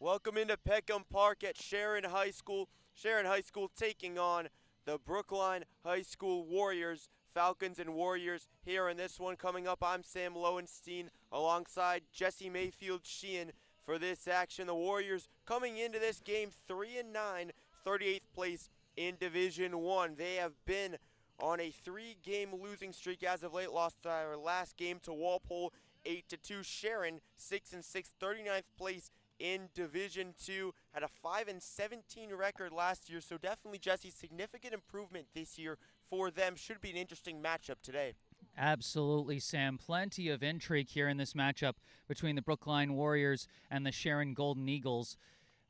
Welcome into Peckham Park at Sharon High School. Sharon High School taking on the Brookline High School Warriors. Falcons and Warriors here in this one. Coming up, I'm Sam Lowenstein alongside Jesse Mayfield-Sheehan for this action. The Warriors coming into this game 3-9, 38th place in Division 1. They have been on a 3-game losing streak as of late. Lost our last game to Walpole 8-2. Sharon 6-6, 39th place in Division 2, had a 5-17 record last year, so definitely, Jesse, significant improvement this year for them. Should be an interesting matchup today. Absolutely, Sam. Plenty of intrigue here in this matchup between the Brookline Warriors and the Sharon Golden Eagles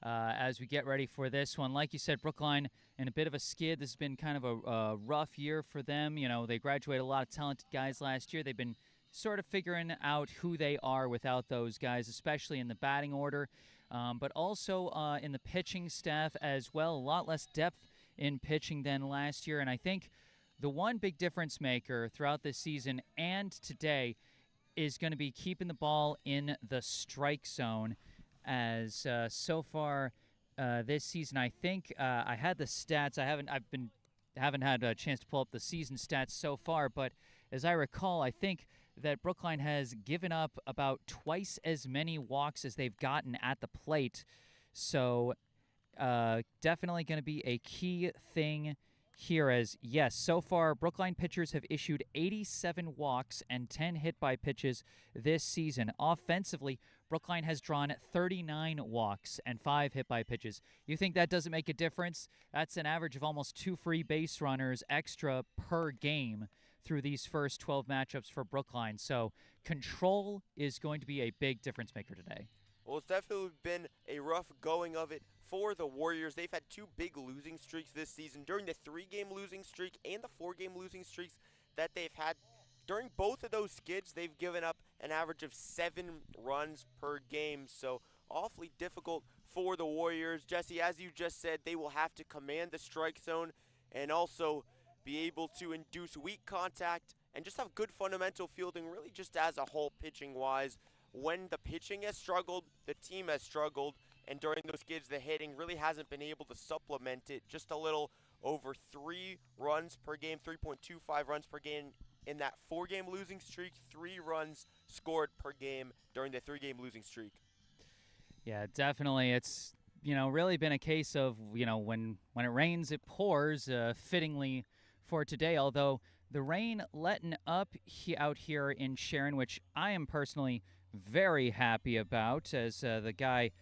as we get ready for this one. Like you said, Brookline in a bit of a skid. This has been kind of a rough year for them. You know, they graduated a lot of talented guys last year. They've been sort of figuring out who they are without those guys, especially in the batting order, but also in the pitching staff as well. A lot less depth in pitching than last year, and I think the one big difference maker throughout this season and today is going to be keeping the ball in the strike zone, as so far this season, I think I had the stats. I haven't had a chance to pull up the season stats so far, but as I recall, I think that Brookline has given up about twice as many walks as they've gotten at the plate. So definitely going to be a key thing here, as yes, so far Brookline pitchers have issued 87 walks and 10 hit-by pitches this season. Offensively, Brookline has drawn 39 walks and 5 hit-by pitches. You think that doesn't make a difference? That's an average of almost 2 free base runners extra per game through these first 12 matchups for Brookline. So control is going to be a big difference maker today. Well, it's definitely been a rough going of it for the Warriors. They've had 2 big losing streaks this season. During the 3-game losing streak and the 4-game losing streaks that they've had, during both of those skids, they've given up an average of 7 runs per game. So awfully difficult for the Warriors. Jesse, as you just said, they will have to command the strike zone and also be able to induce weak contact and just have good fundamental fielding, really just as a whole pitching-wise. When the pitching has struggled, the team has struggled, and during those skids, the hitting really hasn't been able to supplement it. Just a little over 3 runs per game, 3.25 runs per game in that 4-game losing streak, 3 runs scored per game during the 3-game losing streak. Yeah, definitely. It's, really been a case of, when it rains, it pours, fittingly for today, although the rain letting up out here in Sharon, which I am personally very happy about as the guy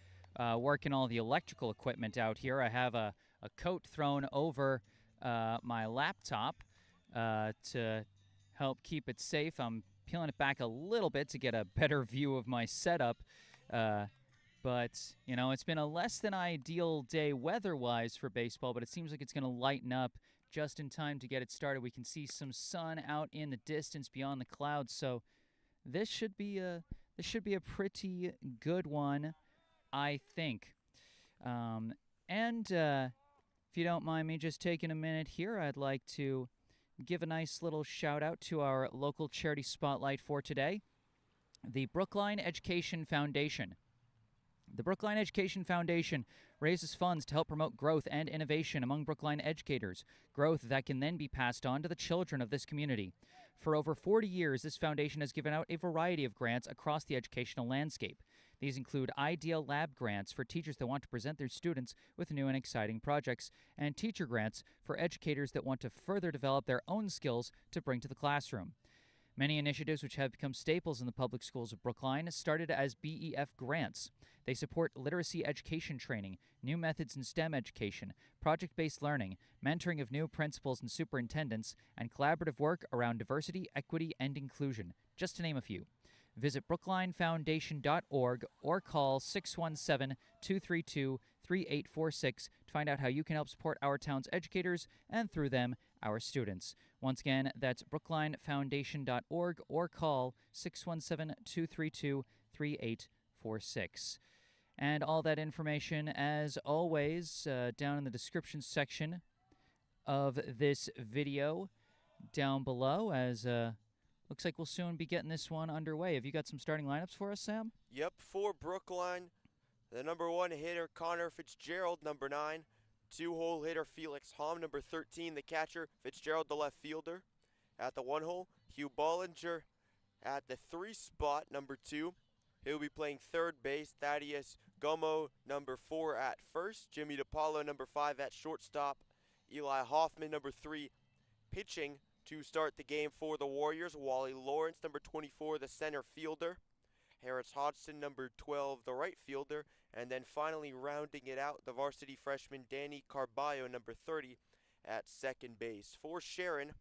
working all the electrical equipment out here. I have a coat thrown over my laptop to help keep it safe. I'm peeling it back a little bit to get a better view of my setup. But, it's been a less than ideal day weather-wise for baseball, but it seems like it's going to lighten up just in time to get it started. We can see some sun out in the distance beyond the clouds, so this should be a pretty good one, I think. If you don't mind me just taking a minute here, I'd like to give a nice little shout-out to our local charity spotlight for today, the Brookline Education Foundation. The Brookline Education Foundation raises funds to help promote growth and innovation among Brookline educators, growth that can then be passed on to the children of this community. For over 40 years, this foundation has given out a variety of grants across the educational landscape. These include Ideal Lab grants for teachers that want to present their students with new and exciting projects, and teacher grants for educators that want to further develop their own skills to bring to the classroom. Many initiatives which have become staples in the public schools of Brookline started as BEF grants. They support literacy education training, new methods in STEM education, project-based learning, mentoring of new principals and superintendents, and collaborative work around diversity, equity, and inclusion, just to name a few. Visit brooklinefoundation.org or call 617-232-3846 to find out how you can help support our town's educators and, through them, our students. Once again, that's brooklinefoundation.org or call 617-232-3846. And all that information, as always, down in the description section of this video down below, as looks like we'll soon be getting this one underway. Have you got some starting lineups for us, Sam? Yep, for Brookline, The number 1 hitter, Connor Fitzgerald, number 9. 2-hole hitter, Felix Hom, number 13, the catcher. Fitzgerald, the left fielder. At the 1-hole, Hugh Bollinger at the 3 spot, number 2. He'll be playing third base. Thaddeus Gomo, number 4, at first. Jimmy DiPaolo, number 5, at shortstop. Eli Hoffman, number 3, pitching to start the game for the Warriors. Wally Lawrence, number 24, the center fielder. Harris Hodgson, number 12, the right fielder. And then finally rounding it out, the varsity freshman Danny Carballo, number 30, at second base. For Sharon,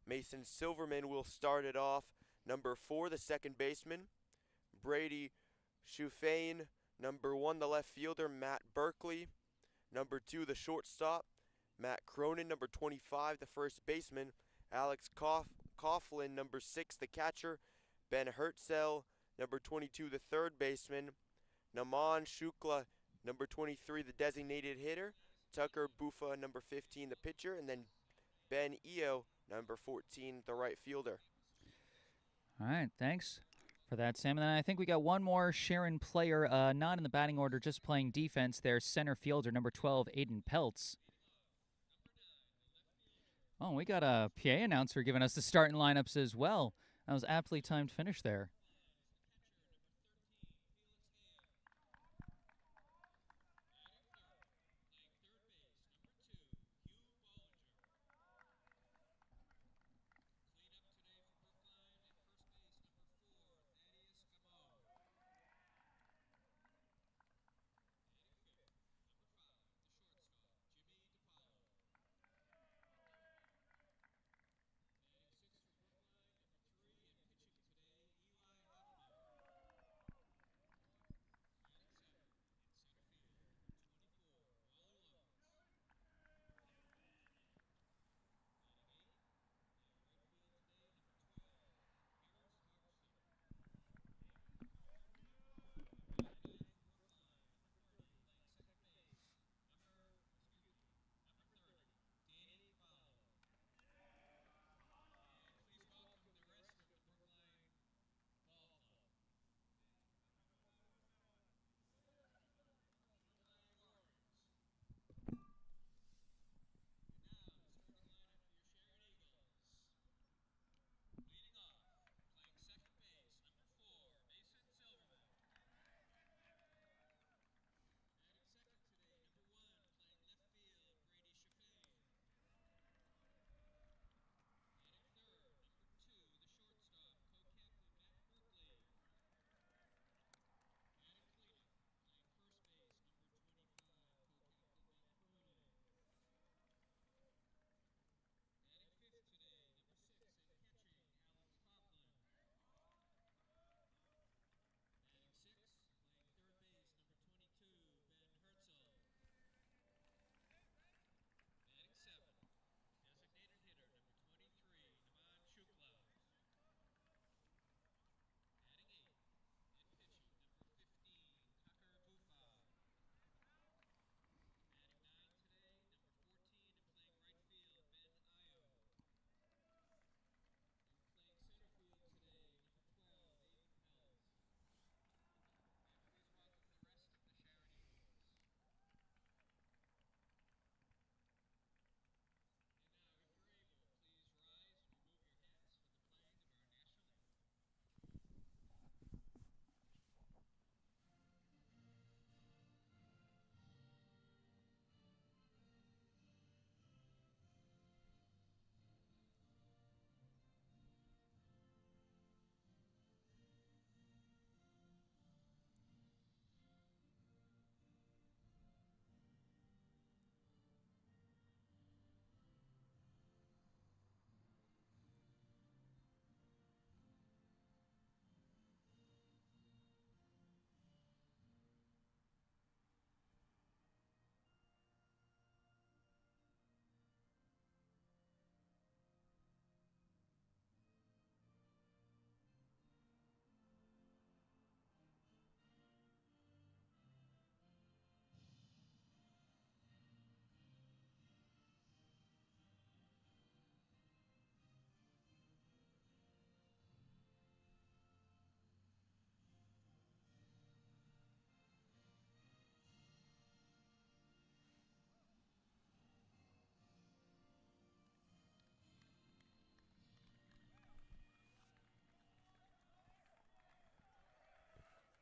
Mason Silverman will start it off. Number 4, the second baseman. Brady Shufane, number 1, the left fielder. Matt Berkeley, number 2, the shortstop. Matt Cronin, number 25, the first baseman. Alex Coughlin, number 6, the catcher. Ben Hertzel, number 22, the third baseman. Naman Shukla, number 23, the designated hitter. Tucker Bufa, number 15, the pitcher. And then Ben Eo, number 14, the right fielder. All right, thanks for that, Sam. And then I think we got one more Sharon player, not in the batting order, just playing defense. Their center fielder, number 12, Aiden Peltz. Oh, we got a PA announcer giving us the starting lineups as well. That was aptly timed finish there.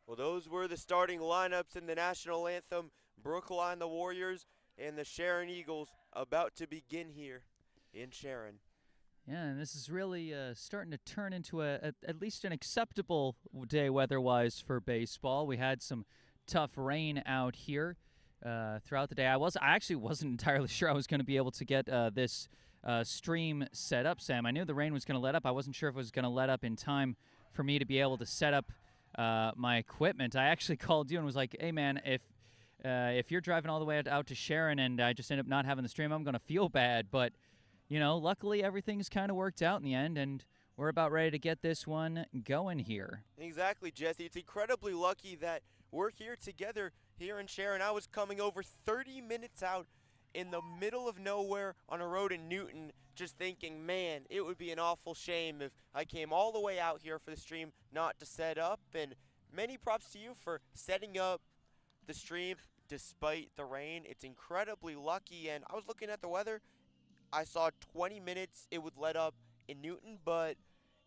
Well, those were the starting lineups in the national anthem. Brookline, the Warriors, and the Sharon Eagles about to begin here in Sharon. Yeah, and this is really starting to turn into at least an acceptable day weather-wise for baseball. We had some tough rain out here throughout the day. I actually wasn't entirely sure I was going to be able to get this stream set up, Sam. I knew the rain was going to let up. I wasn't sure if it was going to let up in time for me to be able to set up my equipment. I actually called you and was like, "Hey, man, if you're driving all the way out to Sharon and I just end up not having the stream, I'm going to feel bad." But luckily everything's kind of worked out in the end, and we're about ready to get this one going here. Exactly, Jesse. It's incredibly lucky that we're here together here in Sharon. I was coming over 30 minutes out in the middle of nowhere on a road in Newton, just thinking, man, it would be an awful shame if I came all the way out here for the stream not to set up. And many props to you for setting up the stream despite the rain. It's incredibly lucky, and I was looking at the weather. I saw 20 minutes it would let up in Newton, but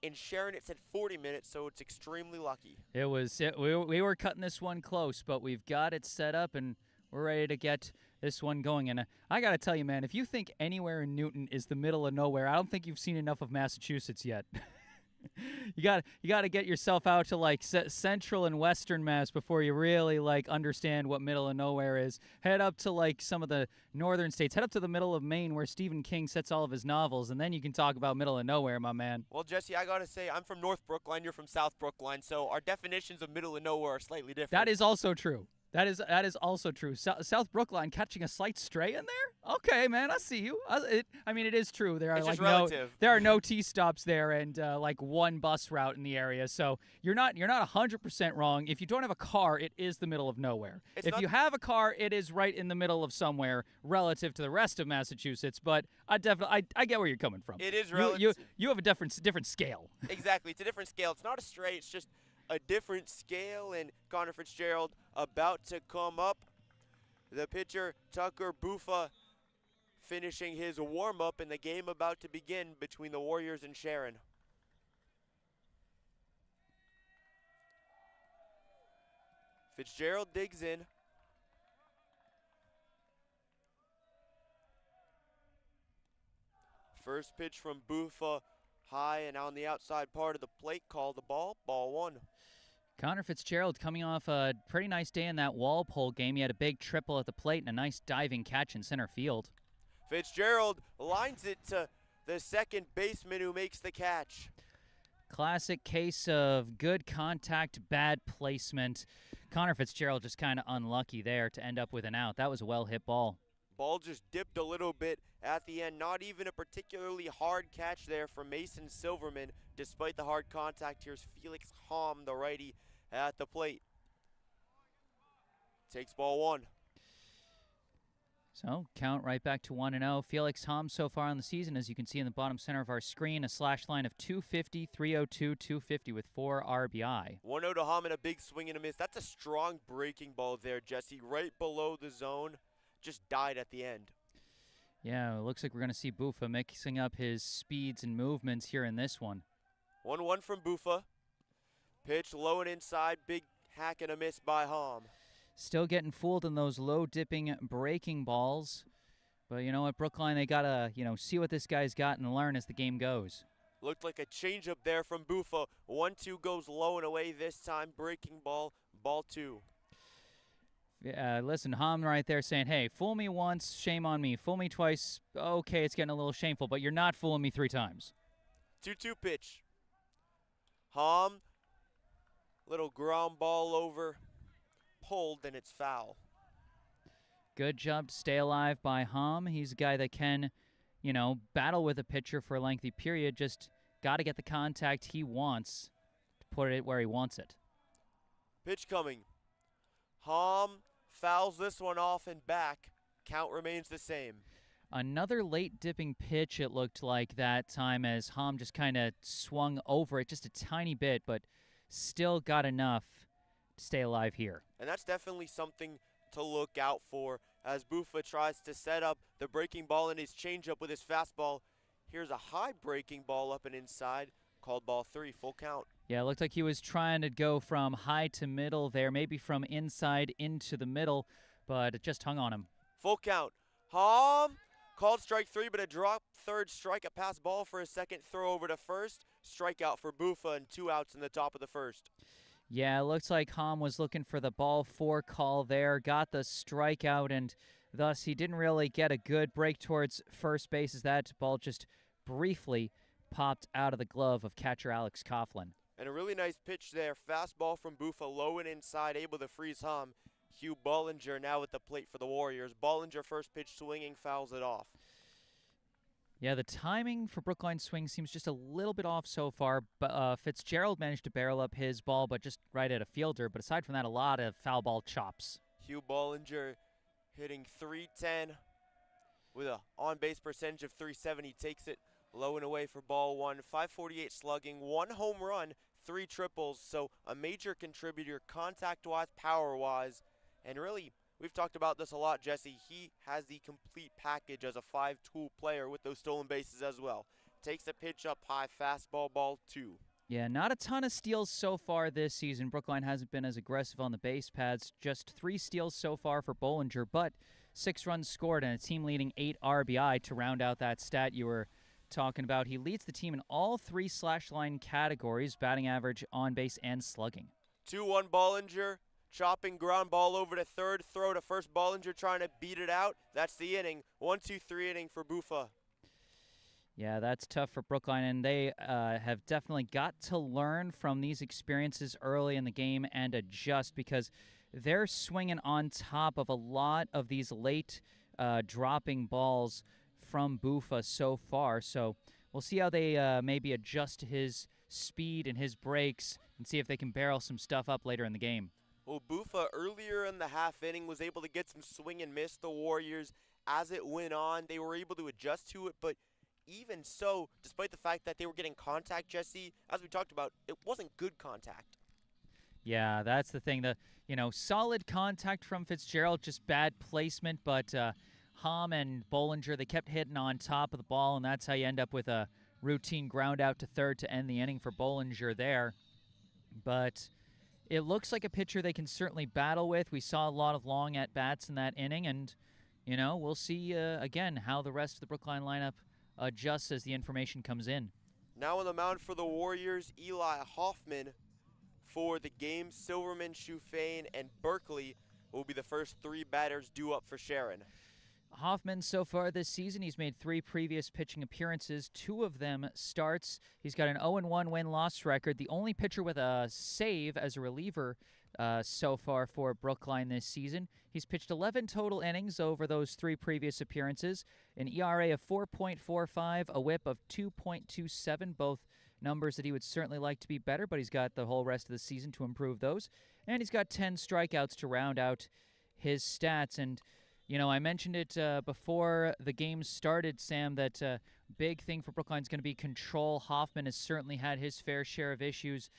in Sharon it said 40 minutes, so it's extremely lucky. We were cutting this one close, but we've got it set up and we're ready to get this one going. And I got to tell you, man, if you think anywhere in Newton is the middle of nowhere, I don't think you've seen enough of Massachusetts yet. You got to get yourself out to like central and western Mass before you really like understand what middle of nowhere is. Head up to like some of the northern states. Head up to the middle of Maine where Stephen King sets all of his novels, and then you can talk about middle of nowhere, my man. Well, Jesse, I got to say, I'm from North Brookline, you're from South Brookline, so our definitions of middle of nowhere are slightly different. That is also true. That is also true. South Brookline catching a slight stray in there? Okay, man, I see you. It is true. There are no T stops there and like one bus route in the area. So you're not 100% wrong. If you don't have a car, it is the middle of nowhere. If you have a car, it is right in the middle of somewhere relative to the rest of Massachusetts. But I get where you're coming from. It is relative. You have a different scale. Exactly. It's a different scale. It's not a stray. It's just a different scale, and Connor Fitzgerald about to come up. The pitcher, Tucker Buffa, finishing his warm-up, and the game about to begin between the Warriors and Sharon. Fitzgerald digs in. First pitch from Buffa, high and on the outside part of the plate, called the ball 1. Connor Fitzgerald coming off a pretty nice day in that Walpole game. He had a big triple at the plate and a nice diving catch in center field. Fitzgerald lines it to the second baseman who makes the catch. Classic case of good contact, bad placement. Connor Fitzgerald just kind of unlucky there to end up with an out. That was a well-hit ball. Ball just dipped a little bit at the end. Not even a particularly hard catch there from Mason Silverman. Despite the hard contact, here's Felix Hom, the righty, at the plate. Takes ball 1. So count right back to 1-0. Felix Hom so far on the season, as you can see in the bottom center of our screen, a slash line of 250, 302, 250 with 4 RBI. 1-0 to Hom and a big swing and a miss. That's a strong breaking ball there, Jesse, right below the zone. Just died at the end. Yeah, it looks like we're going to see Buffa mixing up his speeds and movements here in this one. 1-1 from Buffa. Pitch low and inside. Big hack and a miss by Hom. Still getting fooled in those low-dipping breaking balls. But you know what, Brookline, they got to, see what this guy's got and learn as the game goes. Looked like a changeup there from Buffa. 1-2 goes low and away this time. Breaking ball, ball 2. Yeah, listen, Hom right there saying, hey, fool me once, shame on me. Fool me twice, okay, it's getting a little shameful, but you're not fooling me 3 times. 2-2 pitch. Hom, little ground ball over, pulled, and it's foul. Good job to stay alive by Hom. He's a guy that can, battle with a pitcher for a lengthy period, just got to get the contact he wants to put it where he wants it. Pitch coming. Hom fouls this one off and back. Count remains the same. Another late dipping pitch, it looked like that time, as Hom just kind of swung over it just a tiny bit, but still got enough to stay alive here. And that's definitely something to look out for as Buffa tries to set up the breaking ball in his changeup with his fastball. Here's a high breaking ball up and inside, called ball 3, full count. Yeah, it looked like he was trying to go from high to middle there, maybe from inside into the middle, but it just hung on him. Full count. Hom called strike 3, but a drop third strike, a pass ball for a second throw over to first. Strikeout for Bufa and 2 outs in the top of the first. Yeah, it looks like Hom was looking for the ball 4 call there, got the strikeout, and thus he didn't really get a good break towards first base as that ball just briefly popped out of the glove of catcher Alex Coughlin. And a really nice pitch there. Fastball from Bufa, low and inside, able to freeze Hom. Hugh Bollinger now at the plate for the Warriors. Bollinger first pitch swinging, fouls it off. Yeah, the timing for Brookline's swing seems just a little bit off so far. But Fitzgerald managed to barrel up his ball, but just right at a fielder. But aside from that, a lot of foul ball chops. Hugh Bollinger hitting .310 with a on-base percentage of .370. He takes it low and away for ball 1. .548 slugging, 1 home run, 3 triples. So a major contributor contact-wise, power-wise. And really, we've talked about this a lot, Jesse. He has the complete package as a 5-tool player with those stolen bases as well. Takes a pitch up high, fastball, ball 2. Yeah, not a ton of steals so far this season. Brookline hasn't been as aggressive on the base paths. Just 3 steals so far for Bollinger, but 6 runs scored and a team-leading 8 RBI to round out that stat you were talking about. He leads the team in all 3 slash line categories, batting average, on base, and slugging. 2-1 Bollinger. Chopping ground ball over to third, throw to first. Bollinger trying to beat it out. That's the inning. 1-2-3 inning for Bufa. Yeah, that's tough for Brookline, and they have definitely got to learn from these experiences early in the game and adjust because they're swinging on top of a lot of these late dropping balls from Bufa so far. So we'll see how they maybe adjust to his speed and his breaks and see if they can barrel some stuff up later in the game. Well, Bufa earlier in the half inning was able to get some swing and miss. The Warriors, as it went on, they were able to adjust to it. But even so, despite the fact that they were getting contact, Jesse, as we talked about, it wasn't good contact. Yeah, that's the thing. Solid contact from Fitzgerald, just bad placement. But Hom and Bollinger, they kept hitting on top of the ball, and that's how you end up with a routine ground out to third to end the inning for Bollinger there. But it looks like a pitcher they can certainly battle with. We saw a lot of long at-bats in that inning, and, we'll see, again, how the rest of the Brookline lineup adjusts as the information comes in. Now on the mound for the Warriors, Eli Hoffman for the game. Silverman, Shufane, and Berkeley will be the first 3 batters due up for Sharon. Hoffman, so far this season, he's made 3 previous pitching appearances, 2 of them starts. He's got an 0-1 win-loss record, the only pitcher with a save as a reliever so far for Brookline this season. He's pitched 11 total innings over those 3 previous appearances, an ERA of 4.45, a whip of 2.27, both numbers that he would certainly like to be better, but he's got the whole rest of the season to improve those. And he's got 10 strikeouts to round out his stats. And I mentioned it before the game started, Sam, that big thing for Brookline is going to be control. Hoffman has certainly had his fair share of issues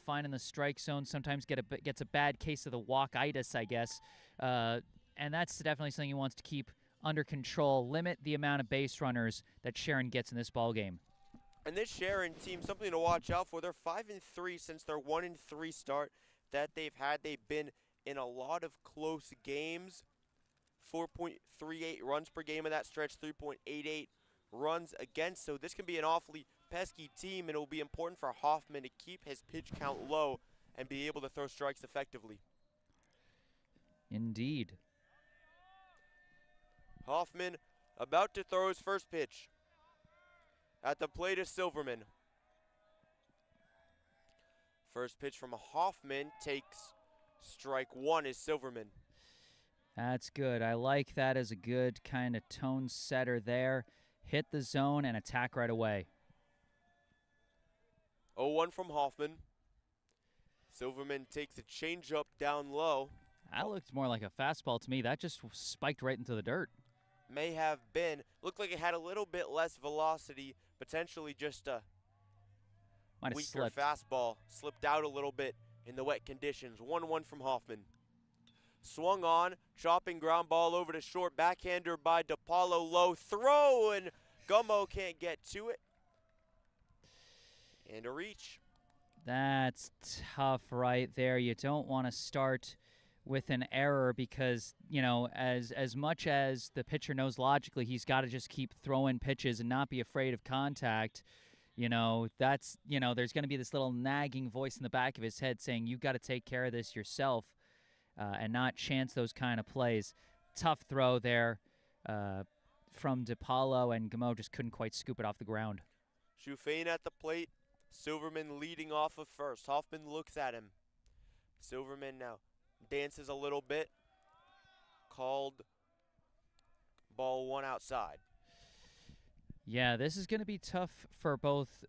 finding the strike zone, sometimes gets a bad case of the walk-itis, I guess. And that's definitely something he wants to keep under control, limit the amount of base runners that Sharon gets in this ballgame. And this Sharon team, something to watch out for. They're 5-3 since their 1-3 start that they've had. They've been in a lot of close games. 4.38 runs per game in that stretch, 3.88 runs against. So this can be an awfully pesky team, and it will be important for Hoffman to keep his pitch count low and be able to throw strikes effectively. Indeed. Hoffman about to throw his first pitch. At the plate is Silverman. First pitch from Hoffman takes strike 1 is Silverman. That's good. I like that as a good kind of tone setter there. Hit the zone and attack right away. 0-1 from Hoffman. Silverman takes a changeup down low. That looked more like a fastball to me. That just spiked right into the dirt. May have been. Looked like it had a little bit less velocity, potentially just a weaker fastball. Slipped out a little bit in the wet conditions. 1-1 from Hoffman. Swung on, chopping ground ball over to short, backhander by DePaulo, low throw, and Gummo can't get to it. And a reach. That's tough right there. You don't want to start with an error because, as much as the pitcher knows logically he's got to just keep throwing pitches and not be afraid of contact, there's going to be this little nagging voice in the back of his head saying you've got to take care of this yourself and not chance those kind of plays. Tough throw there from DiPaolo, and Gameau just couldn't quite scoop it off the ground. Sheehan at the plate. Silverman leading off of first. Hoffman looks at him. Silverman now dances a little bit. Called ball one outside. Yeah, this is going to be tough for both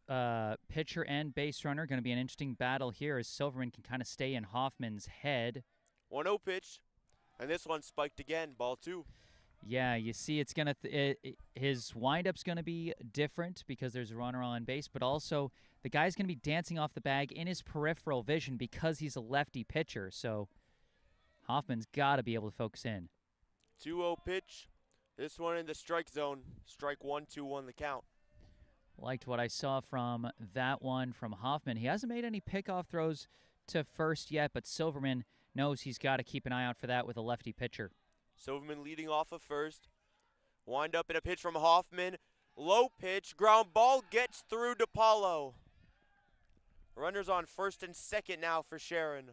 pitcher and base runner. Going to be an interesting battle here as Silverman can kind of stay in Hoffman's head. 1-0 pitch, and this one spiked again, ball two. Yeah, you see it's going to his windup's going to be different because there's a runner on base, but also the guy's going to be dancing off the bag in his peripheral vision because he's a lefty pitcher. So Hoffman's got to be able to focus in. 2-0 pitch. This one in the strike zone. Strike 1, 2-1 the count. Liked what I saw from that one from Hoffman. He hasn't made any pickoff throws to first yet, but Silverman knows he's got to keep an eye out for that with a lefty pitcher. Silverman leading off of first. Wind up in a pitch from Hoffman. Low pitch. Ground ball gets through DiPaolo. Runners on first and second now for Sharon.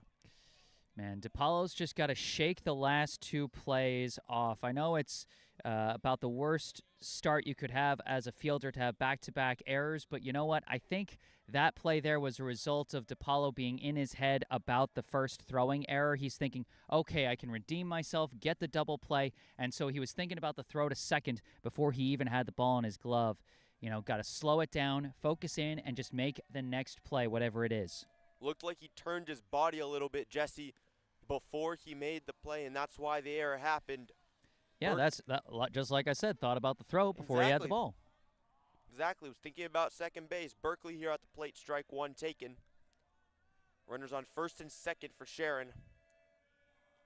Man, DiPaolo's just got to shake the last two plays off. I know it's about the worst start you could have as a fielder to have back-to-back errors, but you know what? I think that play there was a result of DiPaolo being in his head about the first throwing error. He's thinking, okay, I can redeem myself, get the double play, and so he was thinking about the throw to second before he even had the ball in his glove. Got to slow it down, focus in, and just make the next play, whatever it is. Looked like he turned his body a little bit, Jesse, before he made the play, and that's why the error happened. Yeah, that's just like I said, thought about the throw before he had the ball. Exactly, was thinking about second base. Berkeley here at the plate, strike one taken. Runners on first and second for Sharon.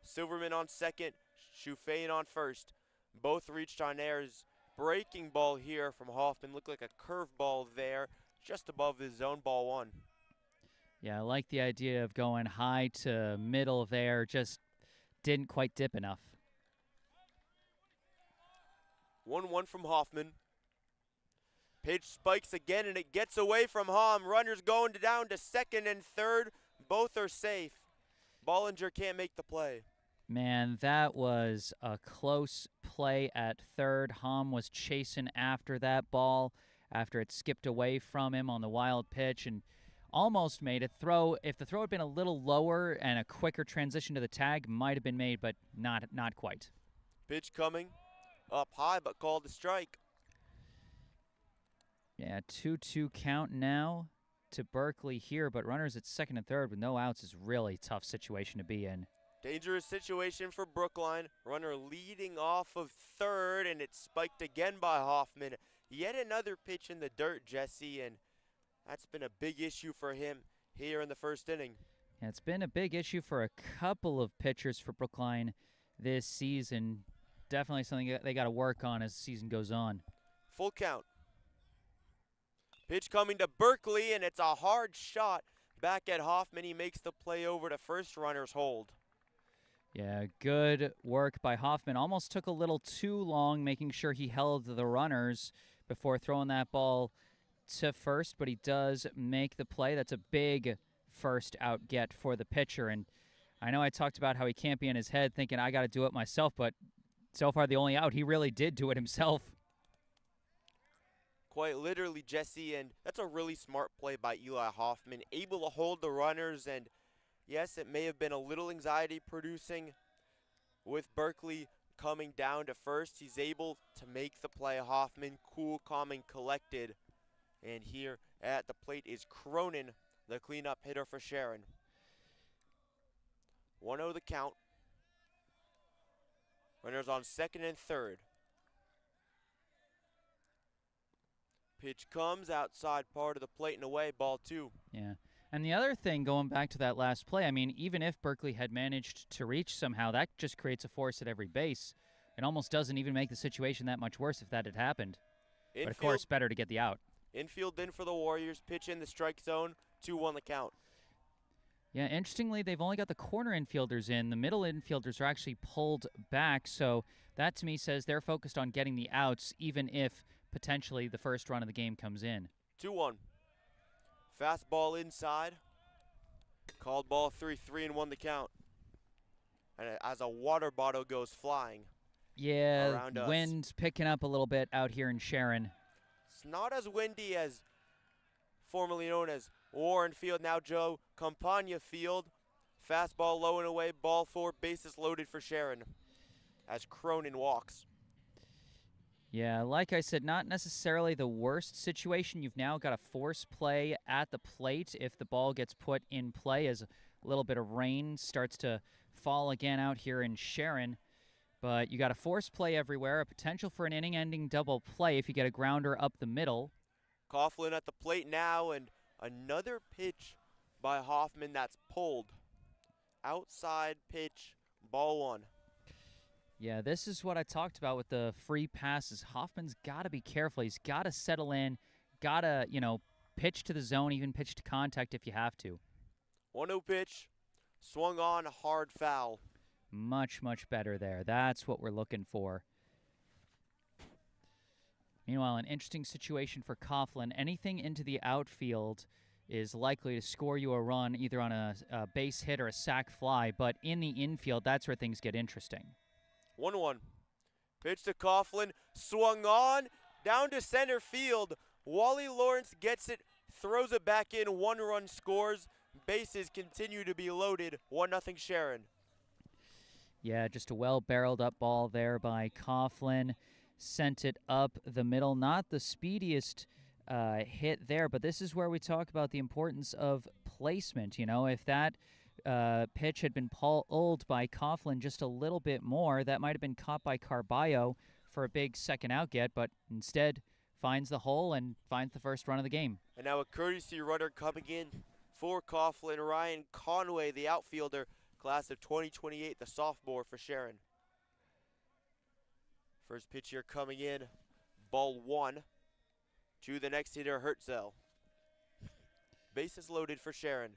Silverman on second, Sheehan on first. Both reached on errors. Breaking ball here from Hoffman. Looked like a curveball there, just above his zone, ball one. Yeah, I like the idea of going high to middle there, just didn't quite dip enough. 1-1 from Hoffman. Pitch spikes again, and it gets away from Hom. Runners going down to second and third. Both are safe. Bollinger can't make the play. Man, that was a close play at third. Hom was chasing after that ball after it skipped away from him on the wild pitch and almost made it. If the throw had been a little lower and a quicker transition to the tag, might have been made, but not quite. Pitch coming up high, but called a strike. Yeah, 2-2 count now to Berkeley here, but runners at second and third with no outs is really a tough situation to be in. Dangerous situation for Brookline. Runner leading off of third, and it's spiked again by Hoffman. Yet another pitch in the dirt, Jesse, and that's been a big issue for him here in the first inning. Yeah, it's been a big issue for a couple of pitchers for Brookline this season. Definitely something they got to work on as the season goes on. Full count. Pitch coming to Berkeley, and it's a hard shot back at Hoffman. He makes the play over to first. Runners hold. Yeah, good work by Hoffman. Almost took a little too long making sure he held the runners before throwing that ball to first, but he does make the play. That's a big first out get for the pitcher. And I know I talked about how he can't be in his head thinking I got to do it myself, but so far the only out, he really did do it himself. Quite literally, Jesse, and that's a really smart play by Eli Hoffman, able to hold the runners, and yes, it may have been a little anxiety producing with Berkeley coming down to first. He's able to make the play. Hoffman, cool, calm, and collected. And here at the plate is Cronin, the cleanup hitter for Sharon. 1-0 the count. Runners on second and third. Pitch comes outside part of the plate and away, ball two. Yeah. And the other thing, going back to that last play, I mean, even if Berkeley had managed to reach somehow, that just creates a force at every base. It almost doesn't even make the situation that much worse if that had happened. Infield, but of course, better to get the out. Infield in for the Warriors. Pitch in the strike zone. 2-1 the count. Yeah, interestingly, they've only got the corner infielders in. The middle infielders are actually pulled back, so that to me says they're focused on getting the outs, even if potentially the first run of the game comes in. 2-1. Fastball inside. Called ball 3-1 the count. And as a water bottle goes flying Yeah, around us. wind's picking up a little bit out here in Sharon. It's not as windy as formerly known as Warren Field, now Joe Campagna Field. Fastball low and away, ball 4, bases loaded for Sharon as Cronin walks. Yeah, like I said, not necessarily the worst situation. You've now got a force play at the plate if the ball gets put in play as a little bit of rain starts to fall again out here in Sharon. But you got a force play everywhere, a potential for an inning-ending double play if you get a grounder up the middle. Coughlin at the plate now, and another pitch by Hoffman that's pulled. Outside pitch, ball 1. Yeah, this is what I talked about with the free passes. Hoffman's got to be careful. He's got to settle in, got to, pitch to the zone, even pitch to contact if you have to. 1-0 pitch, swung on, hard foul. Much, much better there. That's what we're looking for. Meanwhile, an interesting situation for Coughlin. Anything into the outfield is likely to score you a run, either on a base hit or a sac fly. But in the infield, that's where things get interesting. 1-1. Pitch to Coughlin, swung on, down to center field. Wally Lawrence gets it, throws it back in, 1 run scores. Bases continue to be loaded, 1-0 Sharon. Yeah, just a well-barreled up ball there by Coughlin. Sent it up the middle. Not the speediest hit there, but this is where we talk about the importance of placement. If that pitch had been pulled by Coughlin just a little bit more, that might have been caught by Carballo for a big second out get, but instead finds the hole and finds the first run of the game. And now a courtesy runner coming in for Coughlin, Ryan Conway, the outfielder, class of 2028, the sophomore for Sharon. First pitch here coming in, ball 1 to the next hitter, Hertzel. Bases loaded for Sharon.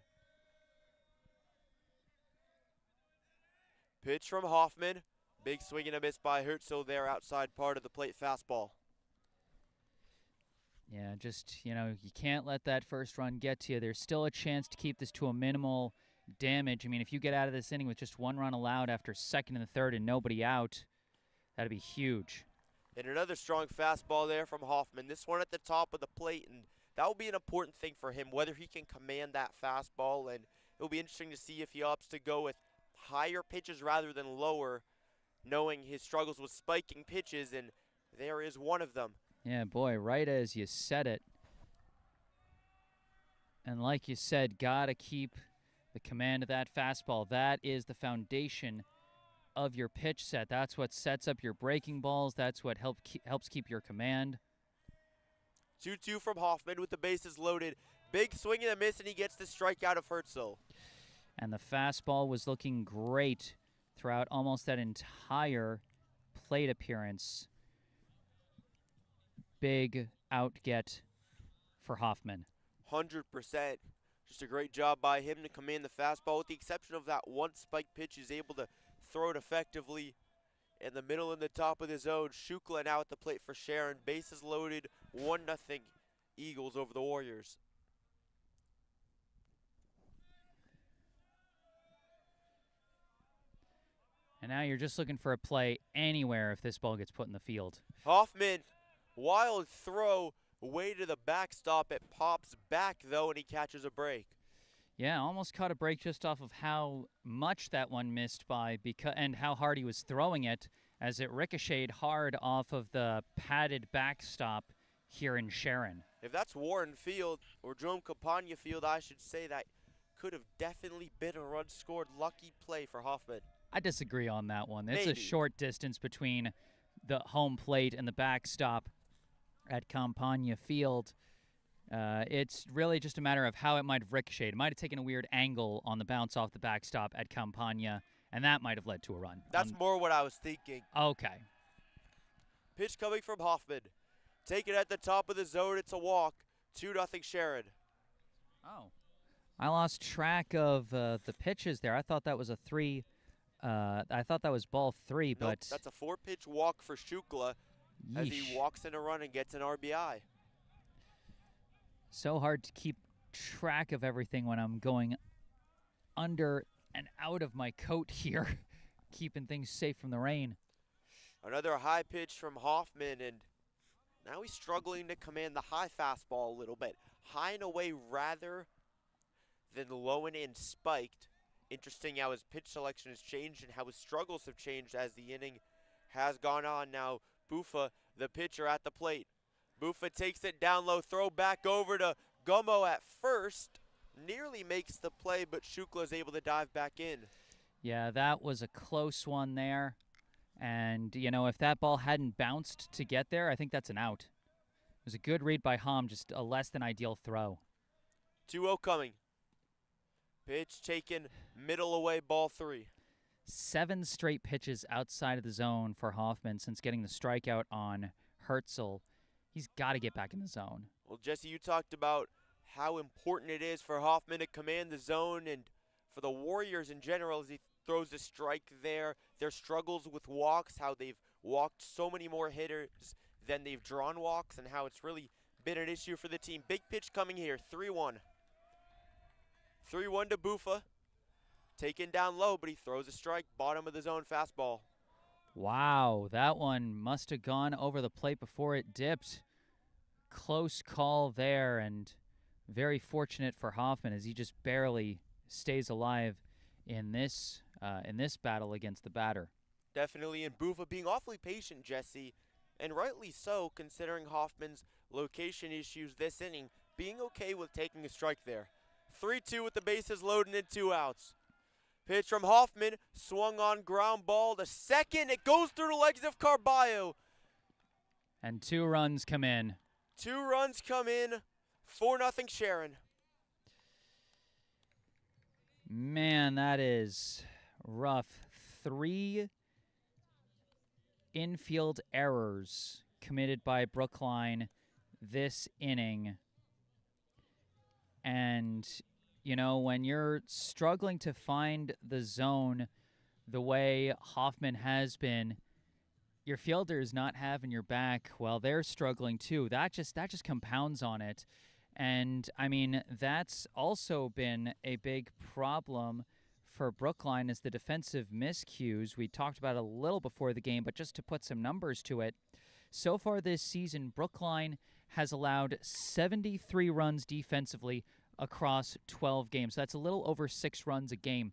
Pitch from Hoffman. Big swing and a miss by Hertzel there outside part of the plate fastball. Yeah, just, you can't let that first run get to you. There's still a chance to keep this to a minimal damage. I mean, if you get out of this inning with just 1 run allowed after second and the third and nobody out, that'd be huge. And another strong fastball there from Hoffman. This one at the top of the plate, and that will be an important thing for him, whether he can command that fastball. And it'll be interesting to see if he opts to go with higher pitches rather than lower, knowing his struggles with spiking pitches, and there is one of them. Yeah, boy, right as you said it. And like you said, gotta keep the command of that fastball. That is the foundation of your pitch set. That's what sets up your breaking balls. That's what helps keep your command. 2-2 from Hoffman with the bases loaded. Big swing and a miss, and he gets the strikeout of Hertzel. And the fastball was looking great throughout almost that entire plate appearance. Big out get for Hoffman. 100%. Just a great job by him to command the fastball. With the exception of that one spike pitch, he's able to throw it effectively in the middle and the top of the zone. Shukla now at the plate for Sharon. Bases loaded, 1-0 Eagles over the Warriors. And now you're just looking for a play anywhere if this ball gets put in the field. Hoffman, wild throw, way to the backstop. It pops back, though, and he catches a break. Yeah, almost caught a break just off of how much that one missed by and how hard he was throwing it as it ricocheted hard off of the padded backstop here in Sharon. If that's Warren Field or Jerome Campagna Field, I should say that could have definitely been a run scored. Lucky play for Hoffman. I disagree on that one. It's Maybe. a short distance between the home plate and the backstop at Campagna Field. It's really just a matter of how it might have ricocheted. It might have taken a weird angle on the bounce off the backstop at Campagna, and that might have led to a run. That's more what I was thinking. Okay. Pitch coming from Hoffman. Take it at the top of the zone. It's a walk. 2-0 Sharon. Oh. I lost track of the pitches there. I thought that was a three. I thought that was ball three, Nope, but that's a 4-pitch walk for Shukla as he yeesh. walks in a run and gets an RBI. So hard to keep track of everything when I'm going under and out of my coat here, keeping things safe from the rain. Another high pitch from Hoffman, and now he's struggling to command the high fastball a little bit. High and away rather than low and in spiked. Interesting how his pitch selection has changed and how his struggles have changed as the inning has gone on. Now Bufa, the pitcher at the plate. Bufa takes it down low, throw back over to Gummo at first. Nearly makes the play, but Shukla is able to dive back in. Yeah, that was a close one there. And, you know, if that ball hadn't bounced to get there, I think that's an out. It was a good read by Hom, just a less than ideal throw. 2-0 coming. Pitch taken, middle away, ball 3. 7 straight pitches outside of the zone for Hoffman since getting the strikeout on Herzl. He's got to get back in the zone. Well, Jesse, you talked about how important it is for Hoffman to command the zone and for the Warriors in general as he throws a strike there. Their struggles with walks, how they've walked so many more hitters than they've drawn walks, and how it's really been an issue for the team. Big pitch coming here, 3-1. 3-1 to Bufa. Taken down low, but he throws a strike, bottom of the zone fastball. Wow, that one must have gone over the plate before it dipped. Close call there, and very fortunate for Hoffman as he just barely stays alive in this battle against the batter. Definitely, and Bufa being awfully patient, Jesse, and rightly so, considering Hoffman's location issues this inning, being okay with taking a strike there. 3-2 with the bases loaded and 2 outs. Pitch from Hoffman, swung on ground ball to second. It goes through the legs of Carballo. And 2 runs come in. 2 runs come in, 4-0 Sharon. Man, that is rough. 3 infield errors committed by Brookline this inning. And, you know, when you're struggling to find the zone the way Hoffman has been, your fielder is not having your back while they're struggling too. That just compounds on it. And, I mean, that's also been a big problem for Brookline is the defensive miscues. We talked about it a little before the game, but just to put some numbers to it, so far this season, Brookline has allowed 73 runs defensively across 12 games. That's a little over 6 runs a game.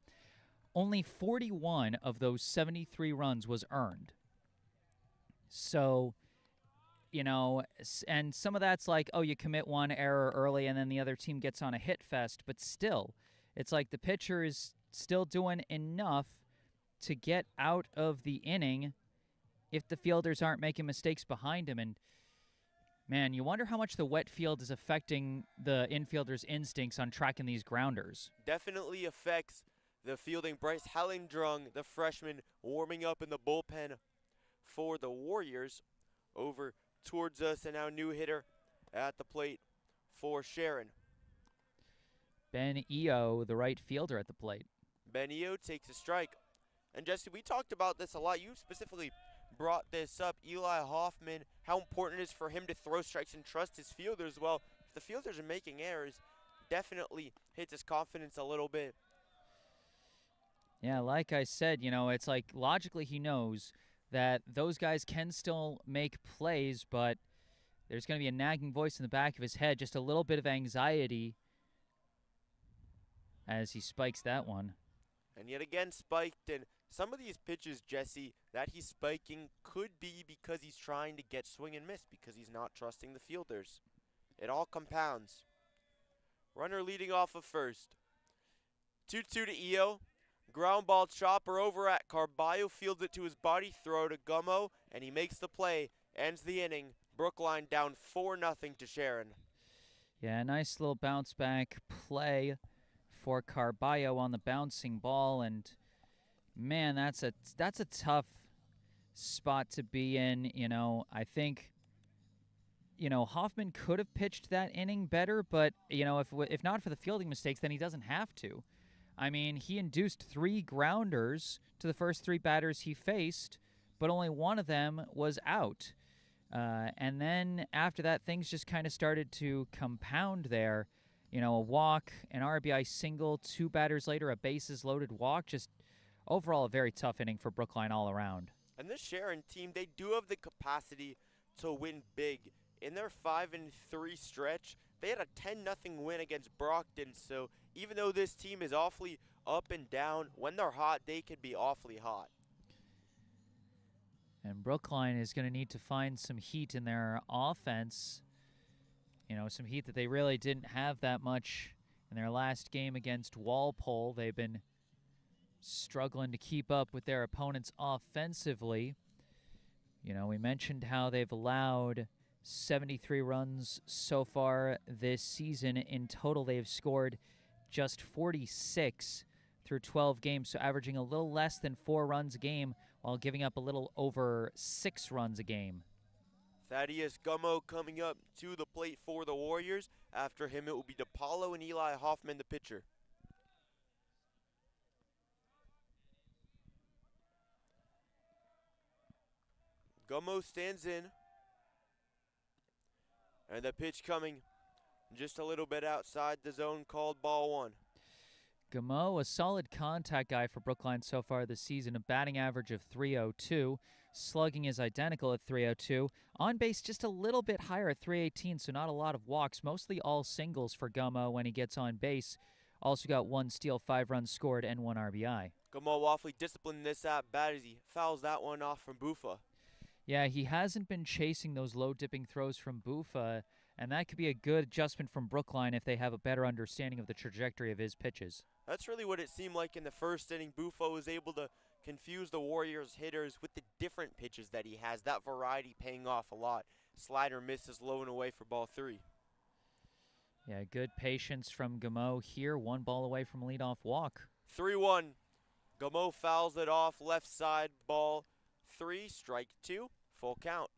Only 41 of those 73 runs was earned. So, you know, and some of that's like, oh, you commit one error early and then the other team gets on a hit fest. But still, it's like the pitcher is still doing enough to get out of the inning if the fielders aren't making mistakes behind him. And, man, you wonder how much the wet field is affecting the infielders' instincts on tracking these grounders. Definitely affects the fielding. Bryce Hellendrung, the freshman, warming up in the bullpen for the Warriors. Over towards us, and now new hitter at the plate for Sharon. Ben Eo, the right fielder at the plate. Ben Eo takes a strike. And Jesse, we talked about this a lot. You specifically brought this up. Eli Hoffman, how important it is for him to throw strikes and trust his fielders. Well, if the fielders are making errors, definitely hits his confidence a little bit. Yeah, like I said, you know, it's like logically he knows that those guys can still make plays, but there's going to be a nagging voice in the back of his head, just a little bit of anxiety as he spikes that one. And yet again spiked, and some of these pitches, Jesse, that he's spiking could be because he's trying to get swing and miss because he's not trusting the fielders. It all compounds. Runner leading off of first. 2-2 to Eo. Ground ball chopper over at Carballo, fields it to his body, throw to Gummo, and he makes the play, ends the inning. Brookline down 4-0 to Sharon. Yeah, nice little bounce back play for Carballo on the bouncing ball, and man, that's a tough spot to be in. You know, I think Hoffman could have pitched that inning better, but, if not for the fielding mistakes, then he doesn't have to. I mean, he induced 3 grounders to the first 3 batters he faced, but only one of them was out. And then after that, things just kind of started to compound there. A walk, an RBI single, 2 batters later, a bases-loaded walk. Just overall a very tough inning for Brookline all around. And this Sharon team, they do have the capacity to win big. In their 5-3 stretch, they had a 10-0 win against Brockton. So even though this team is awfully up and down, when they're hot, they can be awfully hot. And Brookline is going to need to find some heat in their offense. Some heat that they really didn't have that much in their last game against Walpole. They've been struggling to keep up with their opponents offensively. We mentioned how they've allowed 73 runs so far this season. In total, they've scored just 46 through 12 games, so averaging a little less than 4 runs a game while giving up a little over 6 runs a game. Thaddeus Gummo coming up to the plate for the Warriors. After him, it will be DePaulo and Eli Hoffman, the pitcher. Gummo stands in. And the pitch coming just a little bit outside the zone, called ball 1. Gummo, a solid contact guy for Brookline so far this season, a batting average of .302. Slugging is identical at .302. On base just a little bit higher at .318, so not a lot of walks. Mostly all singles for Gummo when he gets on base. Also got 1 steal, 5 runs scored, and 1 RBI. Gummo awfully disciplined in this at-bat as he fouls that one off from Bufa. Yeah, he hasn't been chasing those low-dipping throws from Bufa, and that could be a good adjustment from Brookline if they have a better understanding of the trajectory of his pitches. That's really what it seemed like in the first inning. Bufa was able to confuse the Warriors hitters with the different pitches that he has. That variety paying off a lot. Slider misses low and away for ball 3. Yeah, good patience from Gummo here. 1 ball away from leadoff walk. 3-1. Gummo fouls it off, left side, ball 3, strike 2, full count.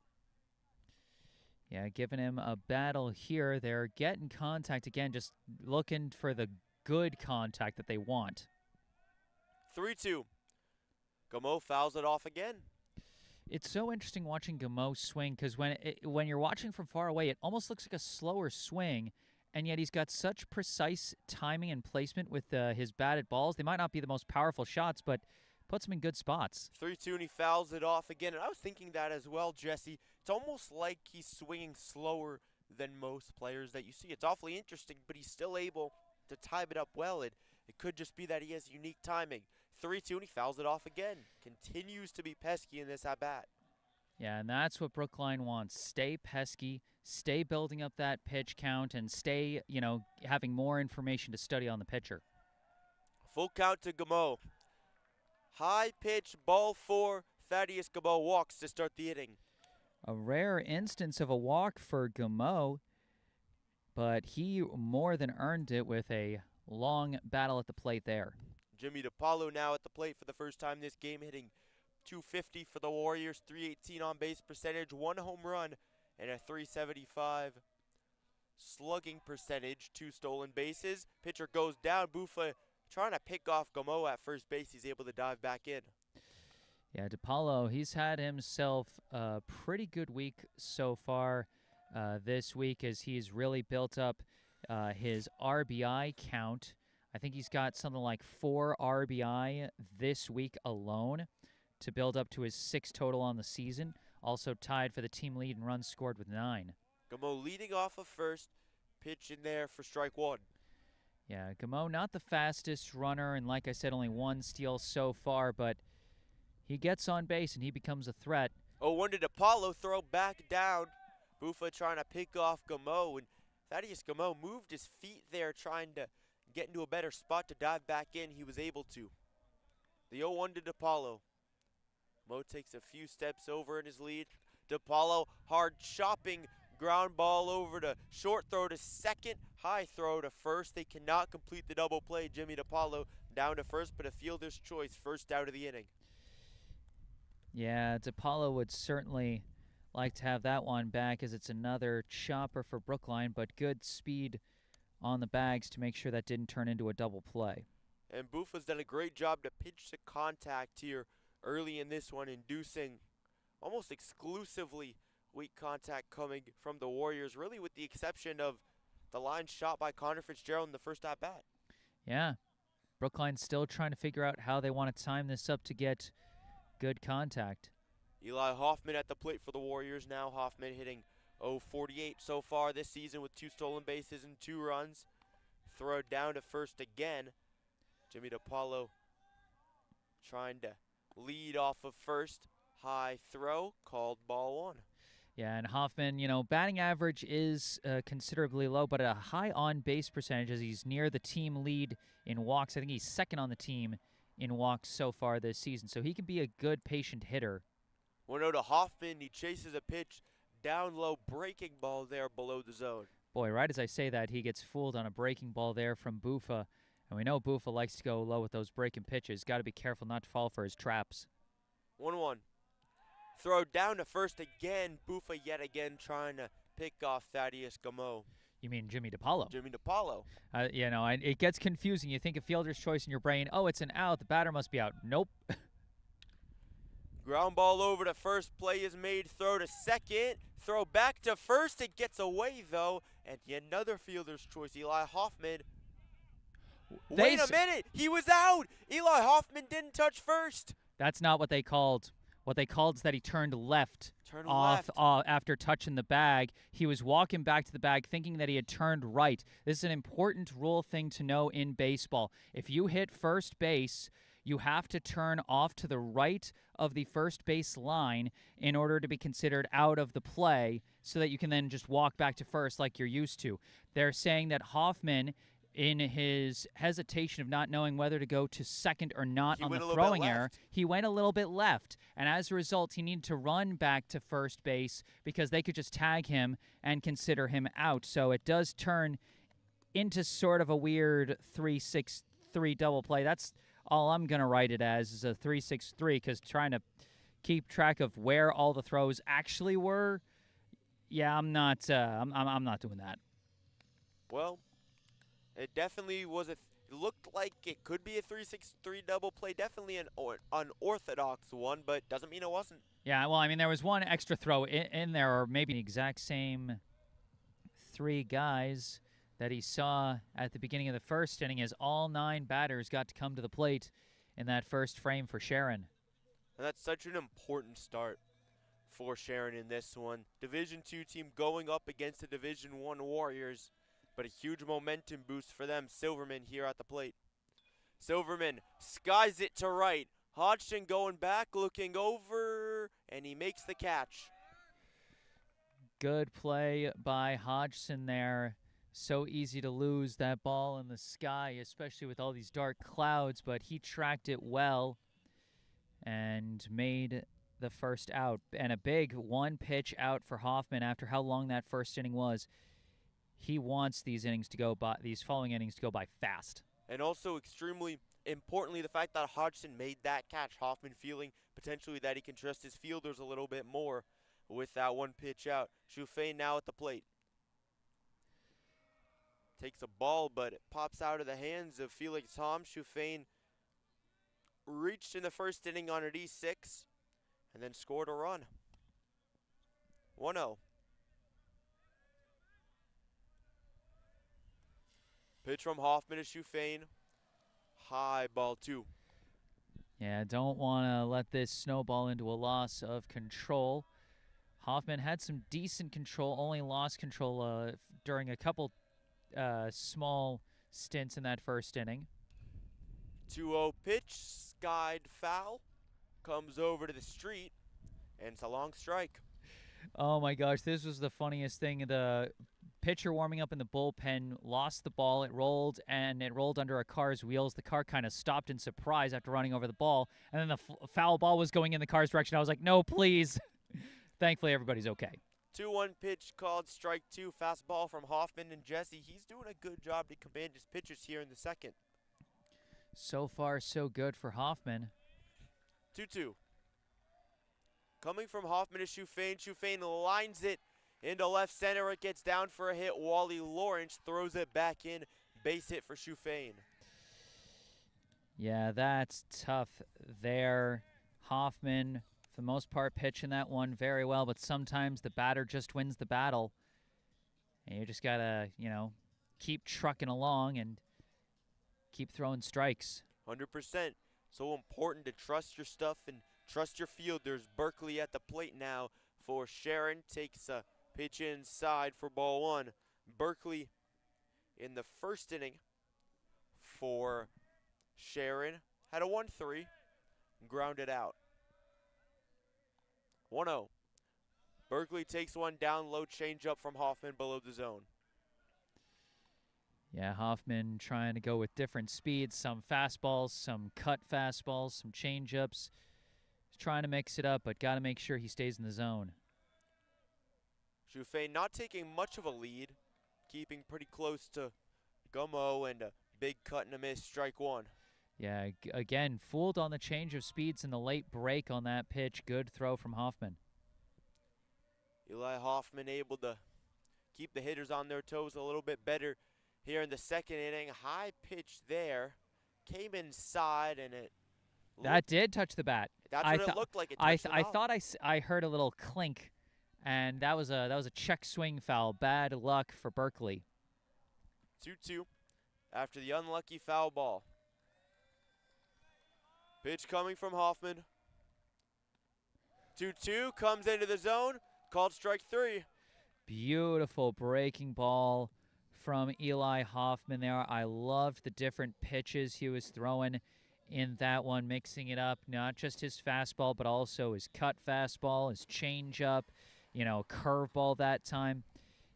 Yeah, giving him a battle here. They're getting contact again, just looking for the good contact that they want. 3-2. Gummo fouls it off again. It's so interesting watching Gummo swing because when you're watching from far away, it almost looks like a slower swing, and yet he's got such precise timing and placement with his batted balls. They might not be the most powerful shots, but puts him in good spots. 3-2, and he fouls it off again. And I was thinking that as well, Jesse. It's almost like he's swinging slower than most players that you see. It's awfully interesting, but he's still able to time it up well. It could just be that he has unique timing. 3-2, and he fouls it off again. Continues to be pesky in this at-bat. Yeah, and that's what Brookline wants. Stay pesky, stay building up that pitch count, and stay, having more information to study on the pitcher. Full count to Gummo. High pitch, ball 4. Thaddeus Gummo walks to start the inning. A rare instance of a walk for Gummo, but he more than earned it with a long battle at the plate there. Jimmy DePaulo now at the plate for the first time this game, hitting .250 for the Warriors, .318 on base percentage, 1 home run, and a .375 slugging percentage, 2 stolen bases. Pitcher goes down. Bufa trying to pick off Gummo at first base. He's able to dive back in. Yeah, DePaulo, he's had himself a pretty good week so far this week as he's really built up his RBI count. I think he's got something like 4 RBI this week alone to build up to his 6 total on the season. Also tied for the team lead in runs scored with 9. Gummo leading off of first. Pitch in there for strike 1. Yeah, Gummo not the fastest runner, and like I said, only 1 steal so far, but he gets on base and he becomes a threat. 0-1 to DePaulo, throw back down. Bufa trying to pick off Gummo, and Thaddeus Gummo moved his feet there trying to get into a better spot to dive back in. He was able to. The 0-1 to DePaulo. Mo takes a few steps over in his lead. DePaulo hard chopping ground ball over to short, throw to second, high throw to first. They cannot complete the double play. Jimmy DePaulo down to first, but a fielder's choice, first out of the inning. Yeah, DePaulo would certainly like to have that one back as it's another chopper for Brookline, but good speed on the bags to make sure that didn't turn into a double play. And Bufa's done a great job to pitch to contact here early in this one, inducing almost exclusively weak contact coming from the Warriors, really with the exception of the line shot by Connor Fitzgerald in the first at-bat. Yeah, Brookline's still trying to figure out how they want to time this up to get good contact. Eli Hoffman at the plate for the Warriors now. Hoffman hitting 0-48 so far this season with 2 stolen bases and 2 runs. Throw down to first again. Jimmy DiPaolo trying to lead off of first. High throw, called ball 1. Yeah, and Hoffman, batting average is considerably low, but a high on-base percentage as he's near the team lead in walks. I think he's second on the team in walks so far this season, so he can be a good patient hitter. 1-0 to Hoffman. He chases a pitch down low, breaking ball there below the zone. Boy, right as I say that, he gets fooled on a breaking ball there from Bufa, and we know Bufa likes to go low with those breaking pitches. Got to be careful not to fall for his traps. 1-1. Throw down to first again. Bufa yet again trying to pick off Thaddeus Gameau. You mean Jimmy DiPaolo? Jimmy DiPaolo. It gets confusing. You think of fielder's choice in your brain. Oh, it's an out. The batter must be out. Nope. Ground ball over to first. Play is made. Throw to second. Throw back to first. It gets away, though. And yet another fielder's choice. Eli Hoffman. Wait a minute. He was out. Eli Hoffman didn't touch first. That's not what they called. What they called is that he turned left after touching the bag. He was walking back to the bag thinking that he had turned right. This is an important rule thing to know in baseball. If you hit first base, you have to turn off to the right of the first base line in order to be considered out of the play so that you can then just walk back to first like you're used to. They're saying that Hoffman, in his hesitation of not knowing whether to go to second or not on the throwing error, he went a little bit left. And as a result, he needed to run back to first base because they could just tag him and consider him out. So it does turn into sort of a weird 3-6-3 double play. That's all I'm going to write it as, is a 3-6-3, because trying to keep track of where all the throws actually were, yeah, I'm not doing that. Well, it definitely was it looked like it could be a 3-6-3 double play. Definitely an unorthodox one, but doesn't mean it wasn't. Yeah, well, I mean, there was one extra throw in there, or maybe the exact same 3 guys that he saw at the beginning of the first inning, as all 9 batters got to come to the plate in that first frame for Sharon. And that's such an important start for Sharon in this one. Division II team going up against the Division I Warriors. But a huge momentum boost for them. Silverman here at the plate. Silverman skies it to right. Hodgson going back, looking over, and he makes the catch. Good play by Hodgson there. So easy to lose that ball in the sky, especially with all these dark clouds, but he tracked it well and made the first out. And a big 1-pitch out for Hoffman after how long that first inning was. He wants these following innings to go by fast. And also extremely importantly, the fact that Hodgson made that catch. Hoffman feeling potentially that he can trust his fielders a little bit more with that 1-pitch out. Shufane now at the plate. Takes a ball, but it pops out of the hands of Felix Tom. Shufane reached in the first inning on an E6 and then scored a run. 1-0. Pitch from Hoffman to Shufane. High ball 2. Yeah, don't want to let this snowball into a loss of control. Hoffman had some decent control, only lost control during a couple small stints in that first inning. 2-0 pitch, skied foul, comes over to the street, and it's a long strike. Oh my gosh, this was the funniest thing. The pitcher warming up in the bullpen lost the ball. It rolled under a car's wheels. The car kind of stopped in surprise after running over the ball, and then the foul ball was going in the car's direction. I was like, no, please. Thankfully, everybody's okay. 2-1 pitch called strike 2. Fastball from Hoffman, and Jesse, he's doing a good job to command his pitches here in the second. So far, so good for Hoffman. 2-2. Coming from Hoffman to Shufane. Shufane lines it into left center. It gets down for a hit. Wally Lawrence throws it back in. Base hit for Shufane. Yeah, that's tough there. Hoffman, for the most part, pitching that one very well, but sometimes the batter just wins the battle. And you just got to, keep trucking along and keep throwing strikes. 100%. So important to trust your stuff and trust your field. There's Berkeley at the plate now for Sharon. Takes a pitch inside for ball one. Berkeley in the first inning for Sharon had a 1-3, grounded out. 1-0. Berkeley takes one down low, changeup from Hoffman below the zone. Yeah, Hoffman trying to go with different speeds, some fastballs, some cut fastballs, some changeups. He's trying to mix it up, but got to make sure he stays in the zone. Shufane not taking much of a lead, keeping pretty close to Gummo, and a big cut and a miss, strike one. Yeah, again, fooled on the change of speeds in the late break on that pitch. Good throw from Hoffman. Eli Hoffman able to keep the hitters on their toes a little bit better here in the second inning. High pitch there, came inside, and that did touch the bat. That's what it looked like. I thought I heard a little clink, and that was a check swing foul. Bad luck for Berkeley. 2-2 after the unlucky foul ball. Pitch coming from Hoffman. 2-2 comes into the zone. Called strike three. Beautiful breaking ball from Eli Hoffman there. I loved the different pitches he was throwing in that one, mixing it up, not just his fastball, but also his cut fastball, his changeup, curveball that time.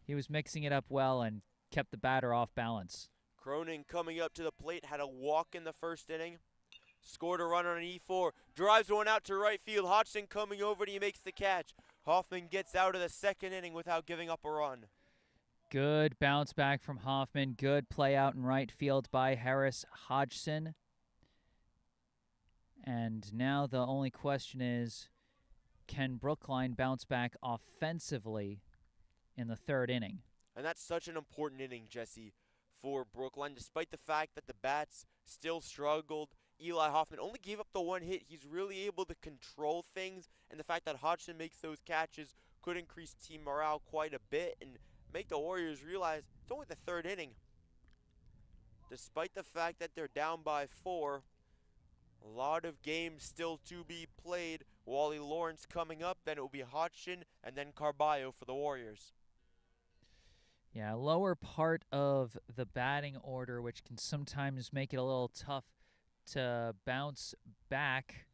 He was mixing it up well and kept the batter off balance. Cronin coming up to the plate, had a walk in the first inning. Scored a run on an E4, drives one out to right field. Hodgson coming over and he makes the catch. Hoffman gets out of the second inning without giving up a run. Good bounce back from Hoffman. Good play out in right field by Harris Hodgson. And now the only question is, can Brookline bounce back offensively in the third inning? And that's such an important inning, Jesse, for Brookline. Despite the fact that the bats still struggled, Eli Hoffman only gave up the one hit. He's really able to control things, and the fact that Hodgson makes those catches could increase team morale quite a bit and make the Warriors realize it's only the third inning. Despite the fact that they're down by 4, a lot of games still to be played. Wally Lawrence coming up, then it will be Hodgson and then Carballo for the Warriors. Yeah, lower part of the batting order, which can sometimes make it a little tough to bounce back,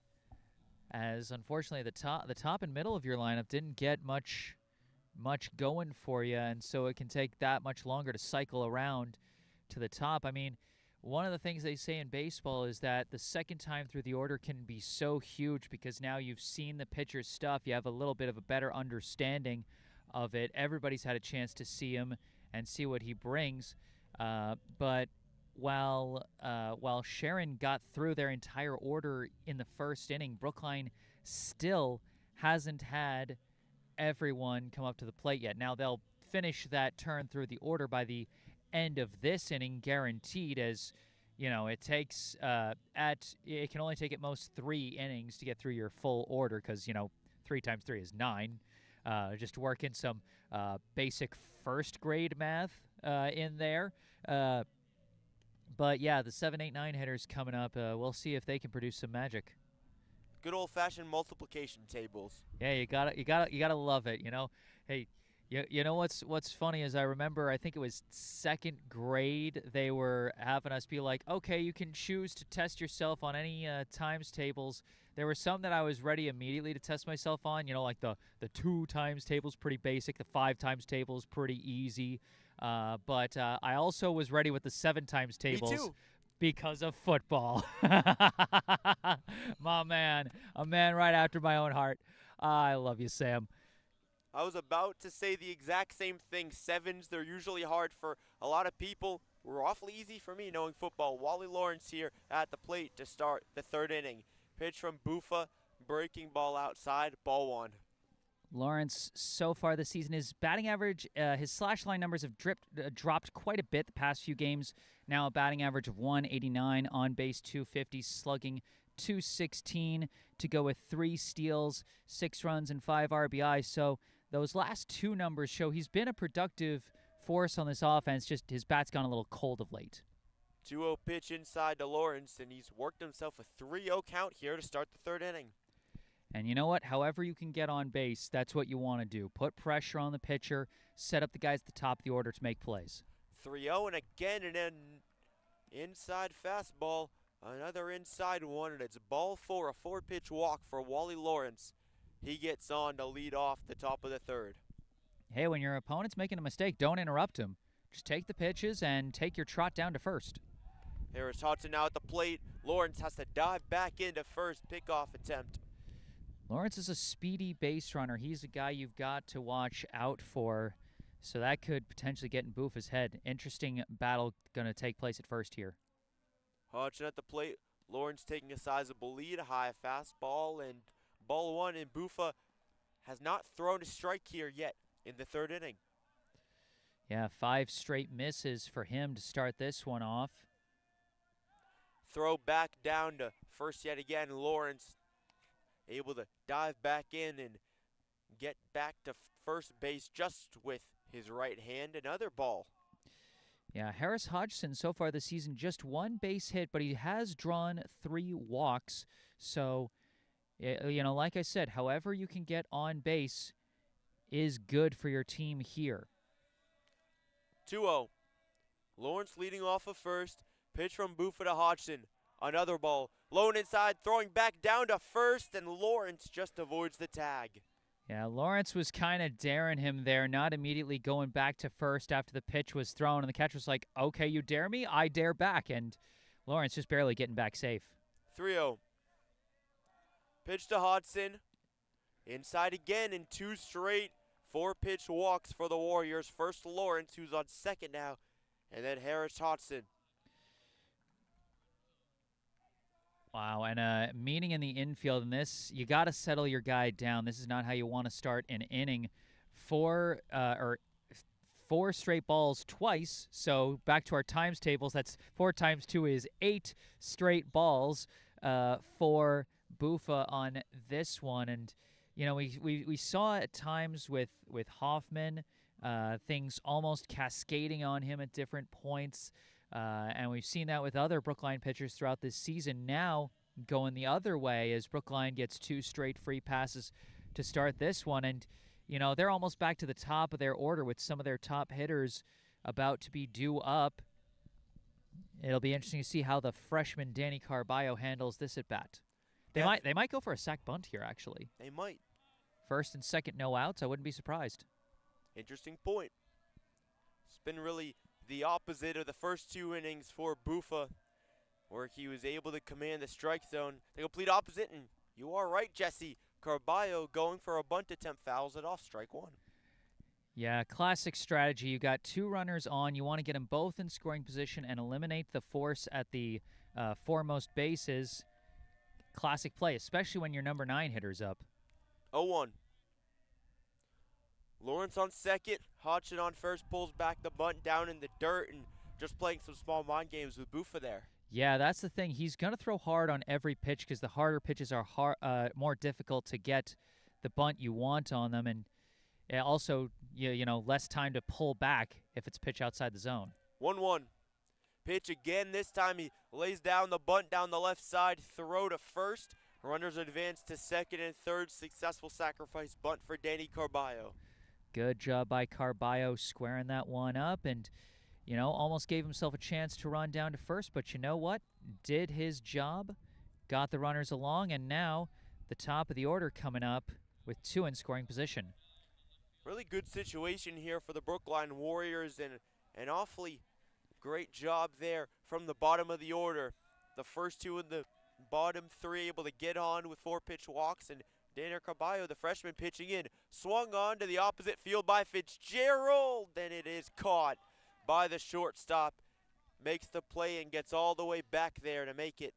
as unfortunately the top and middle of your lineup didn't get much going for you, and so it can take that much longer to cycle around to the top. I mean, one of the things they say in baseball is that the second time through the order can be so huge because now you've seen the pitcher's stuff, you have a little bit of a better understanding of it. Everybody's had a chance to see him and see what he brings, but while Sharon got through their entire order in the first inning, Brookline still hasn't had everyone come up to the plate yet. Now they'll finish that turn through the order by the end of this inning, guaranteed, as it takes it can only take at most 3 innings to get through your full order, because 3 times 3 is 9. Just to work in some basic first grade math in there. But yeah, the 7, 8, 9 hitters coming up. We'll see if they can produce some magic. Good old-fashioned multiplication tables. Yeah, you gotta love it. Hey, you know what's funny is I remember, I think it was second grade, they were having us be like, okay, you can choose to test yourself on any times tables. There were some that I was ready immediately to test myself on. Like the 2 times table's pretty basic, the 5 times table's pretty easy. But I also was ready with the 7 times tables. Me too. Because of football. My man. A man right after my own heart. I love you, Sam. I was about to say the exact same thing. 7s, they're usually hard for a lot of people. Were awfully easy for me knowing football. Wally Lawrence here at the plate to start the third inning. Pitch from Bufa, Breaking ball outside, ball one. Lawrence, so far this season, his batting average, his slash line numbers have dropped quite a bit the past few games. Now a batting average of 189, on base 250, slugging 216 to go with 3 steals, 6 runs, and 5 RBIs. So those last 2 numbers show he's been a productive force on this offense, just his bat's gone a little cold of late. 2-0 pitch inside to Lawrence, and he's worked himself a 3-0 count here to start the third inning. And you know what? However you can get on base, that's what you want to do. Put pressure on the pitcher, set up the guys at the top of the order to make plays. 3-0, and again an inside fastball. Another inside one, and it's ball 4, a 4-pitch walk for Wally Lawrence. He gets on to lead off the top of the third. Hey, when your opponent's making a mistake, don't interrupt him. Just take the pitches and take your trot down to first. Harris Hodgson now at the plate. Lawrence has to dive back into first, pickoff attempt. Lawrence is a speedy base runner. He's a guy you've got to watch out for. So that could potentially get in Bufa's head. Interesting battle going to take place at first here. Hodgson at the plate. Lawrence taking a sizable lead. A high fastball and ball one. And Bufa has not thrown a strike here yet in the third inning. Yeah, 5 straight misses for him to start this one off. Throw back down to first yet again. Lawrence able to dive back in and get back to first base just with his right hand. Another ball. Yeah, Harris Hodgson so far this season just 1 base hit, but he has drawn 3 walks. So, you know, like I said, however you can get on base is good for your team here. 2-0. Lawrence leading off of first. Pitch from Bufa to Hodgson. Another ball. Lone inside, throwing back down to first, and Lawrence just avoids the tag. Yeah, Lawrence was kind of daring him there, not immediately going back to first after the pitch was thrown, and the catcher was like, okay, you dare me? I dare back, and Lawrence just barely getting back safe. 3-0. Pitch to Hodgson. Inside again in 2 straight 4-pitch walks for the Warriors. First Lawrence, who's on second now, and then Harris Hodgson. Wow, and a meeting in the infield, and this, you got to settle your guy down. This is not how you want to start an inning. 4 straight balls twice, so back to our times tables, that's 4 times 2 is 8 straight balls for Bufa on this one. And, you know, we saw at times with Hoffman, things almost cascading on him at different points. And we've seen that with other Brookline pitchers throughout this season. Now going the other way as Brookline gets 2 straight free passes to start this one. And, you know, they're almost back to the top of their order with some of their top hitters about to be due up. It'll be interesting to see how the freshman Danny Carballo handles this at bat. They might go for a sac bunt here, actually. They might. First and second, no outs. I wouldn't be surprised. Interesting point. It's been really the opposite of the first 2 innings for Bufa, where he was able to command the strike zone. The complete opposite, and you are right, Jesse. Carballo going for a bunt attempt, fouls it off, strike 1. Yeah, classic strategy. You got 2 runners on. You want to get them both in scoring position and eliminate the force at the foremost bases. Classic play, especially when your number 9 hitter's up. 0-1. Lawrence on second. Hodgson on first, pulls back the bunt down in the dirt, and just playing some small mind games with Bufa there. Yeah, that's the thing. He's going to throw hard on every pitch because the harder pitches are more difficult to get the bunt you want on them, and also you know, less time to pull back if it's pitch outside the zone. 1-1. Pitch again. This time he lays down the bunt down the left side. Throw to first. Runners advance to second and third. Successful sacrifice bunt for Danny Carballo. Good job by Carballo squaring that one up, and, you know, almost gave himself a chance to run down to first, but you know what? Did his job, got the runners along, and now the top of the order coming up with 2 in scoring position. Really good situation here for the Brookline Warriors, and an awfully great job there from the bottom of the order. The first 2 in the bottom 3 able to get on with 4-pitch walks, and Danny Carballo, the freshman, pitching in. Swung on to the opposite field by Fitzgerald, and it is caught by the shortstop. Makes the play and gets all the way back there to make it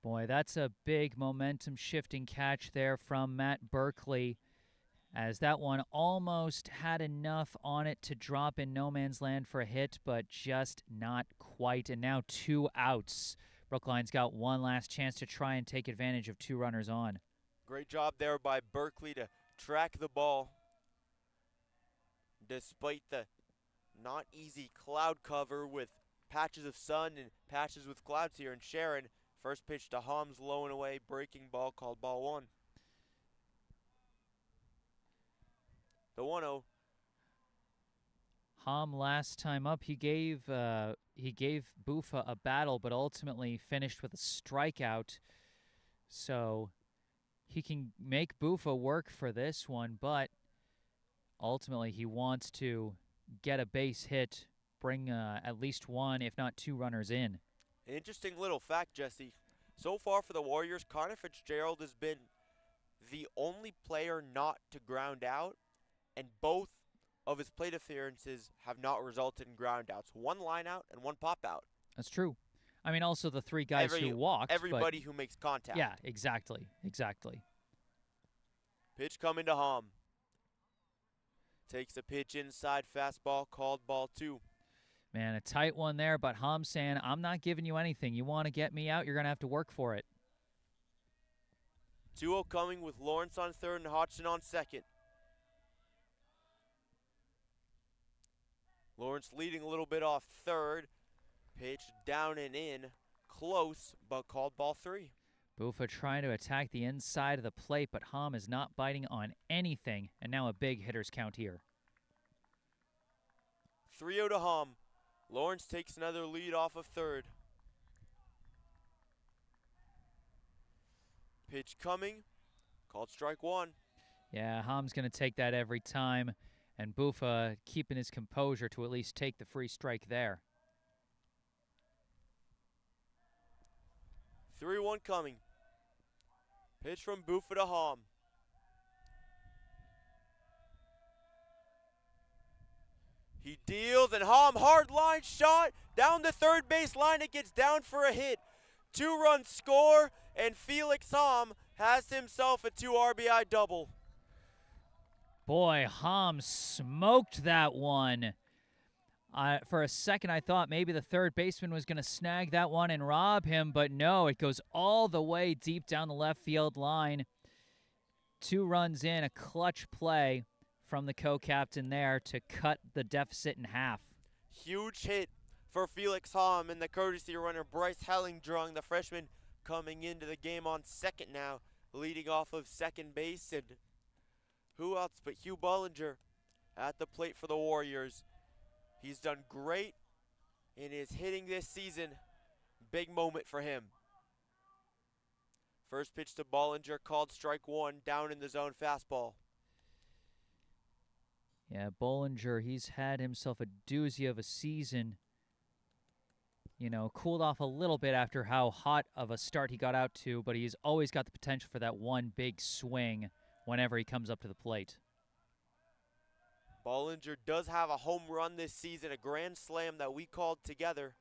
Boy, that's a big momentum shifting catch there from Matt Berkeley, as that one almost had enough on it to drop in no man's land for a hit, but just not quite. And now 2 outs. Brookline's got one last chance to try and take advantage of 2 runners on. Great job there by Berkeley to track the ball. Despite the not easy cloud cover with patches of sun and patches with clouds here in Sharon. First pitch to Hams, low and away, breaking ball, called ball 1. The 1-0. Ham last time up, he gave Bufa a battle, but ultimately finished with a strikeout. So he can make Bufa work for this one, but ultimately he wants to get a base hit, bring at least 1, if not 2 runners in. An interesting little fact, Jesse. So far for the Warriors, Connor Fitzgerald has been the only player not to ground out, and both of his plate appearances have not resulted in ground outs. 1 line out and 1 pop out. That's true. I mean, also the 3 guys who walked. Everybody who makes contact. Yeah, exactly. Pitch coming to Ham. Takes a pitch inside, fastball, called ball 2. Man, a tight one there, but Ham saying, I'm not giving you anything. You want to get me out, you're going to have to work for it. 2-0 coming with Lawrence on third and Hodgson on second. Lawrence leading a little bit off third. Pitch down and in. Close, but called ball 3. Bufa trying to attack the inside of the plate, but Ham is not biting on anything, and now a big hitter's count here. 3-0 to Ham. Lawrence takes another lead off of third. Pitch coming, called strike 1. Yeah, Ham's going to take that every time, and Bufa keeping his composure to at least take the free strike there. 3-1 coming. Pitch from Bufa to Ham. He deals, and Ham, hard line shot down the third base line. It gets down for a hit. 2-run score, and Felix Ham has himself a 2 RBI double. Boy, Ham smoked that one. For a second, I thought maybe the third baseman was going to snag that one and rob him, but no, it goes all the way deep down the left field line. 2 runs in, a clutch play from the co-captain there to cut the deficit in half. Huge hit for Felix Ham, and the courtesy runner Bryce Hellingdrung, the freshman, coming into the game on second now, leading off of second base. And who else but Hugh Bollinger at the plate for the Warriors. He's done great in his hitting this season. Big moment for him. First pitch to Bollinger, called strike 1, down in the zone, fastball. Yeah, Bollinger, he's had himself a doozy of a season. You know, cooled off a little bit after how hot of a start he got out to, but he's always got the potential for that one big swing whenever he comes up to the plate. Bollinger does have a home run this season, a grand slam that we called together.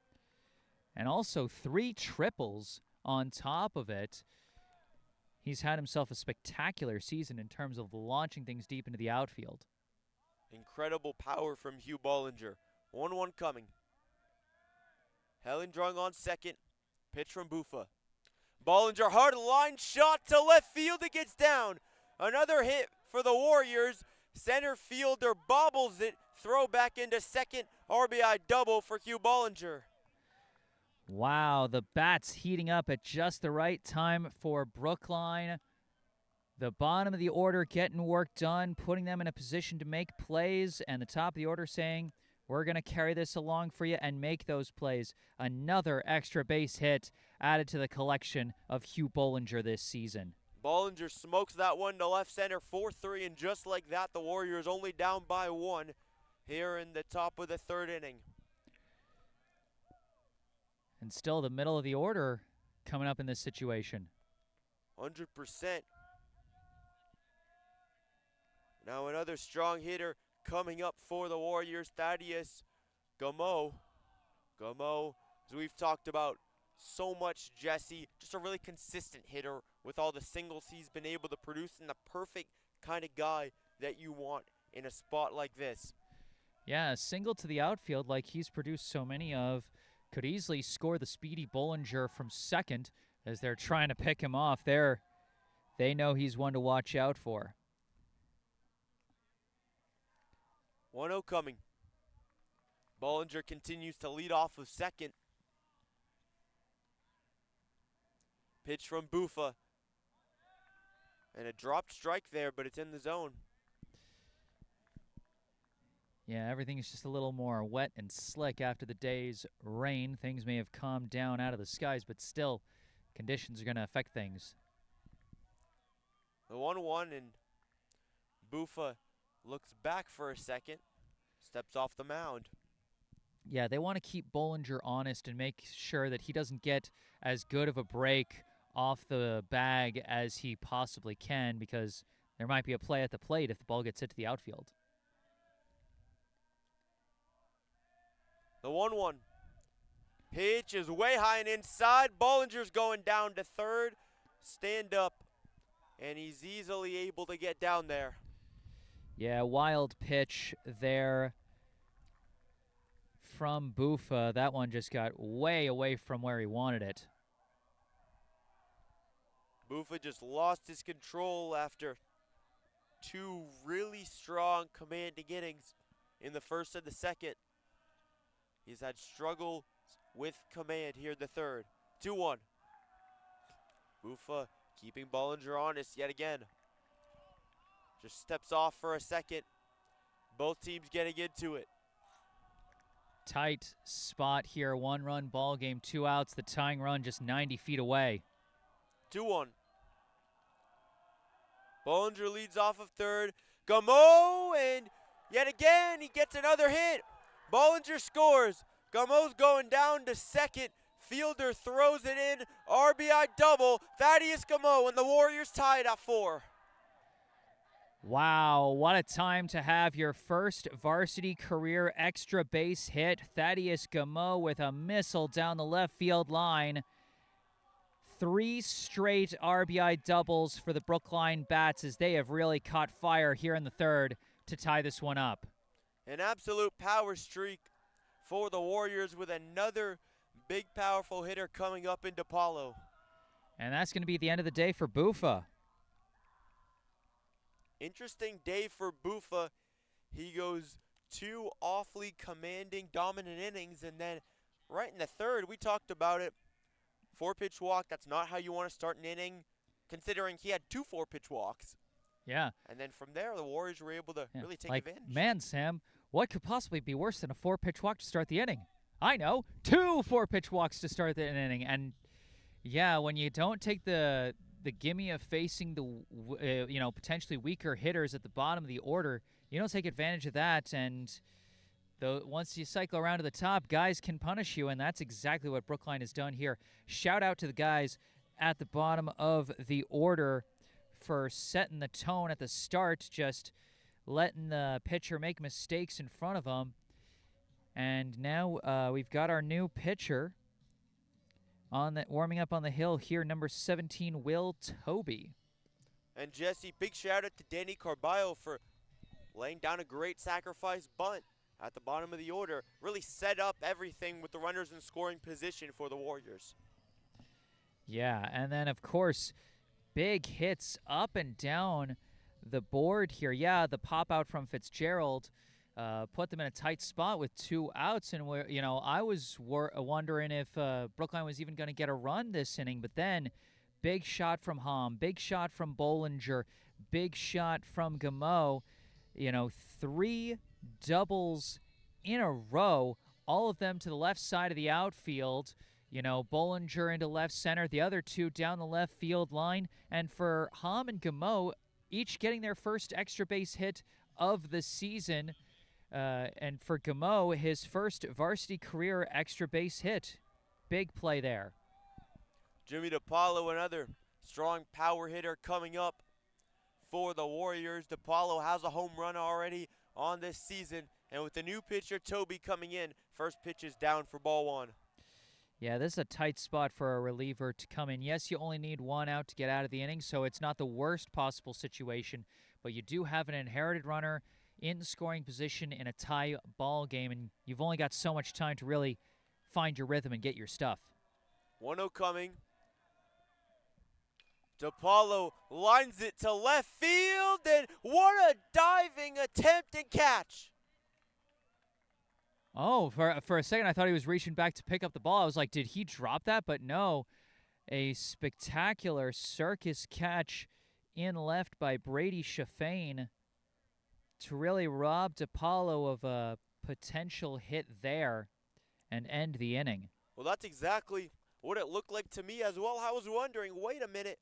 And also 3 triples on top of it. He's had himself a spectacular season in terms of launching things deep into the outfield. Incredible power from Hugh Bollinger. 1-1 coming. Hellingdrung on second. Pitch from Bufa. Bollinger, hard line shot to left field. It gets down. Another hit for the Warriors. Center fielder bobbles it. Throw back into second. RBI double for Hugh Bollinger. Wow, the bats heating up at just the right time for Brookline. The bottom of the order getting work done, putting them in a position to make plays, and the top of the order saying, we're going to carry this along for you and make those plays. Another extra base hit added to the collection of Hugh Bollinger this season. Bollinger smokes that one to left center, 4-3, and just like that, the Warriors only down by 1 here in the top of the third inning. And still the middle of the order coming up in this situation. 100%. Now another strong hitter coming up for the Warriors, Thaddeus Gameau. Gameau, as we've talked about, so much, Jesse. Just a really consistent hitter with all the singles he's been able to produce, and the perfect kind of guy that you want in a spot like this. Yeah, a single to the outfield like he's produced so many of. Could easily score the speedy Bollinger from second as they're trying to pick him off there. They know he's one to watch out for. 1-0 coming. Bollinger continues to lead off of second. Pitch from Buffa. And a dropped strike there, but it's in the zone. Yeah, everything is just a little more wet and slick after the day's rain. Things may have calmed down out of the skies, but still, conditions are going to affect things. The 1-1, and Buffa looks back for a second, steps off the mound. Yeah, they want to keep Bollinger honest and make sure that he doesn't get as good of a break off the bag as he possibly can, because there might be a play at the plate if the ball gets hit to the outfield. The 1-1. Pitch is way high and inside. Bollinger's going down to third. Stand up. And he's easily able to get down there. Yeah, wild pitch there from Buffa. That one just got way away from where he wanted it. Buffa just lost his control after two really strong commanding innings in the first and the second. He's had struggle with command here in the third. 2-1. Buffa keeping Bollinger honest yet again. Just steps off for a second. Both teams getting into it. Tight spot here. 1-run ball game, 2 outs. The tying run just 90 feet away. 2-1. Bollinger leads off of third. Gameau, and yet again he gets another hit. Bollinger scores. Gameau's going down to second. Fielder throws it in. RBI double. Thaddeus Gameau, and the Warriors tied at 4. Wow, what a time to have your first varsity career extra base hit. Thaddeus Gameau with a missile down the left field line. 3 straight RBI doubles for the Brookline Bats as they have really caught fire here in the third to tie this one up. An absolute power streak for the Warriors with another big, powerful hitter coming up in DePaulo. And that's going to be the end of the day for Buffa. Interesting day for Buffa. He goes 2 awfully commanding, dominant innings, and then right in the third, we talked about it, 4-pitch walk. That's not how you want to start an inning, considering he had 2 4-pitch walks. Yeah. And then from there, the Warriors were able to really take advantage. Man, Sam, what could possibly be worse than a 4-pitch walk to start the inning? I know, 2 4-pitch walks to start the inning. And yeah, when you don't take the gimme of facing the potentially weaker hitters at the bottom of the order, you don't take advantage of that. And once you cycle around to the top, guys can punish you, and that's exactly what Brookline has done here. Shout out to the guys at the bottom of the order for setting the tone at the start, just letting the pitcher make mistakes in front of them. And now we've got our new pitcher warming up on the hill here, number 17, Will Toby. And Jesse, big shout out to Danny Carballo for laying down a great sacrifice bunt at the bottom of the order. Really set up everything with the runners in scoring position for the Warriors. Yeah, and then of course, big hits up and down the board here. Yeah, the pop out from Fitzgerald put them in a tight spot with 2 outs, and I was wondering if Brookline was even going to get a run this inning, but then big shot from Hom, big shot from Bollinger, big shot from Gameau. 3 doubles in a row, all of them to the left side of the outfield. Bollinger into left center, the other 2 down the left field line. And for Hom and Gameau, each getting their first extra base hit of the season. And for Gameau, his first varsity career extra base hit. Big play there. Jimmy DePaulo, another strong power hitter coming up for the Warriors. DePaulo has a home run already on this season. And with the new pitcher, Toby, coming in, first pitch is down for ball 1. Yeah, this is a tight spot for a reliever to come in. Yes, you only need one out to get out of the inning, so it's not the worst possible situation, but you do have an inherited runner in scoring position in a tie ball game, and you've only got so much time to really find your rhythm and get your stuff. 1-0 coming. DePaulo lines it to left field, and what a diving attempt and catch. Oh, for a second I thought he was reaching back to pick up the ball. I was like, did he drop that? But no, a spectacular circus catch in left by Mayfield-Sheehan to really rob DePaulo of a potential hit there and end the inning. Well, that's exactly what it looked like to me as well. I was wondering, wait a minute,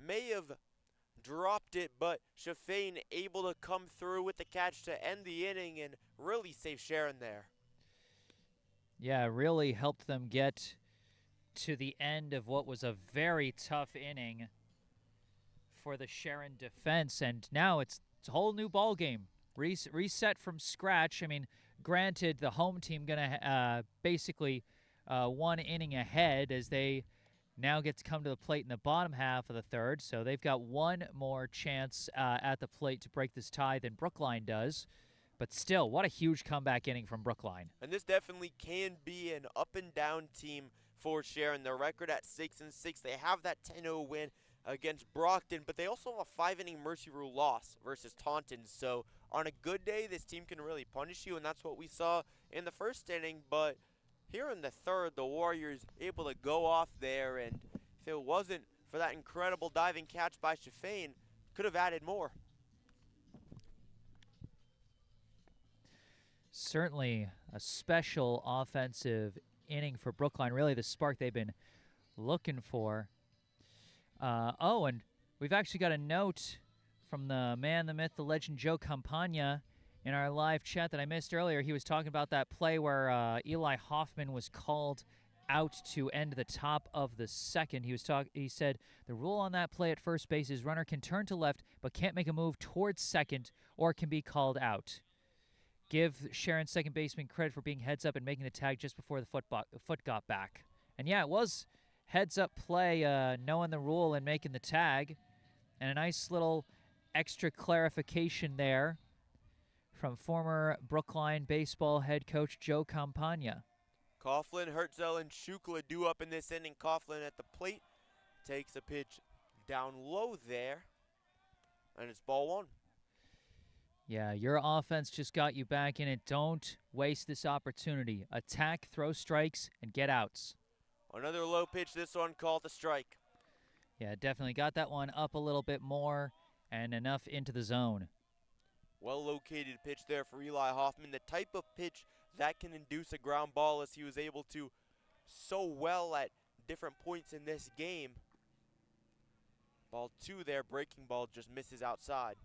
may have dropped it, but Sheehan able to come through with the catch to end the inning and really save Sharon there. Yeah, really helped them get to the end of what was a very tough inning for the Sharon defense, and now it's a whole new ball game. Reset from scratch. I mean, granted, the home team gonna basically one inning ahead as they now get to come to the plate in the bottom half of the third, so they've got one more chance at the plate to break this tie than Brookline does. But still, what a huge comeback inning from Brookline. And this definitely can be an up and down team for Sharon. Their record at 6-6. They have that 10-0 win against Brockton, but they also have a 5-inning Mercy Rule loss versus Taunton. So on a good day, this team can really punish you, and that's what we saw in the first inning. But here in the third, the Warriors able to go off there, and if it wasn't for that incredible diving catch by Sheehan, could have added more. Certainly a special offensive inning for Brookline, really the spark they've been looking for. And we've actually got a note from the man, the myth, the legend, Joe Campagna in our live chat that I missed earlier. He was talking about that play where Eli Hoffman was called out to end the top of the second. He said the rule on that play at first base is runner can turn to left but can't make a move towards second or can be called out. Give Sharon's second baseman credit for being heads up and making the tag just before the foot got back. And yeah, it was heads up play, knowing the rule and making the tag. And a nice little extra clarification there from former Brookline baseball head coach Joe Campagna. Coughlin, Hertzel, and Shukla do up in this inning. Coughlin at the plate takes a pitch down low there, and it's ball one. Yeah, your offense just got you back in it. Don't waste this opportunity. Attack, throw strikes, and get outs. Another low pitch, this one called a strike. Yeah, definitely got that one up a little bit more and enough into the zone. Well-located pitch there for Eli Hoffman. The type of pitch that can induce a ground ball as he was able to so well at different points in this game. Ball two there, breaking ball just misses outside.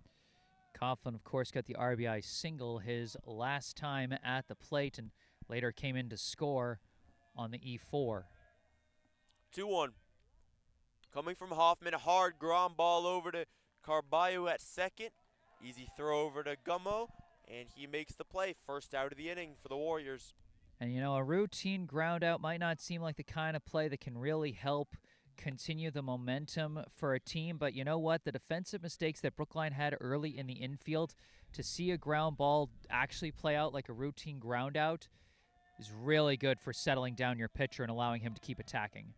Coughlin, of course, got the RBI single his last time at the plate and later came in to score on the E4. 2-1. Coming from Hoffman, a hard ground ball over to Carballo at second. Easy throw over to Gummo, and he makes the play. First out of the inning for the Warriors. And, you know, a routine ground out might not seem like the kind of play that can really help continue the momentum for a team, but you know what? The defensive mistakes that Brookline had early in the infield, to see a ground ball actually play out like a routine ground out is really good for settling down your pitcher and allowing him to keep attacking.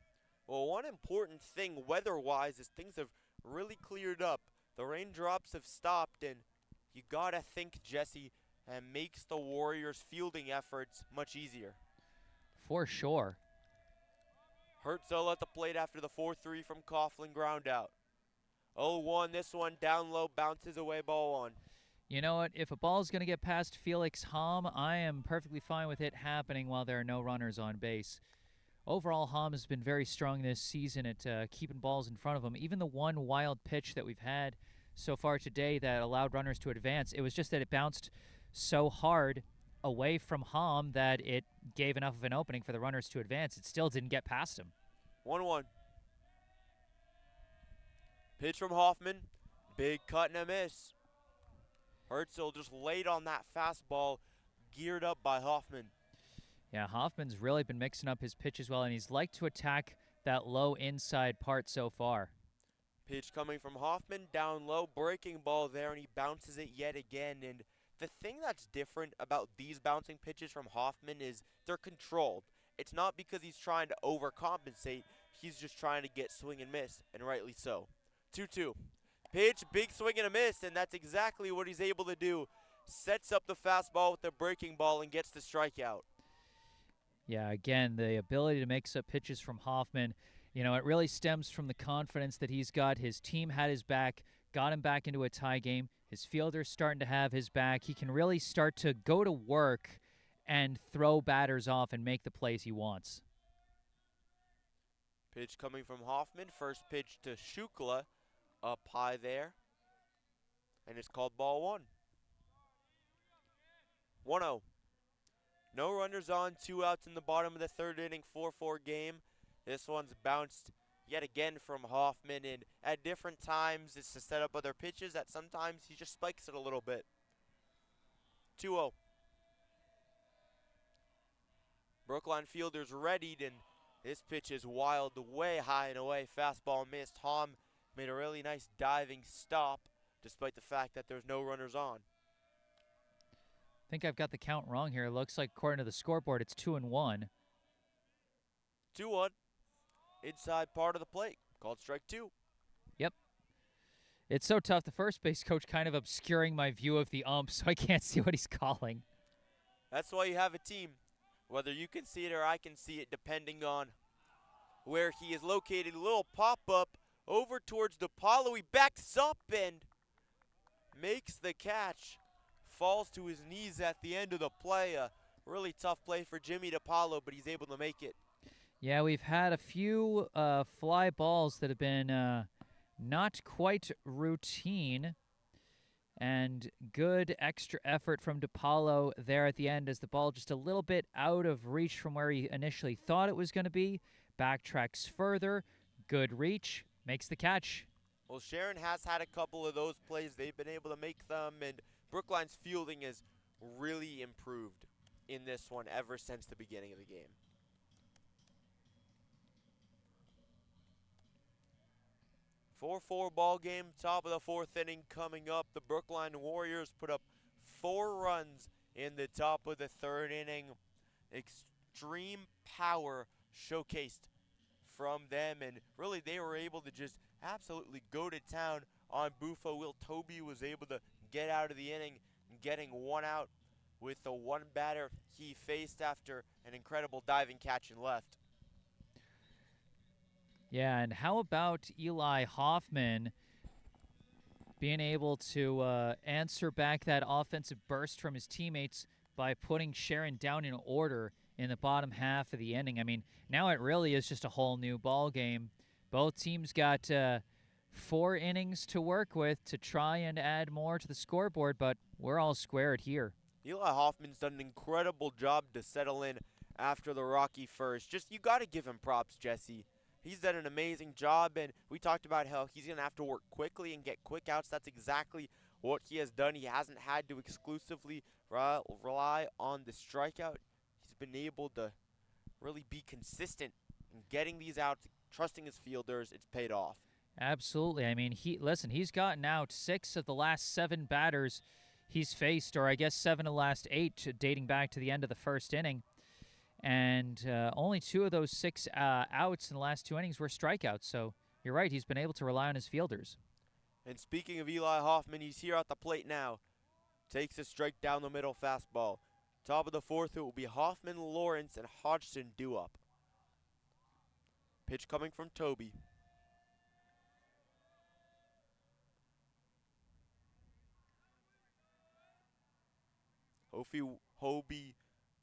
Well, one important thing weather-wise is things have really cleared up. The raindrops have stopped, and you gotta think Jesse makes the Warriors' fielding efforts much easier. For sure. Hertzel at the plate after the 4-3 from Coughlin ground out. 0-1, this one down low, bounces away, ball one. You know what? If a ball is going to get past Felix Hom, I am perfectly fine with it happening while there are no runners on base. Overall, Hom has been very strong this season at keeping balls in front of him. Even the one wild pitch that we've had so far today that allowed runners to advance, it was just that it bounced so hard away from Hom that it gave enough of an opening for the runners to advance. It still didn't get past him. 1-1. Pitch from Hoffman. Big cut and a miss. Hertzel just laid on that fastball, geared up by Hoffman. Yeah, Hoffman's really been mixing up his pitch as well, and he's liked to attack that low inside part so far. Pitch coming from Hoffman, down low, breaking ball there, and he bounces it yet again. And the thing that's different about these bouncing pitches from Hoffman is they're controlled. It's not because he's trying to overcompensate, he's just trying to get swing and miss, and rightly so. 2-2. Pitch, big swing and a miss, and that's exactly what he's able to do. Sets up the fastball with the breaking ball and gets the strikeout. Yeah, again, the ability to mix up pitches from Hoffman, it really stems from the confidence that he's got. His team had his back, got him back into a tie game. His fielder's starting to have his back. He can really start to go to work and throw batters off and make the plays he wants. Pitch coming from Hoffman. First pitch to Shukla, up high there. And it's called ball one. 1-0. No runners on, 2 outs in the bottom of the third inning, 4-4 game. This one's bounced yet again from Hoffman, and at different times it's to set up other pitches. At sometimes he just spikes it a little bit. 2-0. Brookline fielders readied, and this pitch is wild, way high and away. Fastball missed. Hom made a really nice diving stop, despite the fact that there's no runners on. I think I've got the count wrong here. It looks like, according to the scoreboard, it's 2-1. 2-1. Inside part of the plate. Called strike two. Yep. It's so tough. The first base coach kind of obscuring my view of the ump, so I can't see what he's calling. That's why you have a team. Whether you can see it or I can see it, depending on where he is located. A little pop-up over towards DePaulo. He backs up and makes the catch. Falls to his knees at the end of the play. A really tough play for Jimmy DePaulo, but he's able to make it. Yeah, we've had a few fly balls that have been not quite routine, and good extra effort from DePaulo there at the end as the ball just a little bit out of reach from where he initially thought it was going to be. Backtracks further, good reach, makes the catch. Well, Sharon has had a couple of those plays. They've been able to make them, and Brookline's fielding has really improved in this one ever since the beginning of the game. Four ball game, top of the fourth inning coming up. The Brookline Warriors put up 4 runs in the top of the third inning. Extreme power showcased from them, and really they were able to just absolutely go to town on Bufo. Will Toby was able to get out of the inning, getting 1 out with the 1 batter he faced after an incredible diving catch and left. Yeah, and how about Eli Hoffman being able to answer back that offensive burst from his teammates by putting Sharon down in order in the bottom half of the inning? I mean, now it really is just a whole new ball game. Both teams got 4 innings to work with to try and add more to the scoreboard, but we're all squared here. Eli Hoffman's done an incredible job to settle in after the rocky first. Just, you got to give him props, Jesse. He's done an amazing job, and we talked about how he's going to have to work quickly and get quick outs. That's exactly what he has done. He hasn't had to exclusively rely on the strikeout. He's been able to really be consistent in getting these outs, trusting his fielders. It's paid off. Absolutely. I mean, he's gotten out 6 of the last 7 batters he's faced, or I guess 7 of the last 8, dating back to the end of the first inning. And only 2 of those 6 outs in the last 2 innings were strikeouts. So you're right, he's been able to rely on his fielders. And speaking of Eli Hoffman, he's here at the plate now. Takes a strike down the middle fastball. Top of the fourth, it will be Hoffman, Lawrence, and Hodgson due up. Pitch coming from Toby.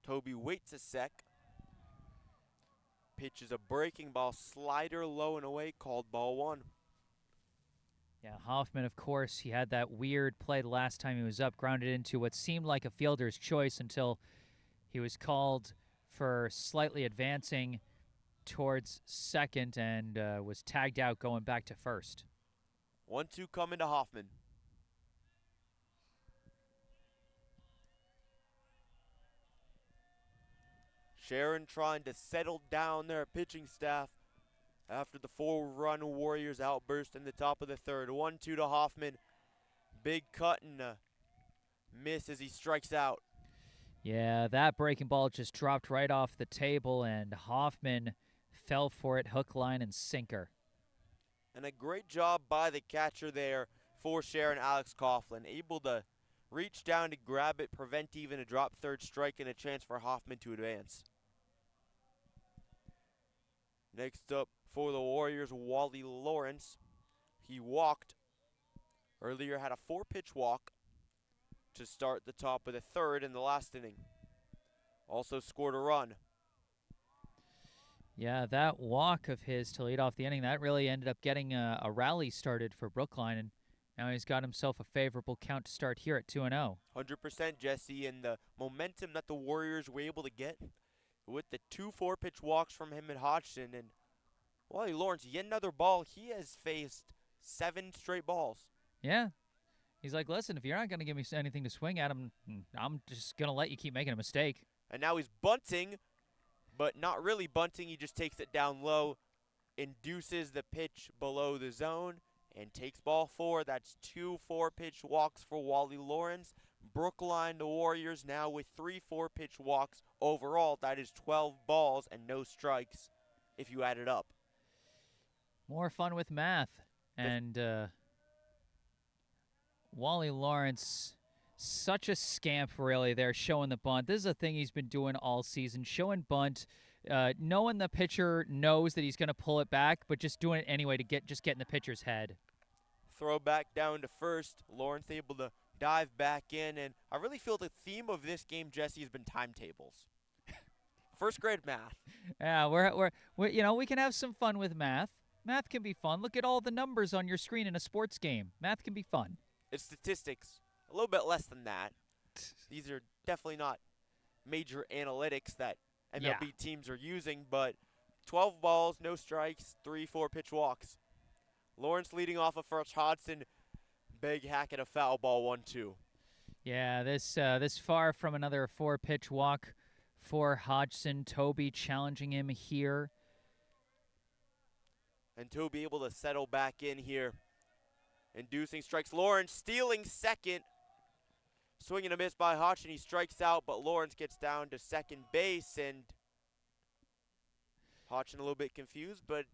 Toby waits a sec. Pitches a breaking ball, slider low and away, called ball 1. Yeah, Hoffman, of course, he had that weird play the last time he was up, grounded into what seemed like a fielder's choice until he was called for slightly advancing towards second and was tagged out going back to first. 1-2 coming to Hoffman. Sharon trying to settle down their pitching staff after the 4-run Warriors outburst in the top of the third. 1-2 to Hoffman. Big cut and a miss as he strikes out. Yeah, that breaking ball just dropped right off the table, and Hoffman fell for it, hook, line, and sinker. And a great job by the catcher there for Sharon, Alex Coughlin. Able to reach down to grab it, prevent even a drop third strike, and a chance for Hoffman to advance. Next up for the Warriors, Wally Lawrence. He walked. Earlier had a 4-pitch walk to start the top of the third in the last inning. Also scored a run. Yeah, that walk of his to lead off the inning, that really ended up getting a rally started for Brookline, and now he's got himself a favorable count to start here at 2-0. 100% Jesse, and the momentum that the Warriors were able to get with the 2 4-pitch walks from him and Hodgson, and Wally Lawrence, yet another ball. He has faced 7 straight balls. Yeah. He's like, listen, if you're not going to give me anything to swing at, I'm just going to let you keep making a mistake. And now he's bunting, but not really bunting. He just takes it down low, induces the pitch below the zone, and takes ball 4. That's 2 4-pitch walks for Wally Lawrence. Brookline, the Warriors, now with 3 4-pitch walks overall. That is 12 balls and no strikes if you add it up. More fun with math. And Wally Lawrence, such a scamp, really, there, showing the bunt. This is a thing he's been doing all season, showing bunt, knowing the pitcher knows that he's going to pull it back, but just doing it anyway to get in the pitcher's head. Throw back down to first. Lawrence able to dive back in, and I really feel the theme of this game, Jesse, has been timetables. First grade math. Yeah, we're we can have some fun with math. Math can be fun. Look at all the numbers on your screen in a sports game. Math can be fun. It's statistics. A little bit less than that. These are definitely not major analytics that MLB teams are using, but 12 balls, no strikes, 3 4-pitch walks. Lawrence leading off of first. Hodgson, big hack at a foul ball, 1-2. Yeah, this far from another 4-pitch walk for Hodgson. Toby challenging him here. And Toby able to settle back in here. Inducing strikes. Lawrence stealing second. Swing and a miss by Hodgson. He strikes out, but Lawrence gets down to second base, and Hodgson a little bit confused, but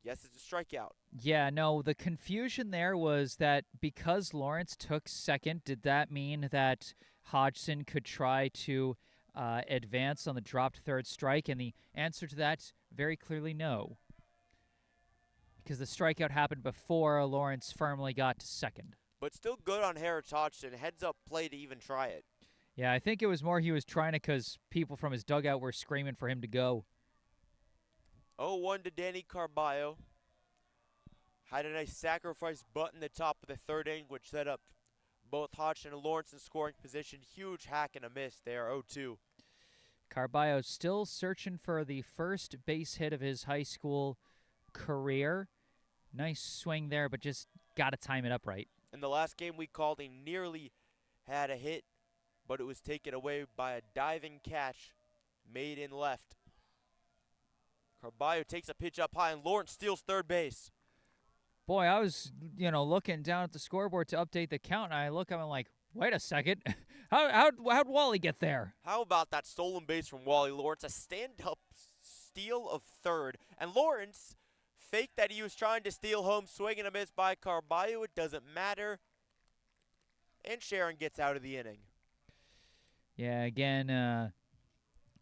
yes, it's a strikeout. Yeah, no, the confusion there was that because Lawrence took second, did that mean that Hodgson could try to advance on the dropped third strike? And the answer to that, very clearly no. Because the strikeout happened before Lawrence firmly got to second. But still good on Harris Hodgson. Heads up play to even try it. Yeah, I think it was more he was trying it because people from his dugout were screaming for him to go. 0-1 to Danny Carballo. Had a nice sacrifice bunt in the top of the third inning, which set up both Hodgson and Lawrence in scoring position. Huge hack and a miss there, 0-2. Carballo still searching for the first base hit of his high school career. Nice swing there, but just got to time it up right. In the last game we called, he nearly had a hit, but it was taken away by a diving catch made in left. Carballo takes a pitch up high, and Lawrence steals third base. Boy, I was, looking down at the scoreboard to update the count, and I look up and I'm like, wait a second. How'd Wally get there? How about that stolen base from Wally Lawrence? A stand-up steal of third. And Lawrence faked that he was trying to steal home, swing and a miss by Carballo. It doesn't matter. And Sharon gets out of the inning. Yeah, again,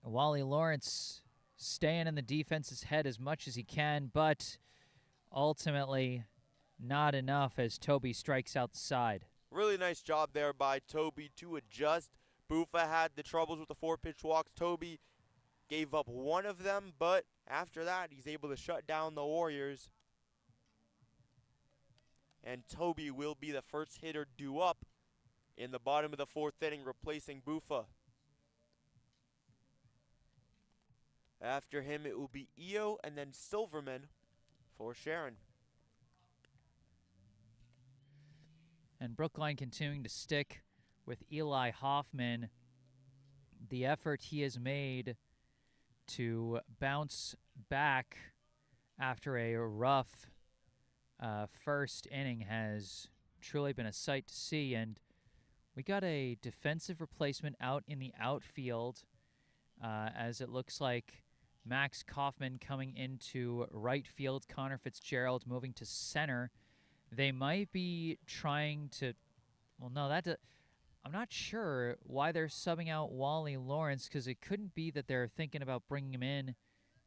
Wally Lawrence staying in the defense's head as much as he can, but ultimately not enough as Toby strikes out the side. Really nice job there by Toby to adjust. Bufa had the troubles with the 4-pitch walks. Toby gave up one of them, but after that, he's able to shut down the Warriors. And Toby will be the first hitter due up in the bottom of the fourth inning, replacing Bufa. After him, it will be Eo and then Silverman for Sharon. And Brookline continuing to stick with Eli Hoffman. The effort he has made to bounce back after a rough first inning has truly been a sight to see. And we got a defensive replacement out in the outfield as it looks like Max Kaufman coming into right field, Connor Fitzgerald moving to center. They might be trying to, well, no, I'm not sure why they're subbing out Wally Lawrence, because it couldn't be that they're thinking about bringing him in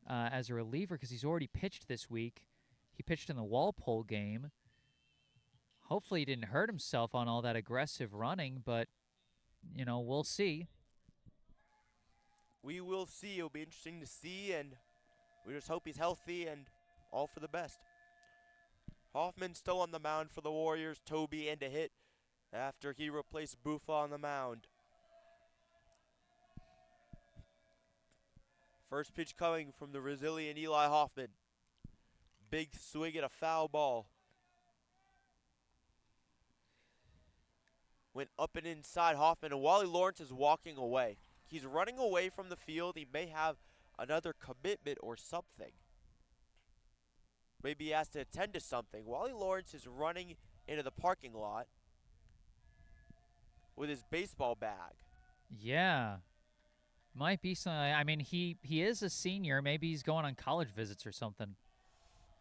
as a reliever, because he's already pitched this week. He pitched in the Walpole game. Hopefully he didn't hurt himself on all that aggressive running, but, we'll see. We will see. It'll be interesting to see, and we just hope he's healthy and all for the best. Hoffman still on the mound for the Warriors. Toby in to hit after he replaced Buffa on the mound. First pitch coming from the resilient Eli Hoffman. Big swing at a foul ball. Went up and inside Hoffman, and Wally Lawrence is walking away. He's running away from the field. He may have another commitment or something. Maybe he has to attend to something. Wally Lawrence is running into the parking lot with his baseball bag. Yeah. Might be something. I mean, he is a senior. Maybe he's going on college visits or something.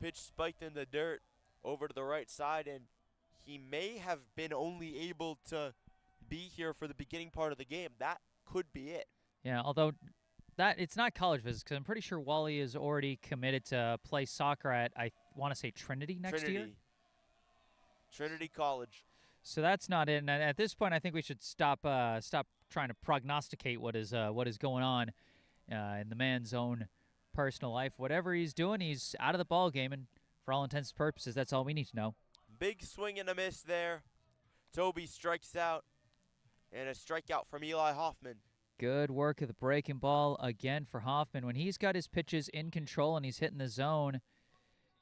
Pitch spiked in the dirt over to the right side, and he may have been only able to be here for the beginning part of the game. That could be it. Yeah, although it's not college visits, because I'm pretty sure Wally is already committed to play soccer at, I want to say, Trinity next year. Trinity College. So that's not it. And at this point, I think we should stop trying to prognosticate what is going on in the man's own personal life. Whatever he's doing, he's out of the ball game, and for all intents and purposes, that's all we need to know. Big swing and a miss there. Toby strikes out, and a strikeout from Eli Hoffman. Good work of the breaking ball again for Hoffman. When he's got his pitches in control and he's hitting the zone,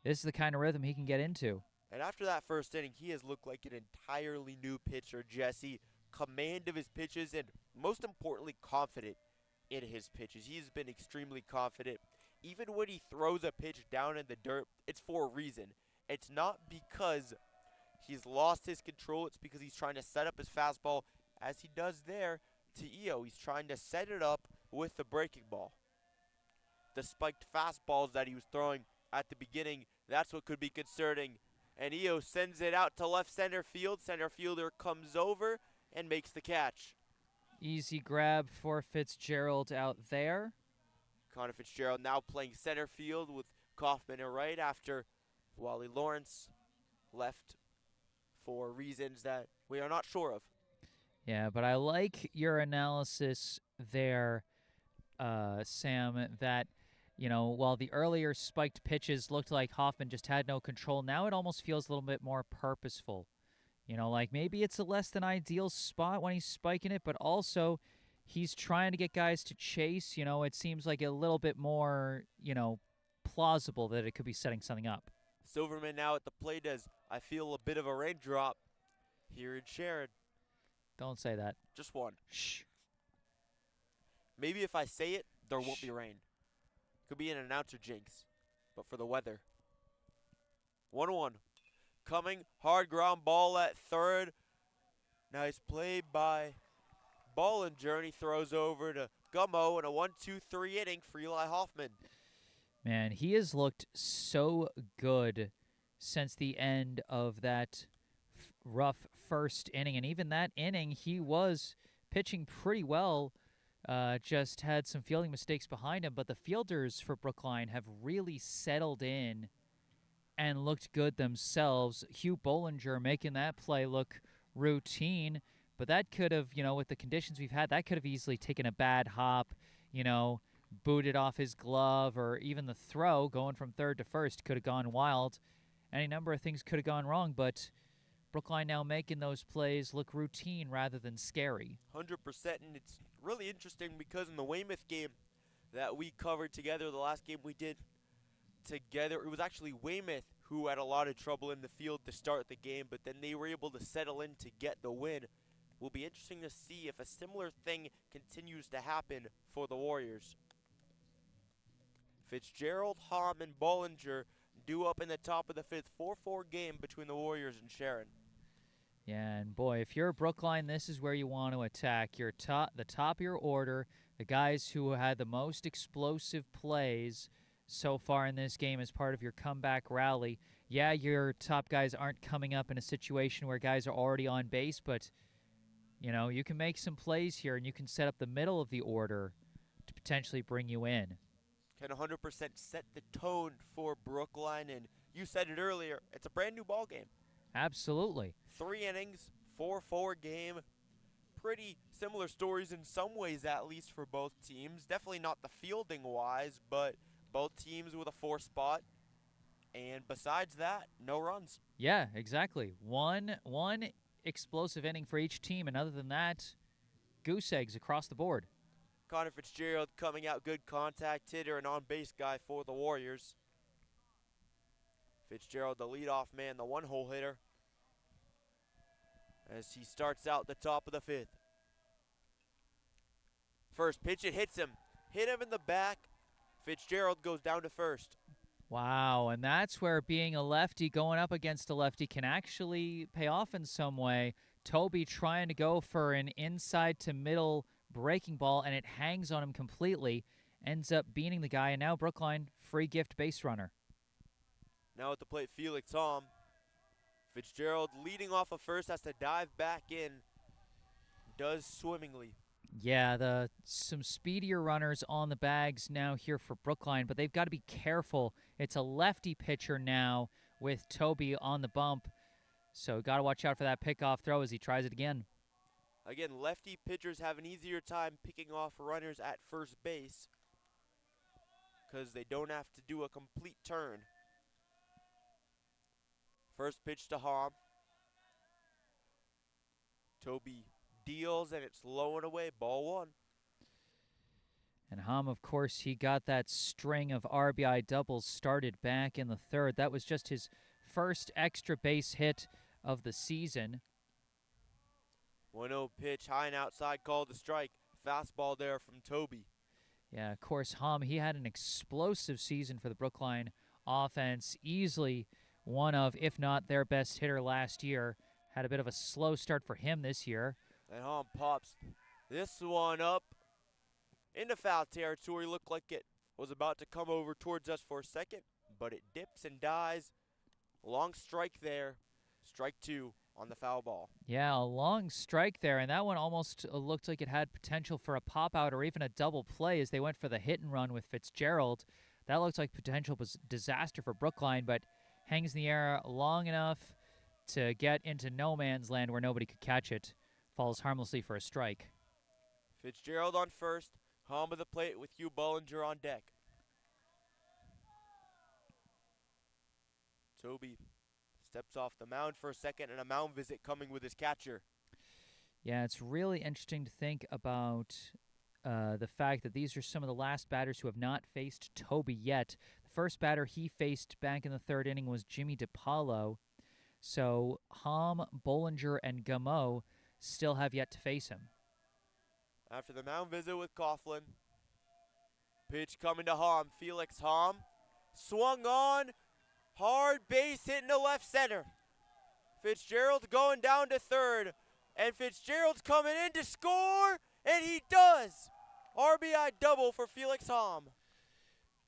this is the kind of rhythm he can get into. And after that first inning, he has looked like an entirely new pitcher, Jesse. Command of his pitches, and most importantly, confident in his pitches. He's been extremely confident. Even when he throws a pitch down in the dirt, it's for a reason. It's not because he's lost his control. It's because he's trying to set up his fastball, as he does there, to Eo. He's trying to set it up with the breaking ball. The spiked fastballs that he was throwing at the beginning, that's what could be concerning. And Eo sends it out to left center field. Center fielder comes over and makes the catch. Easy grab for Fitzgerald out there. Connor Fitzgerald now playing center field with Kaufman at right after Wally Lawrence left for reasons that we are not sure of. Yeah, but I like your analysis there, Sam, that, while the earlier spiked pitches looked like Hoffman just had no control, now it almost feels a little bit more purposeful. Like maybe it's a less than ideal spot when he's spiking it, but also he's trying to get guys to chase. It seems like a little bit more, plausible that it could be setting something up. Silverman now at the plate as I feel a bit of a raindrop here in Sharon. Don't say that. Just one. Shh. Maybe if I say it, there won't be rain. Could be an announcer jinx, but for the weather. 1-1. Coming, hard ground ball at third. Nice play by Bollinger, and he throws over to Gummo in a 1-2-3 inning for Eli Hoffman. Man, he has looked so good since the end of that rough first inning. And even that inning, he was pitching pretty well, just had some fielding mistakes behind him. But the fielders for Brookline have really settled in and looked good themselves. Hugh Bollinger making that play look routine, but that could have, with the conditions we've had, that could have easily taken a bad hop, booted off his glove, or even the throw going from third to first could have gone wild. Any number of things could have gone wrong, but Brookline now making those plays look routine rather than scary. 100%, and it's really interesting because in the Weymouth game that we covered together, the last game we did together, it was actually Weymouth who had a lot of trouble in the field to start the game, but then they were able to settle in to get the win. Will be interesting to see if a similar thing continues to happen for the Warriors. Fitzgerald, Hom, and Bollinger due up in the top of the fifth. 4-4 game between the Warriors and Sharon. Yeah, and boy, if you're Brookline, this is where you want to attack. The top of your order, the guys who had the most explosive plays so far in this game as part of your comeback rally. Yeah, your top guys aren't coming up in a situation where guys are already on base, but, you know, you can make some plays here, and you can set up the middle of the order to potentially bring you in. Can 100% set the tone for Brookline, and you said it earlier, it's a brand new ball game. Absolutely. 3 innings, 4-4 game. Pretty similar stories in some ways, at least, for both teams. Definitely not the fielding-wise, but both teams with a 4 spot. And besides that, no runs. Yeah, exactly. One explosive inning for each team, and other than that, goose eggs across the board. Connor Fitzgerald coming out, good contact hitter and on-base guy for the Warriors. Fitzgerald, the leadoff man, the one-hole hitter, as he starts out the top of the fifth. First pitch, it hits him. Hit him in the back. Fitzgerald goes down to first. Wow, and that's where being a lefty going up against a lefty can actually pay off in some way. Toby trying to go for an inside to middle breaking ball, and it hangs on him completely. Ends up beating the guy, and now Brookline, free gift base runner. Now at the plate, Felix Hom. Fitzgerald leading off of first, has to dive back in. Does swimmingly. Yeah, some speedier runners on the bags now here for Brookline, but they've got to be careful. It's a lefty pitcher now with Toby on the bump, so got to watch out for that pickoff throw as he tries it again. Again, lefty pitchers have an easier time picking off runners at first base because they don't have to do a complete turn. First pitch to Hom. Toby deals, and it's low and away, ball 1. And Hom, of course, he got that string of RBI doubles started back in the third. That was just his first extra base hit of the season. 1-0 pitch, high and outside, called a strike. Fastball there from Toby. Yeah, of course, Hom, he had an explosive season for the Brookline offense. Easily one of, if not their best hitter last year. Had a bit of a slow start for him this year. And Hom pops this one up into foul territory. Looked like it was about to come over towards us for a second, but it dips and dies. Long strike there. Strike 2 on the foul ball. Yeah, a long strike there, and that one almost looked like it had potential for a pop-out or even a double play as they went for the hit and run with Fitzgerald. That looked like potential disaster for Brookline, but hangs in the air long enough to get into no man's land where nobody could catch it. Falls harmlessly for a strike. Fitzgerald on first. Hom of the plate with Hugh Bollinger on deck. Toby steps off the mound for a second, and a mound visit coming with his catcher. Yeah, it's really interesting to think about the fact that these are some of the last batters who have not faced Toby yet. The first batter he faced back in the third inning was Jimmy DiPaolo. So Hom, Bollinger, and Gameau still have yet to face him. After the mound visit with Coughlin, pitch coming to Hom. Felix Hom swung on, hard base hit into left center. Fitzgerald's going down to third, and Fitzgerald's coming in to score, and he does. RBI double for Felix Hom.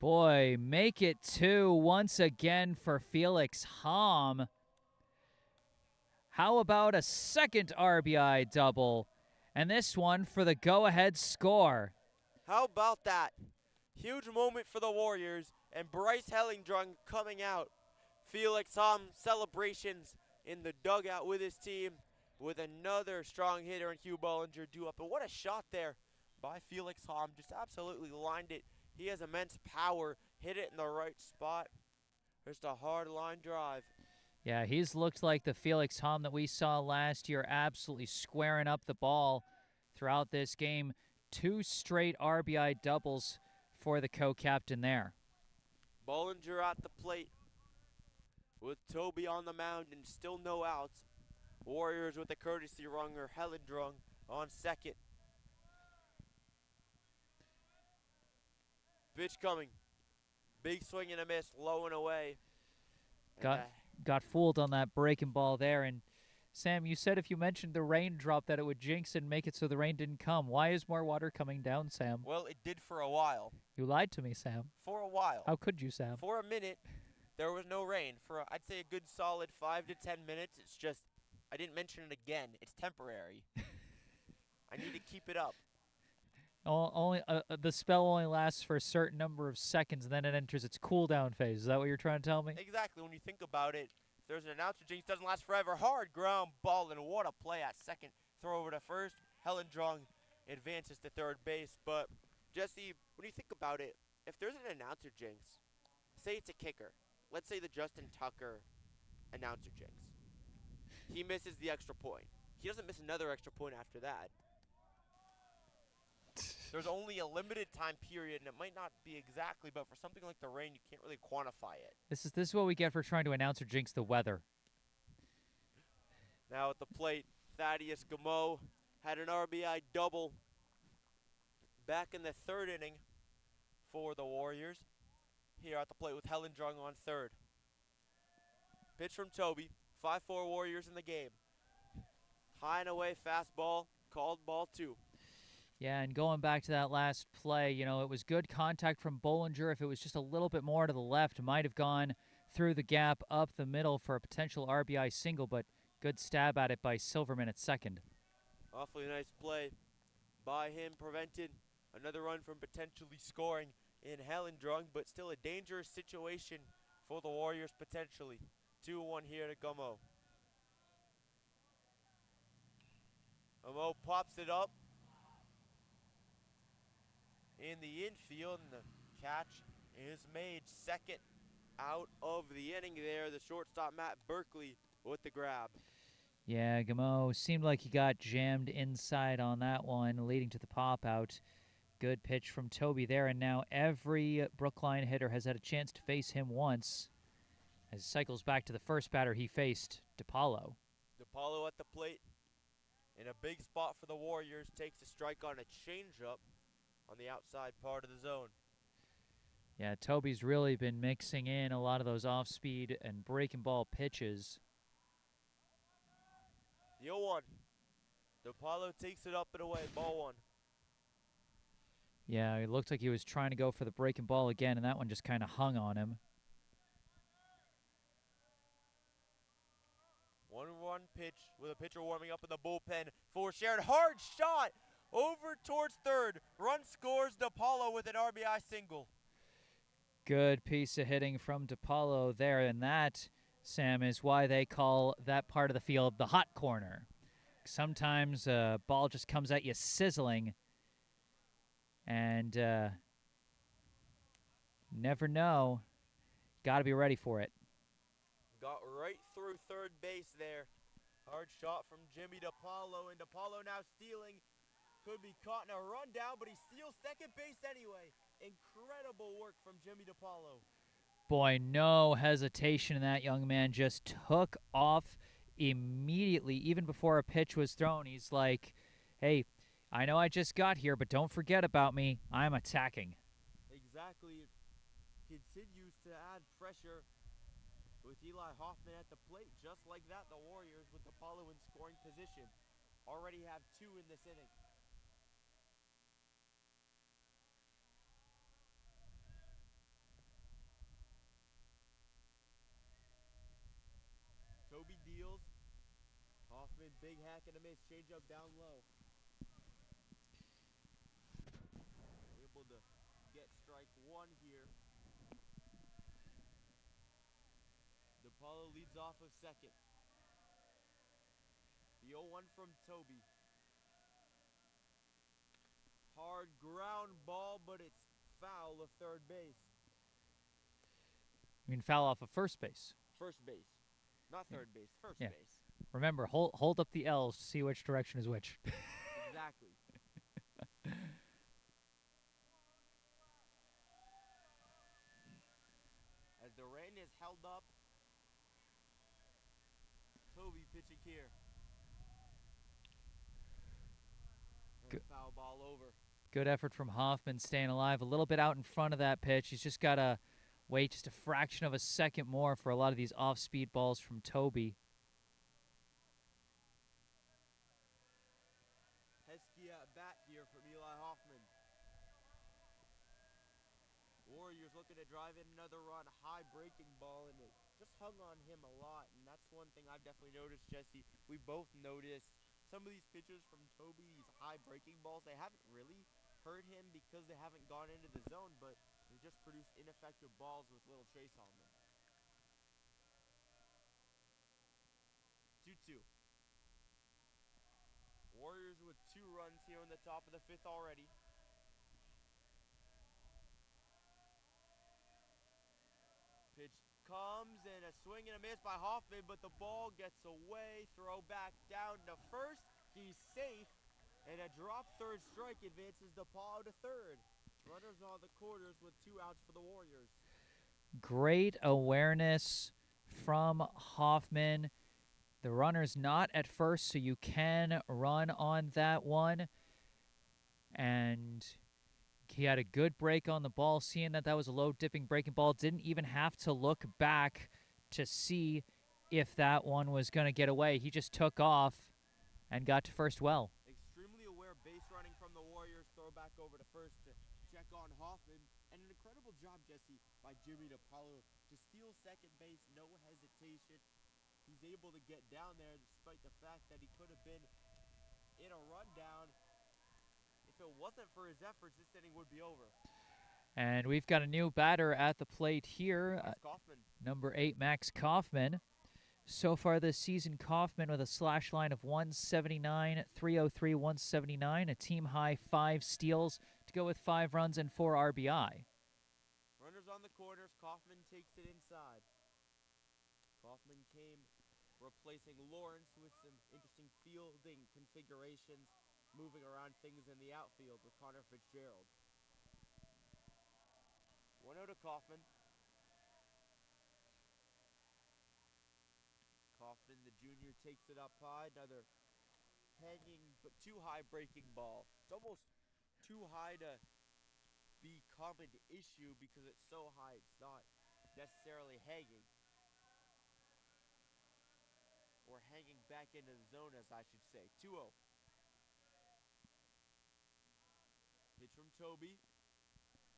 Boy, make it 2 once again for Felix Hom. How about a second RBI double? And this one for the go-ahead score. How about that? Huge moment for the Warriors, and Bryce Hellingdrung coming out. Felix Hom celebrations in the dugout with his team with another strong hitter and Hugh Bollinger due up. And what a shot there by Felix Hom. Just absolutely lined it. He has immense power. Hit it in the right spot. Just a hard line drive. Yeah, he's looked like the Felix Hom that we saw last year, absolutely squaring up the ball throughout this game. 2 straight RBI doubles for the co-captain there. Bollinger at the plate with Toby on the mound and still no outs. Warriors with a courtesy runner, Hellendrung on second. Pitch coming. Big swing and a miss, low and away. And, Got fooled on that breaking ball there. And Sam, you said if you mentioned the raindrop that it would jinx and make it so the rain didn't come. Why is more water coming down, Sam? well, it did for a while. You lied to me, Sam. For a while. How could you, Sam? For a minute, there was no rain. I'd say a good solid 5 to 10 minutes. It's just, I didn't mention it again. It's temporary. I need to keep it up. The spell only lasts for a certain number of seconds, and then it enters its cooldown phase. Is that what you're trying to tell me? Exactly. When you think about it, if there's an announcer jinx, doesn't last forever. Hard ground ball, and what a play at second. Throw over to first. Helen Drung advances to third base. But, Jesse, when you think about it, if there's an announcer jinx, say it's a kicker. Let's say the Justin Tucker announcer jinx. He misses the extra point. He doesn't miss another extra point after that. There's only a limited time period, and it might not be exactly, but for something like the rain, you can't really quantify it. This is what we get for trying to announce or jinx the weather. Now at the plate, Thaddeus Gameau had an RBI double back in the third inning for the Warriors. Here at the plate with Helen Drung on third. Pitch from Toby. 5-4 Warriors in the game. High and away fastball, called ball 2. Yeah, and going back to that last play, it was good contact from Bollinger. If it was just a little bit more to the left, it might have gone through the gap up the middle for a potential RBI single, but good stab at it by Silverman at second. Awfully nice play by him. Prevented another run from potentially scoring in Helen Drung, but still a dangerous situation for the Warriors potentially. 2-1 here to Gameau. Gameau pops it up in the infield, and the catch is made. Second out of the inning there. The shortstop, Matt Berkeley, with the grab. Yeah, Gameau seemed like he got jammed inside on that one, leading to the pop out. Good pitch from Toby there, and now every Brookline hitter has had a chance to face him once. As he cycles back to the first batter he faced, DePaulo. DePaulo at the plate in a big spot for the Warriors. Takes a strike on a changeup on the outside part of the zone. Yeah, Toby's really been mixing in a lot of those off-speed and breaking ball pitches. The 0-1. DePaulo takes it up and away. Ball 1. Yeah, it looked like he was trying to go for the breaking ball again, and that one just kind of hung on him. 1-1 pitch with a pitcher warming up in the bullpen for Sharon. Hard shot over towards third. Run scores. DePaulo with an RBI single. Good piece of hitting from DePaulo there, and that, Sam, is why they call that part of the field the hot corner. Sometimes a ball just comes at you sizzling, and never know. Got to be ready for it. Got right through third base there. Hard shot from Jimmy DePaulo, and DePaulo now stealing. Could be caught in a rundown, but he steals second base anyway. Incredible work from Jimmy DePaulo. Boy, no hesitation in that young man. Just took off immediately, even before a pitch was thrown. He's like, hey, I know I just got here, but don't forget about me. I'm attacking. Exactly. Continues to add pressure with Eli Hoffman at the plate. Just like that, the Warriors with DePaulo in scoring position already have 2 in this inning. Toby deals. Hoffman, big hack and a miss. Changeup down low. Able to get strike 1 here. DePaulo leads off of second. The 0-1 from Toby. Hard ground ball, but it's foul of third base. You mean foul off of first base? First base. Not third base, first Yeah. base. Remember, hold up the L's to see which direction is which. Exactly. As the rain is held up, Toby pitching here. And foul ball over. Good effort from Hoffman staying alive. A little bit out in front of that pitch. He's just got to wait just a fraction of a second more for a lot of these off-speed balls from Toby. Heskey at bat here from Eli Hoffman. Warriors looking to drive in another run, high breaking ball, and it just hung on him a lot, and that's one thing I've definitely noticed, Jesse. We both noticed some of these pitches from Toby, these high breaking balls, they haven't really hurt him because they haven't gone into the zone, but they just produced ineffective balls with little chase on them. 2-2. Warriors with 2 runs here in the top of the 5th already. Pitch comes and a swing and a miss by Hoffman, but the ball gets away. Throw back down to first. He's safe. And a drop third strike advances DePaulo to third. Runners on the corners with 2 outs for the Warriors. Great awareness from Hoffman. The runner's not at first, so you can run on that one. And he had a good break on the ball, seeing that that was a low-dipping breaking ball. Didn't even have to look back to see if that one was going to get away. He just took off and got to first well. Extremely aware base running from the Warriors. Throw back over to first to check on Hoffman. And an incredible job, Jesse, by Jimmy DePaulo to steal second base, no hesitation. He's able to get down there despite the fact that he could have been in a rundown. If it wasn't for his efforts, this inning would be over. And we've got a new batter at the plate here. Number 8, Max Kaufman. So far this season, Kaufman with a slash line of 179, 303, 179, a team-high 5 steals to go with 5 runs and 4 RBI. Runners on the corners. Kaufman takes it inside. Kaufman came replacing Lawrence with some interesting fielding configurations, moving around things in the outfield with Connor Fitzgerald. 1-0 to Kaufman. Kaufman, the junior, takes it up high. Another hanging but too high breaking ball. It's almost too high to become an issue because it's so high it's not necessarily hanging. Or hanging back into the zone, as I should say. 2-0. Pitch from Toby.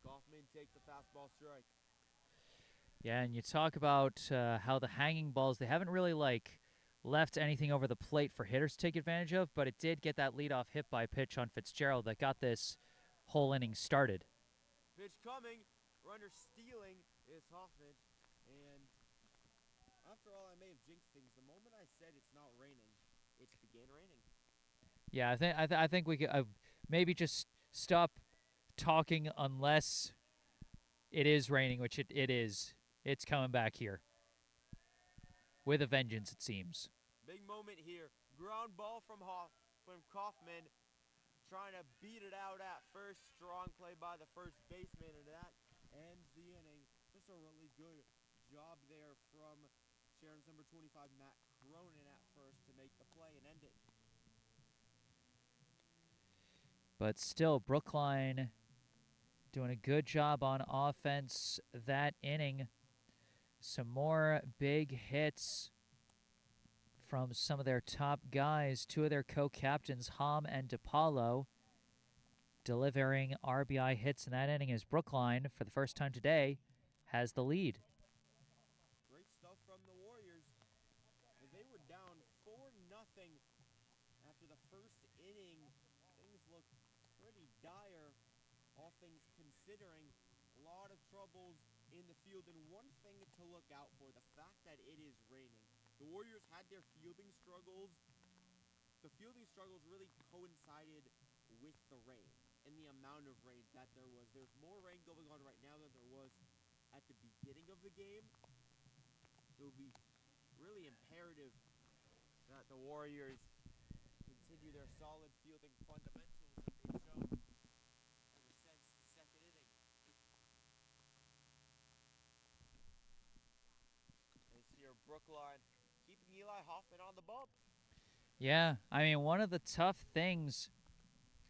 Kaufman takes a fastball strike. Yeah, and you talk about how the hanging balls, they haven't really, left anything over the plate for hitters to take advantage of, but it did get that leadoff hit by pitch on Fitzgerald that got this whole inning started. Pitch coming. Runner stealing is Hoffman. And after all, I may have jinxed things. The moment I said it's not raining, it began raining. Yeah, I think we could maybe just stop talking unless it is raining, which it is. It's coming back here with a vengeance, it seems. Big moment here. Ground ball from Kaufman, trying to beat it out at first. Strong play by the first baseman, and that ends the inning. Just a really good job there from Sharon's number 25, Matt Cronin, at first to make the play and end it. But still, Brookline doing a good job on offense that inning. Some more big hits from some of their top guys. 2 of their co-captains, Hom and DePaulo, delivering RBI hits in that inning as Brookline, for the first time today, has the lead. Great stuff from the Warriors. As they were down 4-0 after the first inning, things looked pretty dire, all things considering. A lot of troubles in the field, and one thing to look out for, the fact that it is raining. The Warriors had their fielding struggles. The fielding struggles really coincided with the rain and the amount of rain that there was. There's more rain going on right now than there was at the beginning of the game. It would be really imperative that the Warriors continue their solid fielding fundamentals that they've shown ever since the second inning. This here, Brookline keeping Eli Hoffman on the bump. Yeah, I mean, one of the tough things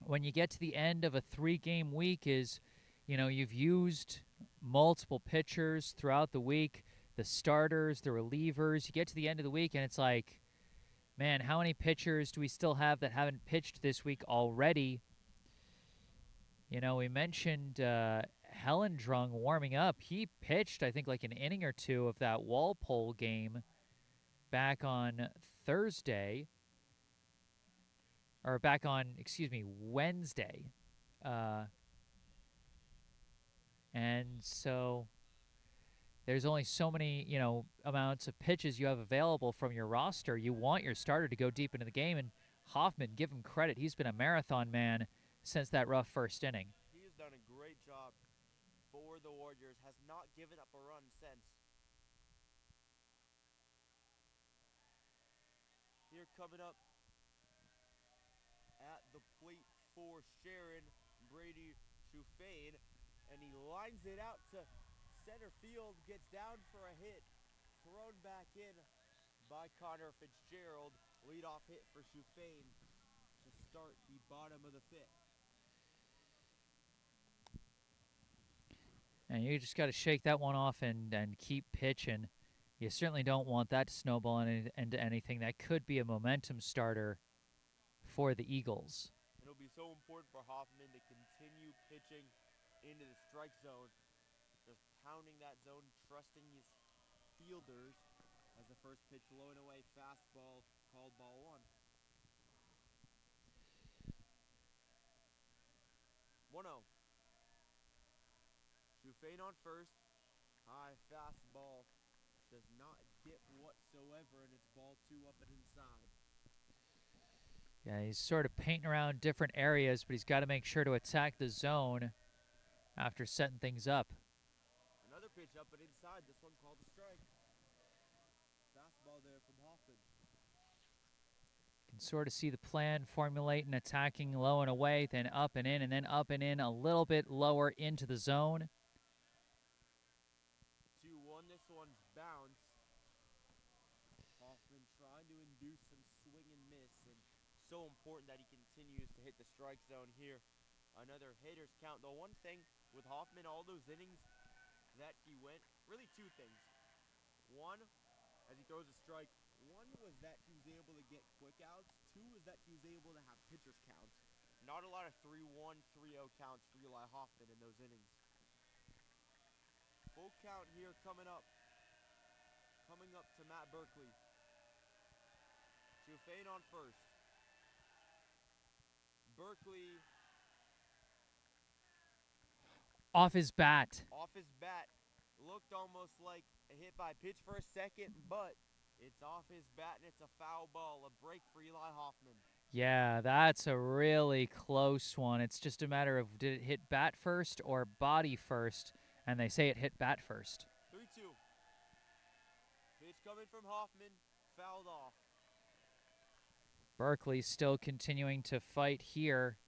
when you get to the end of a 3-game week is, you've used multiple pitchers throughout the week, the starters, the relievers. You get to the end of the week, and it's like, man, how many pitchers do we still have that haven't pitched this week already? You know, we mentioned Hellendrung warming up. He pitched, I think, like an inning or two of that Walpole game back on Thursday. Or back on, Wednesday. And so there's only so many, amounts of pitches you have available from your roster. You want your starter to go deep into the game, and Hoffman, give him credit. He's been a marathon man since that rough first inning. He has done a great job for the Warriors, has not given up a run since. Here coming up at the plate for Sharon, Brady Shufane, and he lines it out to center field, gets down for a hit, thrown back in by Connor Fitzgerald. Leadoff hit for Shufane to start the bottom of the fifth. And you just got to shake that one off and keep pitching. You certainly don't want that to snowball into anything. That could be a momentum starter for the Eagles. It'll be so important for Hoffman to continue pitching into the strike zone, just pounding that zone, trusting his fielders. As the first pitch low and away, fastball, called ball one. 1-0. Shufane on first. High fastball. Does not dip whatsoever, and it's ball two up and inside. Yeah, he's sort of painting around different areas, but he's got to make sure to attack the zone after setting things up. Another pitch up and inside. This one called a strike. Fastball there from Hoffman. Can sort of see the plan formulating, attacking low and away, then up and in, and then up and in a little bit lower into the zone. 2-1. This one's bounced. Hoffman trying to induce some swing and miss, and so important that he continues to hit the strike zone here. Another hitter's count. The one thing with Hoffman, all those innings that he went, really two things. One, as he throws a strike, one was that he was able to get quick outs. Two was that he was able to have pitcher's counts. Not a lot of 3-1, 3-0 counts for Eli Hoffman in those innings. Full count here coming up. Coming up to Matt Berkeley. Shufane on first. Berkeley Off his bat. off his bat. Looked almost like a hit by pitch for a second, but it's off his bat and it's a foul ball. A break for Eli Hoffman. Yeah, that's a really close one. It's just a matter of did it hit bat first or body first, and they say it hit bat first. 3-2. Pitch coming from Hoffman, fouled off. Berkeley still continuing to fight here,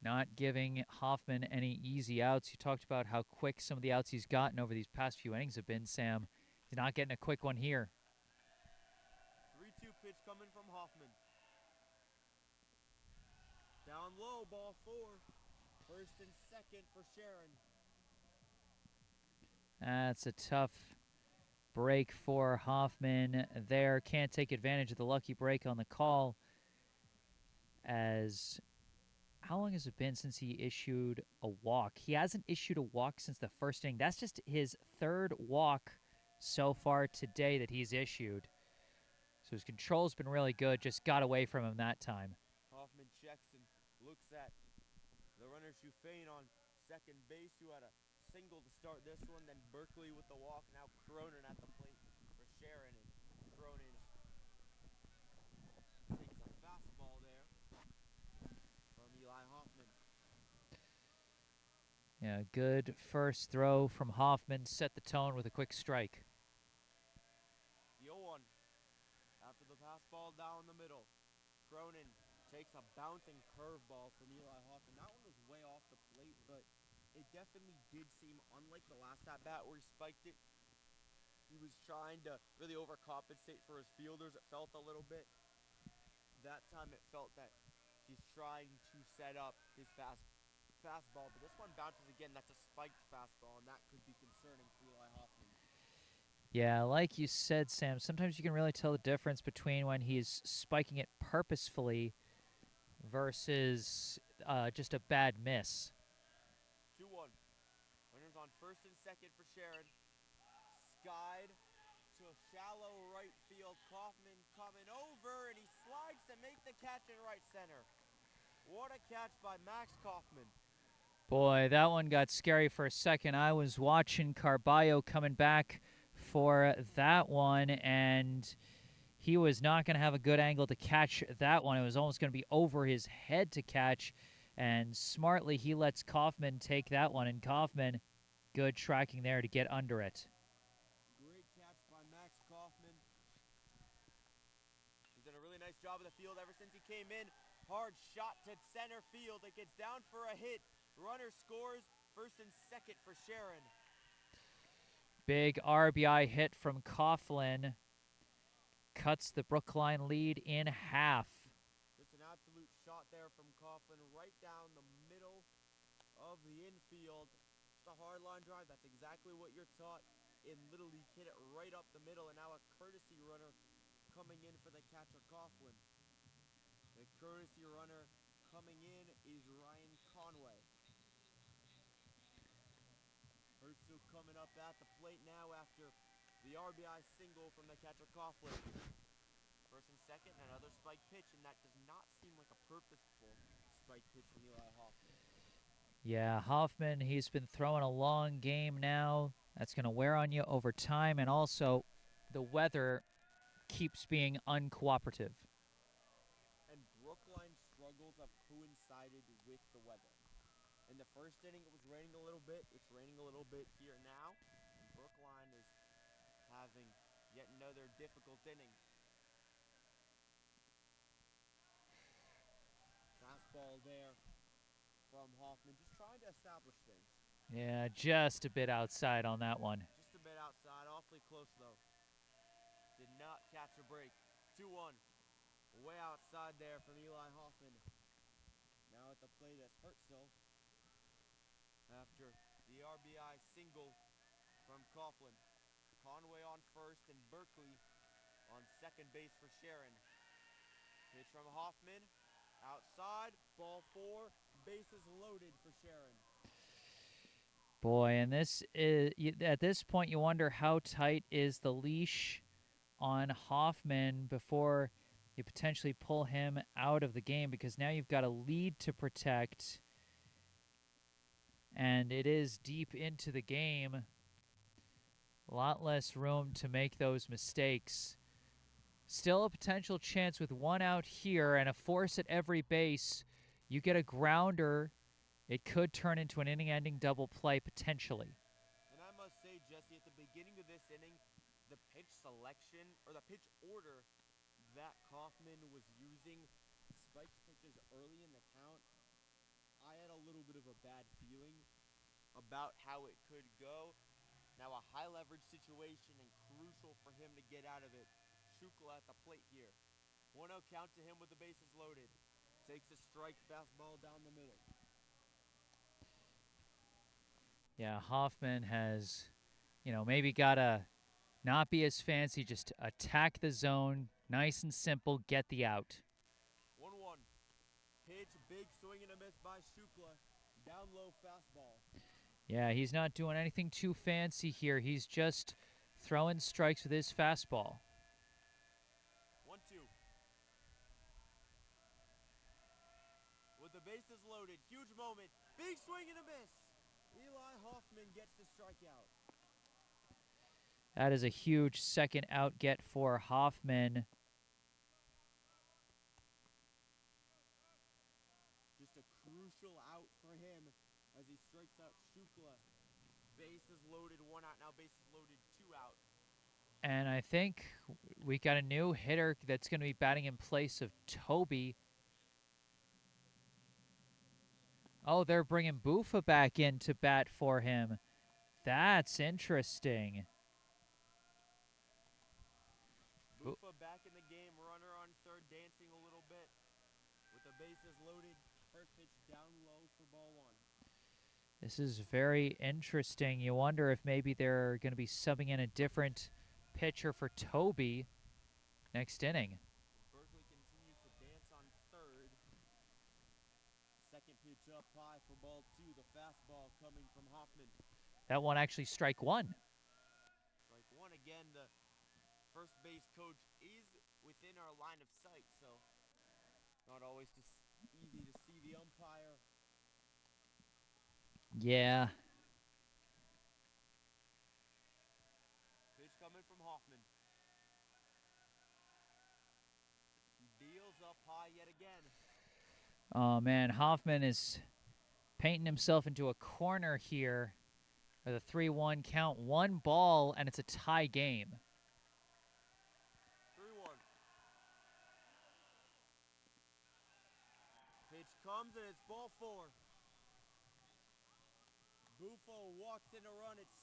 not giving Hoffman any easy outs. You talked about how quick some of the outs he's gotten over these past few innings have been, Sam. He's not getting a quick one here. 3-2 pitch coming from Hoffman. Down low, ball four. First and second for Sharon. That's a tough break for Hoffman there. Can't take advantage of the lucky break on the call. As how long has it been since he issued a walk? He hasn't issued a walk since the first inning. That's just his third walk so far today that he's issued. So his control's been really good. Just got away from him that time. Hoffman checks and looks at the runner Shufane on second base, who had a single to start this one. Then Berkeley with the walk. Now Cronin at the plate for Sharon. And Cronin takes a fastball there from Eli Hoffman. Yeah, good first throw from Hoffman. Set the tone with a quick strike. The 0-1 after the fastball down the middle. Cronin takes a bouncing curveball from Eli Hoffman. That one was way off the plate, but it definitely did seem unlike the last at-bat where he spiked it. He was trying to really overcompensate for his fielders, it felt a little bit. That time it felt that he's trying to set up his fastball, but this one bounces again. That's a spiked fastball, and that could be concerning for Eli Hoffman. Yeah, like you said, Sam, sometimes you can really tell the difference between when he's spiking it purposefully versus just a bad miss. 2-1. Runners on first and second for Sharon. Skied to a shallow right field. Kaufman coming over, and he slides to make the catch in right center. What a catch by Max Kaufman. Boy, that one got scary for a second. I was watching Carballo coming back for that one, and he was not going to have a good angle to catch that one. It was almost going to be over his head to catch, and smartly he lets Kaufman take that one, and Kaufman, good tracking there to get under it. Great catch by Max Kaufman. He's done a really nice job of the field ever since he came in. Hard shot to center field. It gets down for a hit. Runner scores. First and second for Sharon. Big RBI hit from Coughlin. Cuts the Brookline lead in half. Just an absolute shot there from Coughlin right down the middle of the infield. Just a hard line drive. That's exactly what you're taught in Little League. Hit it right up the middle, and now a courtesy runner coming in for the catcher, Coughlin. The courtesy runner coming in is Ryan Conway. Herzl coming up at the plate now after the RBI single from the catcher, Coughlin. First and second, another spike pitch, and that does not seem like a purposeful spike pitch from Eli Hoffman. Yeah, Hoffman, he's been throwing a long game now. That's going to wear on you over time, and also the weather keeps being uncooperative. And Brookline struggles have coincided with the weather. In the first inning, it was raining a little bit. It's raining a little bit here now. And Brookline is having yet another difficult inning. Fastball there from Hoffman, just trying to establish things. Yeah, just a bit outside on that one. Just a bit outside, awfully close though. Did not catch a break. 2-1. Way outside there from Eli Hoffman. Now at the plate as Herzl. After the RBI single from Coughlin. Conway on first and Berkeley on second base for Sharon. Pitch from Hoffman. Outside, ball 4, bases loaded for Sharon. Boy, and this is at this point you wonder how tight is the leash on Hoffman before you potentially pull him out of the game, because now you've got a lead to protect, and it is deep into the game. A lot less room to make those mistakes. Still a potential chance with one out here and a force at every base. You get a grounder, it could turn into an inning-ending double play potentially. And I must say, Jesse, at the beginning of this inning, the pitch selection, or the pitch order that Kaufman was using, spiked pitches early in the count, I had a little bit of a bad feeling about how it could go. Now a high leverage situation and crucial for him to get out of it. Shukla at the plate here. 1-0 count to him with the bases loaded. Takes a strike, fastball down the middle. Yeah, Hoffman has, maybe got to not be as fancy, just attack the zone, nice and simple, get the out. 1-1. Pitch, big swing and a miss by Shukla. Down low fastball. Yeah, he's not doing anything too fancy here. He's just throwing strikes with his fastball. 1-2. With the bases loaded, huge moment. Big swing and a miss. Eli Hoffman gets the strikeout. That is a huge second out get for Hoffman. Just a crucial out for him as he strikes out Shukla. Bases loaded, 1 out. Now bases loaded, 2 out. And I think we got a new hitter that's going to be batting in place of Toby. Oh, they're bringing Bufa back in to bat for him. That's interesting. Bufa back in the game, runner on third, dancing a little bit. With the bases loaded, first pitch down low for ball 1. This is very interesting. You wonder if maybe they're going to be subbing in a different pitcher for Toby next inning. Berkeley continues to dance on third. Second pitch up high for ball two. The fastball coming from Hoffman. That one actually strike one. Strike one again. The first base coach is within our line of sight, so not always just easy to see the umpire. Yeah. Pitch coming from Hoffman. He deals up high yet again. Oh, man. Hoffman is painting himself into a corner here with a 3-1 count. One ball, and it's a tie game. 3-1. Pitch comes, and it's ball four. Buffo walks in a run. It's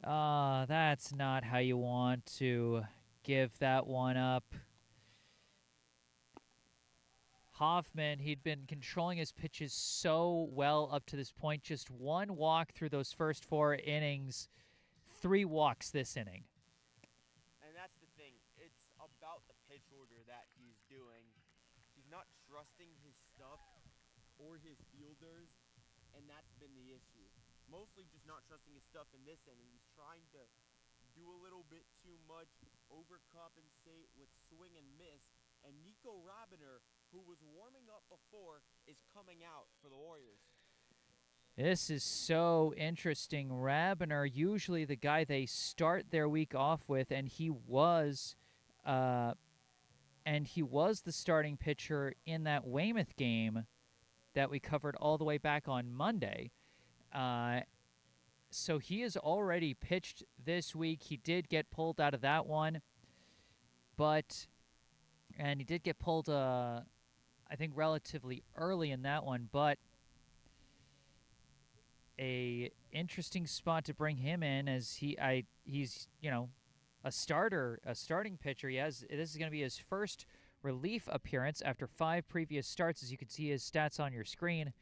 6-6. That's not how you want to give that one up. Hoffman, he'd been controlling his pitches so well up to this point. Just one walk through those first 4 innings. 3 walks this inning. And that's the thing. It's about the pitch order that he's doing. He's not trusting his stuff or his fielders, and that's been the issue. Mostly just not trusting his stuff in this inning. He's trying to do a little bit too much, overcompensate with swing and miss, and Nico Robiner, who was warming up before, is coming out for the Warriors. This is so interesting. Rabiner, usually the guy they start their week off with, and he was the starting pitcher in that Weymouth game that we covered all the way back on Monday. So he has already pitched this week. He did get pulled out of that one, and he did get pulled, I think, relatively early in that one, but a interesting spot to bring him in as he's a starting pitcher. This is going to be his first relief appearance after 5 previous starts. As you can see his stats on your screen,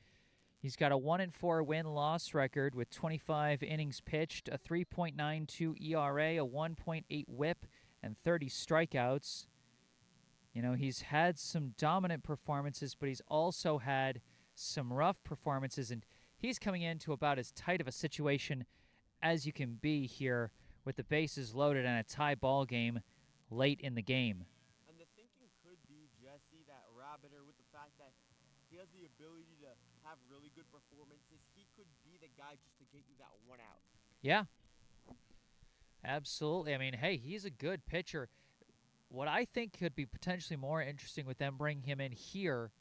he's got a 1-4 win-loss record with 25 innings pitched, a 3.92 ERA, a 1.8 WHIP, and 30 strikeouts. He's had some dominant performances, but he's also had some rough performances, and he's coming into about as tight of a situation as you can be here with the bases loaded and a tie ball game late in the game. And the thinking could be, Jesse, that Rabiner, with the fact that he has the ability to have really good performances, he could be the guy just to get you that one out. Yeah. Absolutely. I mean, hey, he's a good pitcher. What I think could be potentially more interesting with them bringing him in here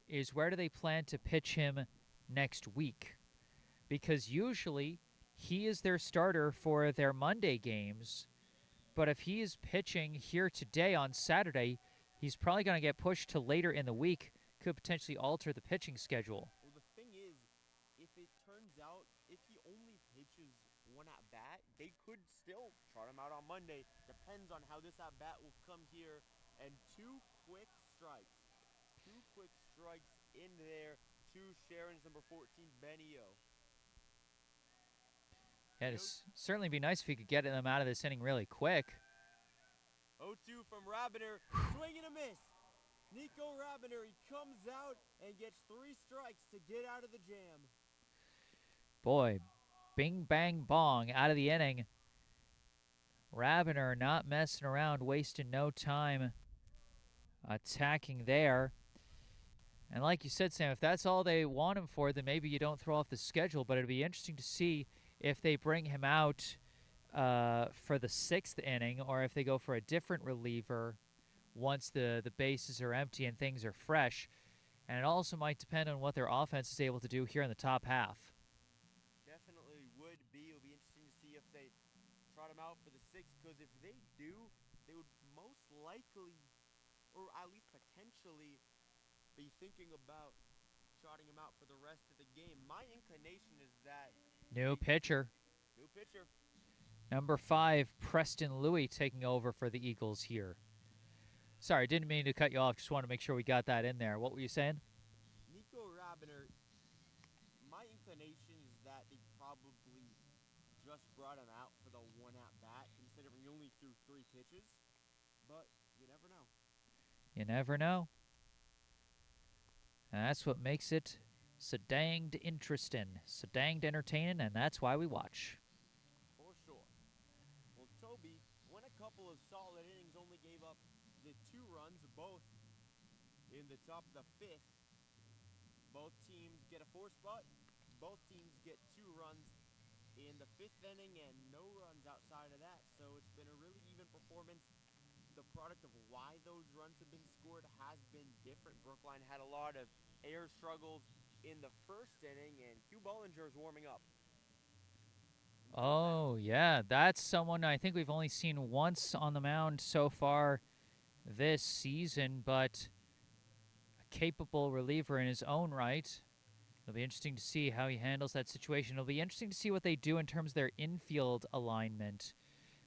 is where do they plan to pitch him next week? Because usually he is their starter for their Monday games, but if he is pitching here today on Saturday, he's probably going to get pushed to later in the week, could potentially alter the pitching schedule. Well, the thing is, if it turns out, if he only pitches one at-bat, they could still trot him out on Monday. Depends on how this at-bat will come here. And 2 quick strikes. 2 quick strikes in there to Sharon's number 14, Benio. Yeah, it'd certainly be nice if he could get them out of this inning really quick. 0-2 from Rabiner. Swing and a miss. Nico Rabiner, he comes out and gets 3 strikes to get out of the jam. Boy, bing, bang, bong, out of the inning. Rabiner not messing around, wasting no time attacking there. And like you said, Sam, if that's all they want him for, then maybe you don't throw off the schedule. But it'd be interesting to see if they bring him out for the 6th inning or if they go for a different reliever once the bases are empty and things are fresh. And it also might depend on what their offense is able to do here in the top half. Definitely would be. It'll be interesting to see if they trot him out for the 6th, because if they do, they would most likely, or at least potentially, be thinking about trotting him out for the rest of the game. My inclination is that New pitcher. Number 5, Preston Louis taking over for the Eagles here. Sorry, didn't mean to cut you off. Just want to make sure we got that in there. What were you saying? Nico Rabiner, pitches, but you never know. You never know. And that's what makes it so danged interesting, so danged entertaining, and that's why we watch. For sure. Well, Toby went a couple of solid innings, only gave up the 2 runs, both in the top of the 5th. Both teams get a 4 spot. Both teams get 2 runs in the 5th inning and no runs outside of that. So it's been a really even performance. The product of why those runs have been scored has been different. Brookline had a lot of air struggles in the 1st inning, and Hugh Bollinger is warming up. Oh, yeah, that's someone I think we've only seen once on the mound so far this season, but a capable reliever in his own right. It'll be interesting to see how he handles that situation. It'll be interesting to see what they do in terms of their infield alignment,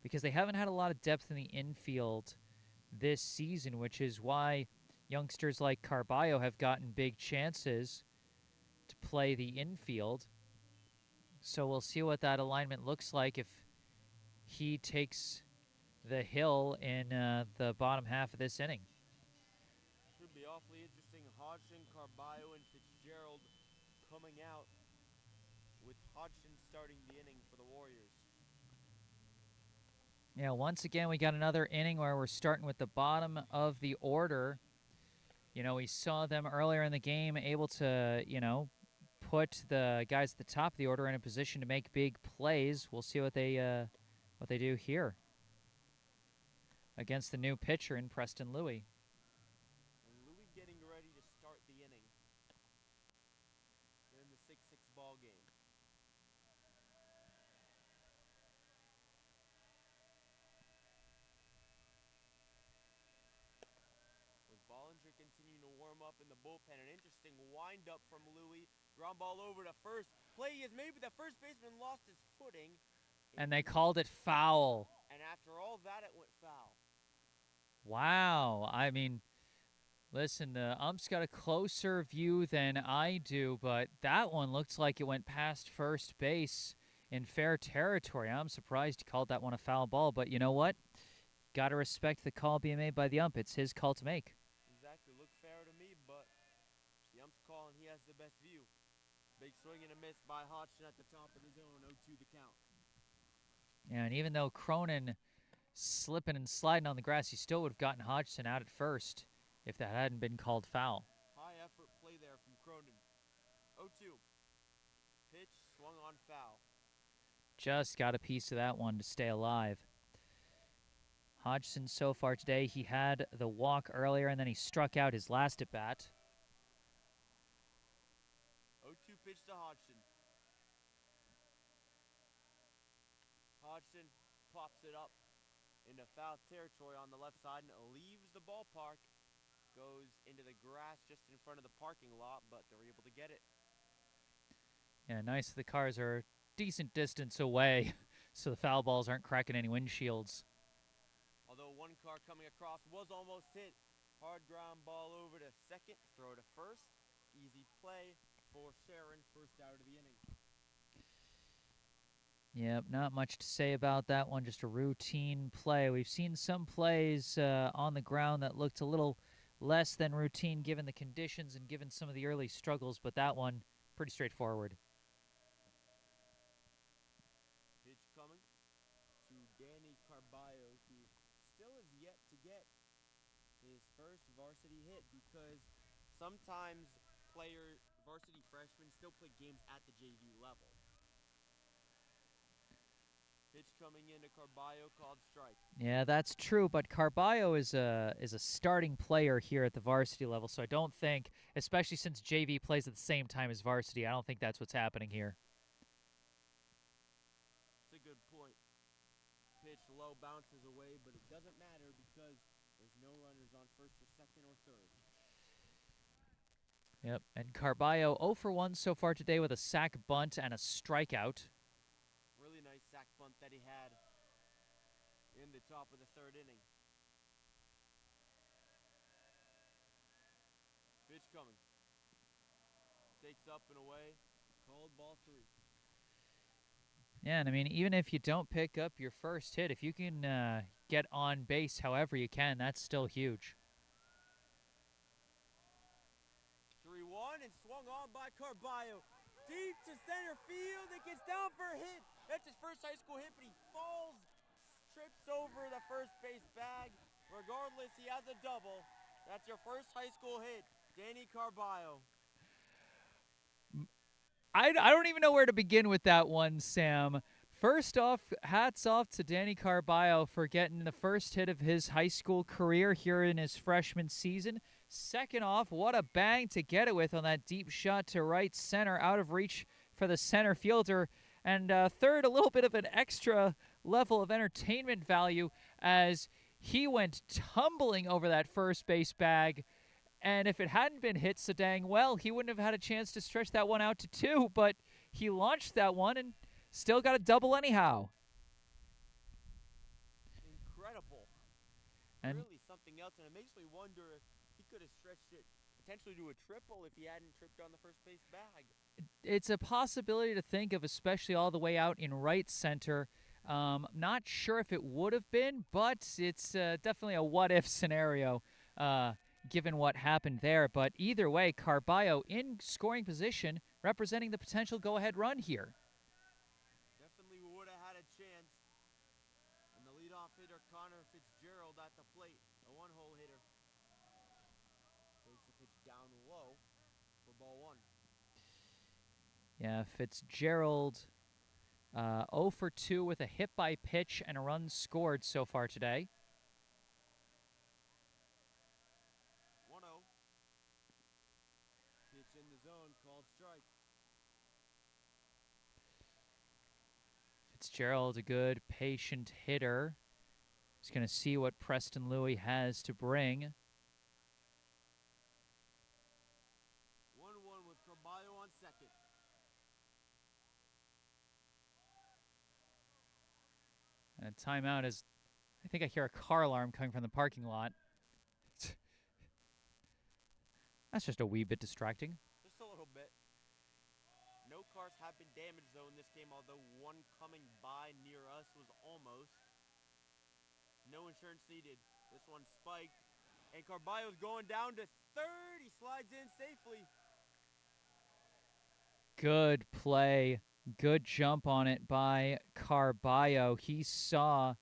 because they haven't had a lot of depth in the infield this season, which is why youngsters like Carballo have gotten big chances to play the infield. So we'll see what that alignment looks like if he takes the hill in the bottom half of this inning. Should be awfully interesting. Hodgson, Carballo, and Fitzgerald coming out, with Hodgson starting the inning for the Warriors. Yeah, once again, we got another inning where we're starting with the bottom of the order. You know, we saw them earlier in the game able to, put the guys at the top of the order in a position to make big plays. We'll see what they do here against the new pitcher in Preston Louie. And Louie getting ready to start the inning in the 6-6 ball game. With Bollinger continuing to warm up in the bullpen, an interesting windup from Louie. Ground ball over to first. Play is made, but the first baseman lost his footing. And they called it foul. And after all that, it went foul. Wow. I mean, listen, the ump's got a closer view than I do, but that one looks like it went past first base in fair territory. I'm surprised he called that one a foul ball, but you know what? Got to respect the call being made by the ump. It's his call to make. Exactly. Looked fair to me, but the ump's call, and he has the best view. Big swing and a miss by Hodgson at the top of the zone, 0-2 the count. Yeah, and even though Cronin slipping and sliding on the grass, he still would have gotten Hodgson out at first if that hadn't been called foul. High effort play there from Cronin. 0-2. Pitch swung on foul. Just got a piece of that one to stay alive. Hodgson so far today, he had the walk earlier and then he struck out his last at bat. 0-2 pitch to Hodgson. Hodgson pops it up into foul territory on the left side and leaves the ballpark. Goes into the grass just in front of the parking lot, but they're able to get it. Yeah, nice. The cars are a decent distance away, so the foul balls aren't cracking any windshields. Although one car coming across was almost hit. Hard ground ball over to second, throw to first. Easy play for Sharon, first out of the inning. Yep, not much to say about that one, just a routine play. We've seen some plays on the ground that looked a little less than routine given the conditions and given some of the early struggles, but that one, pretty straightforward. Pitch coming to Danny Carballo, who still is yet to get his first varsity hit, because sometimes varsity freshmen still play games at the JV level. Pitch coming into Carballo, called strike. Yeah, that's true, but Carballo is a starting player here at the varsity level, so I don't think, especially since JV plays at the same time as varsity, I don't think that's what's happening here. It's a good point. Pitch low, bounces away, but it doesn't matter because there's no runners on first or second or third. Yep, and Carballo 0 for 1 so far today with a sac bunt and a strikeout. Really nice sac bunt that he had in the top of the third inning. Pitch coming. Takes up and away. Called ball 3. Yeah, and I mean, even if you don't pick up your first hit, if you can get on base however you can, that's still huge. 3-1 and swung on by Carballo. Deep to center field. It gets down for a hit. That's his first high school hit, but he falls, trips over the first base bag. Regardless, he has a double. That's your first high school hit, Danny Carballo. I don't even know where to begin with that one, Sam. First off, hats off to Danny Carballo for getting the first hit of his high school career here in his freshman season. Second off, what a bang to get it with on that deep shot to right center, out of reach for the center fielder. And third, a little bit of an extra level of entertainment value as he went tumbling over that first base bag. And if it hadn't been hit so dang well, he wouldn't have had a chance to stretch that one out to 2, but he launched that one and still got a double anyhow. Incredible. And really something else, and it makes me wonder if he could have stretched it potentially to a triple if he hadn't tripped on the first base bag. it's a possibility to think of, especially all the way out in right center. Not sure if it would have been, but it's definitely a what-if scenario given what happened there. But either way, Carballo in scoring position, representing the potential go-ahead run here. Definitely would have had a chance. And the leadoff hitter, Connor Fitzgerald, at the plate, a one-hole hitter. Takes the pitch down low for ball 1. Yeah, Fitzgerald 0 for 2 with a hit by pitch and a run scored so far today. 1-0. Pitch in the zone, called strike. Fitzgerald, a good, patient hitter. He's going to see what Preston Louis has to bring. 1-1 with Carballo on second. And a timeout is, I think I hear a car alarm coming from the parking lot. That's just a wee bit distracting. Just a little bit. No cars have been damaged though in this game, although one coming by near us was almost. No insurance needed. This one spiked. And Carballo's going down to third. He slides in safely. Good play. Good jump on it by Carballo. He saw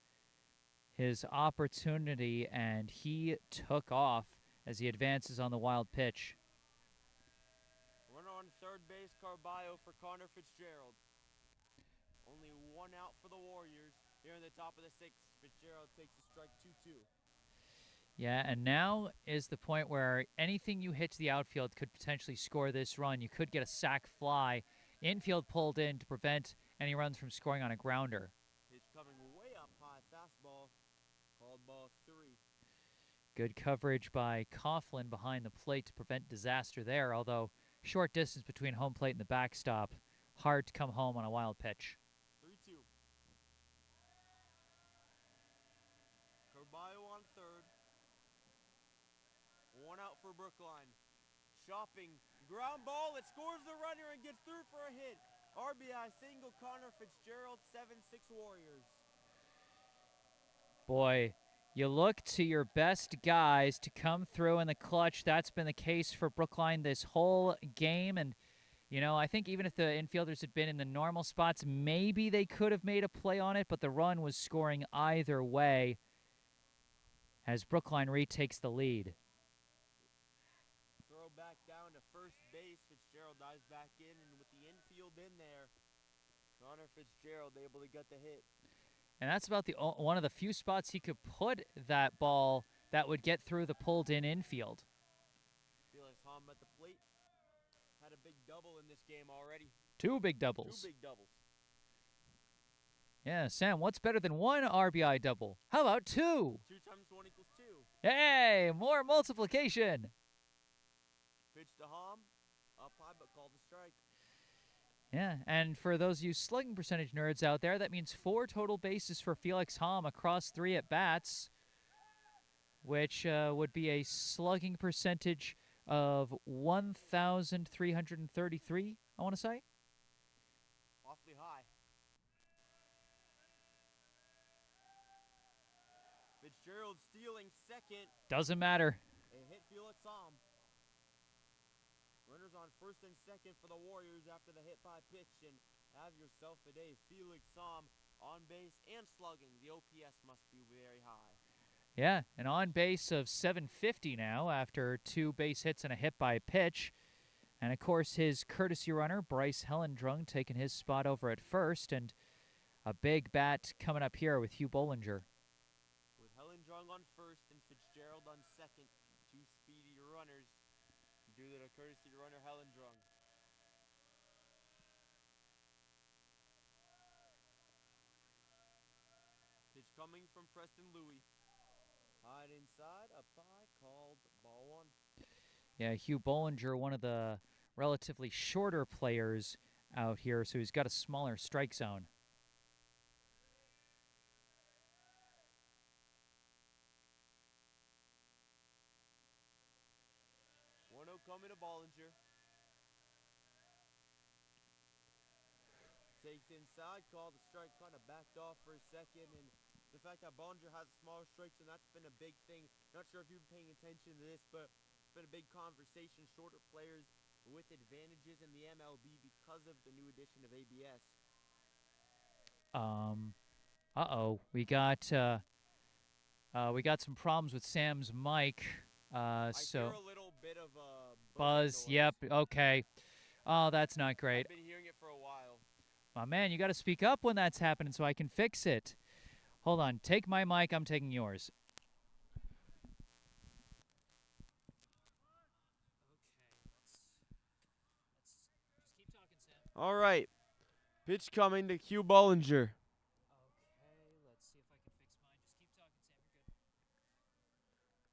his opportunity and he took off as he advances on the wild pitch. Runner on third base, Carballo for Connor Fitzgerald. Only one out for the Warriors. Here in the top of the 6th, Fitzgerald takes the strike 2-2. Yeah, and now is the point where anything you hit to the outfield could potentially score this run. You could get a sac fly. Infield pulled in to prevent any runs from scoring on a grounder. Pitch coming way up high, fastball, called ball 3. Good coverage by Coughlin behind the plate to prevent disaster there, although short distance between home plate and the backstop. Hard to come home on a wild pitch. 3-2. Carballo on third. One out for Brookline. Shopping. Ground ball. It scores the runner and gets through for a hit. RBI single, Connor Fitzgerald, 7-6 Warriors. Boy, you look to your best guys to come through in the clutch. That's been the case for Brookline this whole game. And, you know, I think even if the infielders had been in the normal spots, maybe they could have made a play on it, but the run was scoring either way as Brookline retakes the lead. Throw back down to first base. Fitzgerald dives back in, and with the infield in there, Connor Fitzgerald able to get the hit. And that's about the one of the few spots he could put that ball that would get through the pulled-in infield. Felix Hom at the plate. Had a big double in this game already. Two big doubles. 2 big doubles. Yeah, Sam, what's better than one RBI double? How about 2? 2 times 1 equals 2. Hey, more multiplication. Pitch to Hom. Up high, but called a strike. Yeah, and for those of you slugging percentage nerds out there, that means 4 total bases for Felix Hom across 3 at-bats, which would be a slugging percentage of 1,333, I want to say. Awfully high. Fitzgerald stealing second. Doesn't matter. A hit Felix Sam. Runners on first and second for the Warriors after the hit by pitch, and have yourself a day. Felix Sam on base and slugging. The OPS must be very high. Yeah, an on base of 750 now after 2 base hits and a hit by pitch. And, of course, his courtesy runner, Bryce Hellendrung, taking his spot over at first. And a big bat coming up here with Hugh Bollinger. With Hellendrung on first and Fitzgerald on second, 2 speedy runners due to the courtesy runner Hellendrung. Pitch coming from Preston Louis. High inside, up high, called ball 1. Yeah, Hugh Bollinger, one of the relatively shorter players out here, so he's got a smaller strike zone. 1-0 coming to Bollinger. Takes inside, called the strike, kind of backed off for a second, and the fact that Bollinger has smaller strikes, and that's been a big thing. Not sure if you've been paying attention to this, but it's been a big conversation. Shorter players with advantages in the MLB because of the new addition of ABS. We got some problems with Sam's mic. I So hear a little bit of a buzz. noise. Yep. Okay. Oh, that's not great. I've been hearing it for a while. My man, you got to speak up when that's happening so I can fix it. Hold on. Take my mic. I'm taking yours. All right. Pitch coming to Hugh Bollinger. Okay, let's see if I can fix mine. Just keep talking, Sam.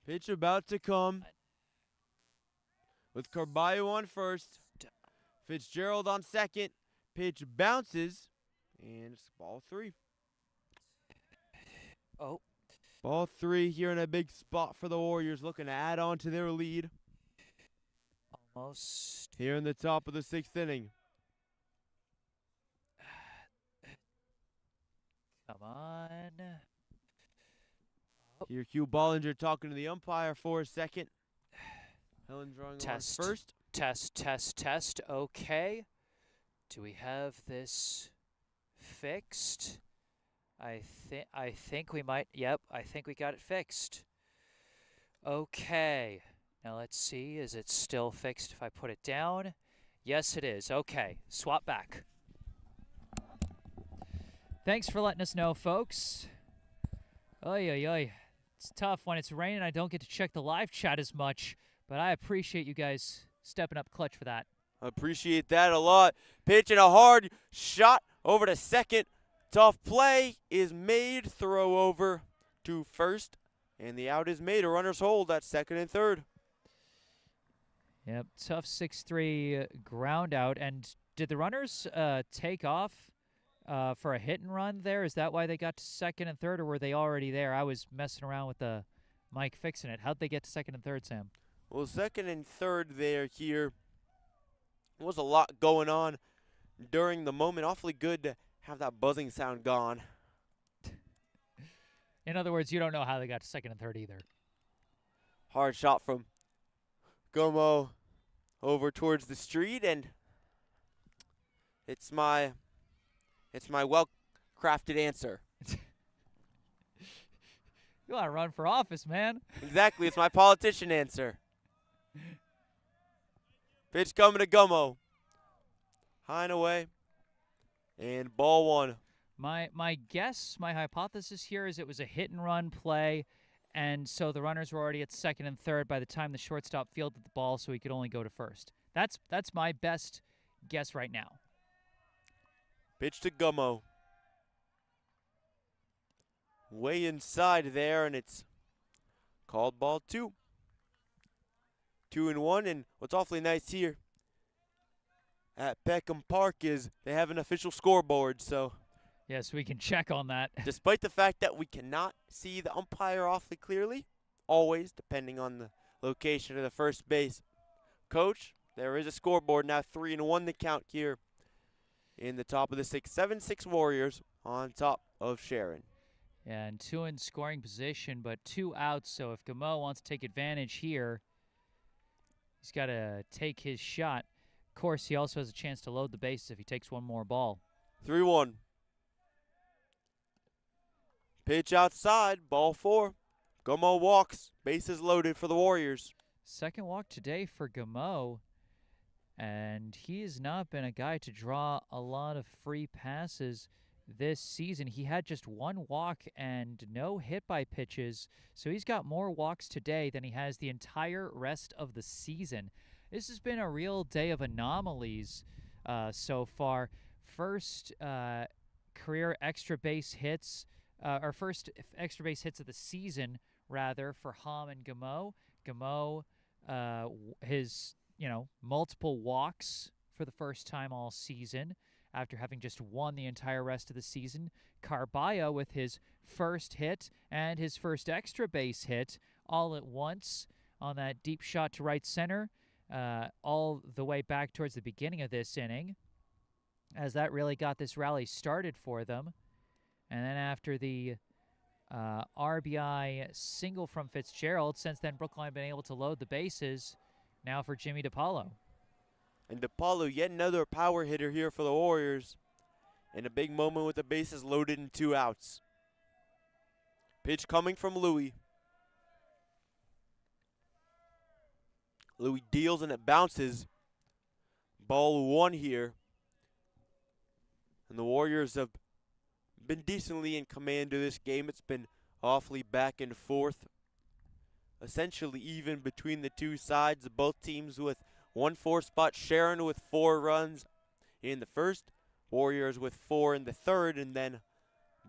You're good. Pitch about to come. With Carballo on first. Fitzgerald on second. Pitch bounces. And it's ball 3. Oh. Ball 3 here in a big spot for the Warriors, looking to add on to their lead Almost. here in the top of the 6th inning. Come on. Here, Hugh Bollinger talking to the umpire for a second. Helen drawing on first. Test. Okay. Do we have this fixed? I think we might. Yep, I think we got it fixed. Okay. Now let's see. Is it still fixed if I put it down? Yes, it is. Okay. Swap back. Thanks for letting us know, folks. Oy. It's tough when it's raining. I don't get to check the live chat as much, but I appreciate you guys stepping up clutch for that. Appreciate that a lot. Pitch and a hard shot over to second. Tough play is made. Throw over to first. And the out is made. A runner's hold at second and third. Yep, tough 6-3 ground out. And did the runners take off for a hit and run there? Is that why they got to second and third, or were they already there? I was messing around with the mic fixing it. How'd they get to second and third, Sam? Well, second and third there here. Was a lot going on during the moment. Awfully good to have that buzzing sound gone. In other words, you don't know how they got to second and third either. Hard shot from Gomo over towards the street, and it's my well-crafted answer. You want to run for office, man. Exactly, it's my politician answer. Pitch coming to Gomo. High and away. And ball 1. My guess, my hypothesis here is it was a hit and run play, and so the runners were already at second and third by the time the shortstop fielded the ball, so he could only go to first. That's my best guess right now. Pitch to Gomo. Way inside there, and it's called ball 2. 2-1, and what's awfully nice here at Peckham Park is they have an official scoreboard, so yes, we can check on that. despite the fact that we cannot see the umpire awfully clearly, always depending on the location of the first base coach, there is a scoreboard now. 3-1 the count here in the top of the 6th. 7-6 Warriors on top of Sharon. Yeah, and 2 in scoring position, but 2 outs. So if Gameau wants to take advantage here, he's got to take his shot. Of course, he also has a chance to load the bases if he takes one more ball. 3-1. Pitch outside, ball 4. Gameau walks, bases loaded for the Warriors. Second walk today for Gameau, and he has not been a guy to draw a lot of free passes this season. He had just 1 walk and no hit by pitches, so he's got more walks today than he has the entire rest of the season. This has been a real day of anomalies so far. First career extra base hits, or first extra base hits of the season, rather, for Hom and Gameau. Gameau, his multiple walks for the first time all season after having just won the entire rest of the season. Carballo with his first hit and his first extra base hit all at once on that deep shot to right center, all the way back towards the beginning of this inning, as that really got this rally started for them. And then after the RBI single from Fitzgerald, since then Brookline been able to load the bases. Now for Jimmy DiPaolo. And DiPaolo, yet another power hitter here for the Warriors. And a big moment with the bases loaded and 2 outs. Pitch coming from Louis. Louis deals and it bounces. Ball 1 here. And the Warriors have been decently in command of this game. It's been awfully back and forth. Essentially even between the two sides. Both teams with 1-4 spot. Sharon with 4 runs in the first. Warriors with 4 in the third. And then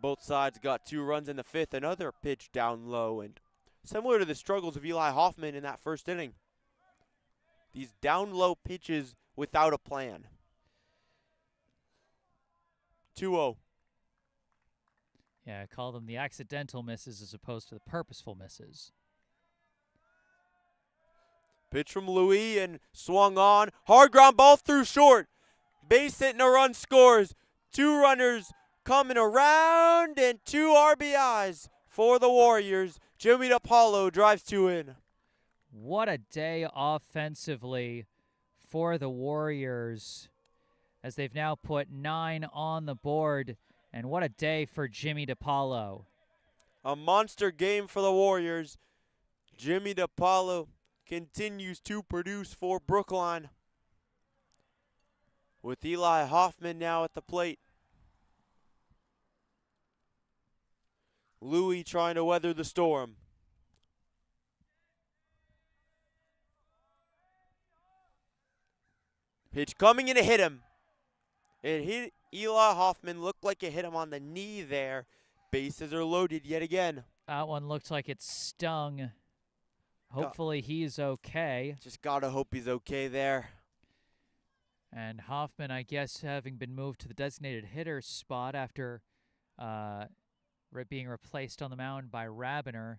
both sides got 2 runs in the fifth. Another pitch down low. And similar to the struggles of Eli Hoffman in that first inning. These down low pitches without a plan. 2-0. Yeah, I call them the accidental misses as opposed to the purposeful misses. Pitch from Louis and swung on. Hard ground ball through short. Base hit and a run scores. 2 runners coming around and 2 RBIs for the Warriors. Jimmy DiPaolo drives 2 in. What a day offensively for the Warriors, as they've now put 9 on the board. And what a day for Jimmy DiPaolo. A monster game for the Warriors. Jimmy DiPaolo continues to produce for Brookline, with Eli Hoffman now at the plate. Louis trying to weather the storm. Pitch coming in to hit him. It hit Eli Hoffman. Looked like it hit him on the knee there. Bases are loaded yet again. That one looked like it stung. Hopefully he's okay. Just gotta hope he's okay there. And Hoffman, I guess, having been moved to the designated hitter spot after being replaced on the mound by Rabiner.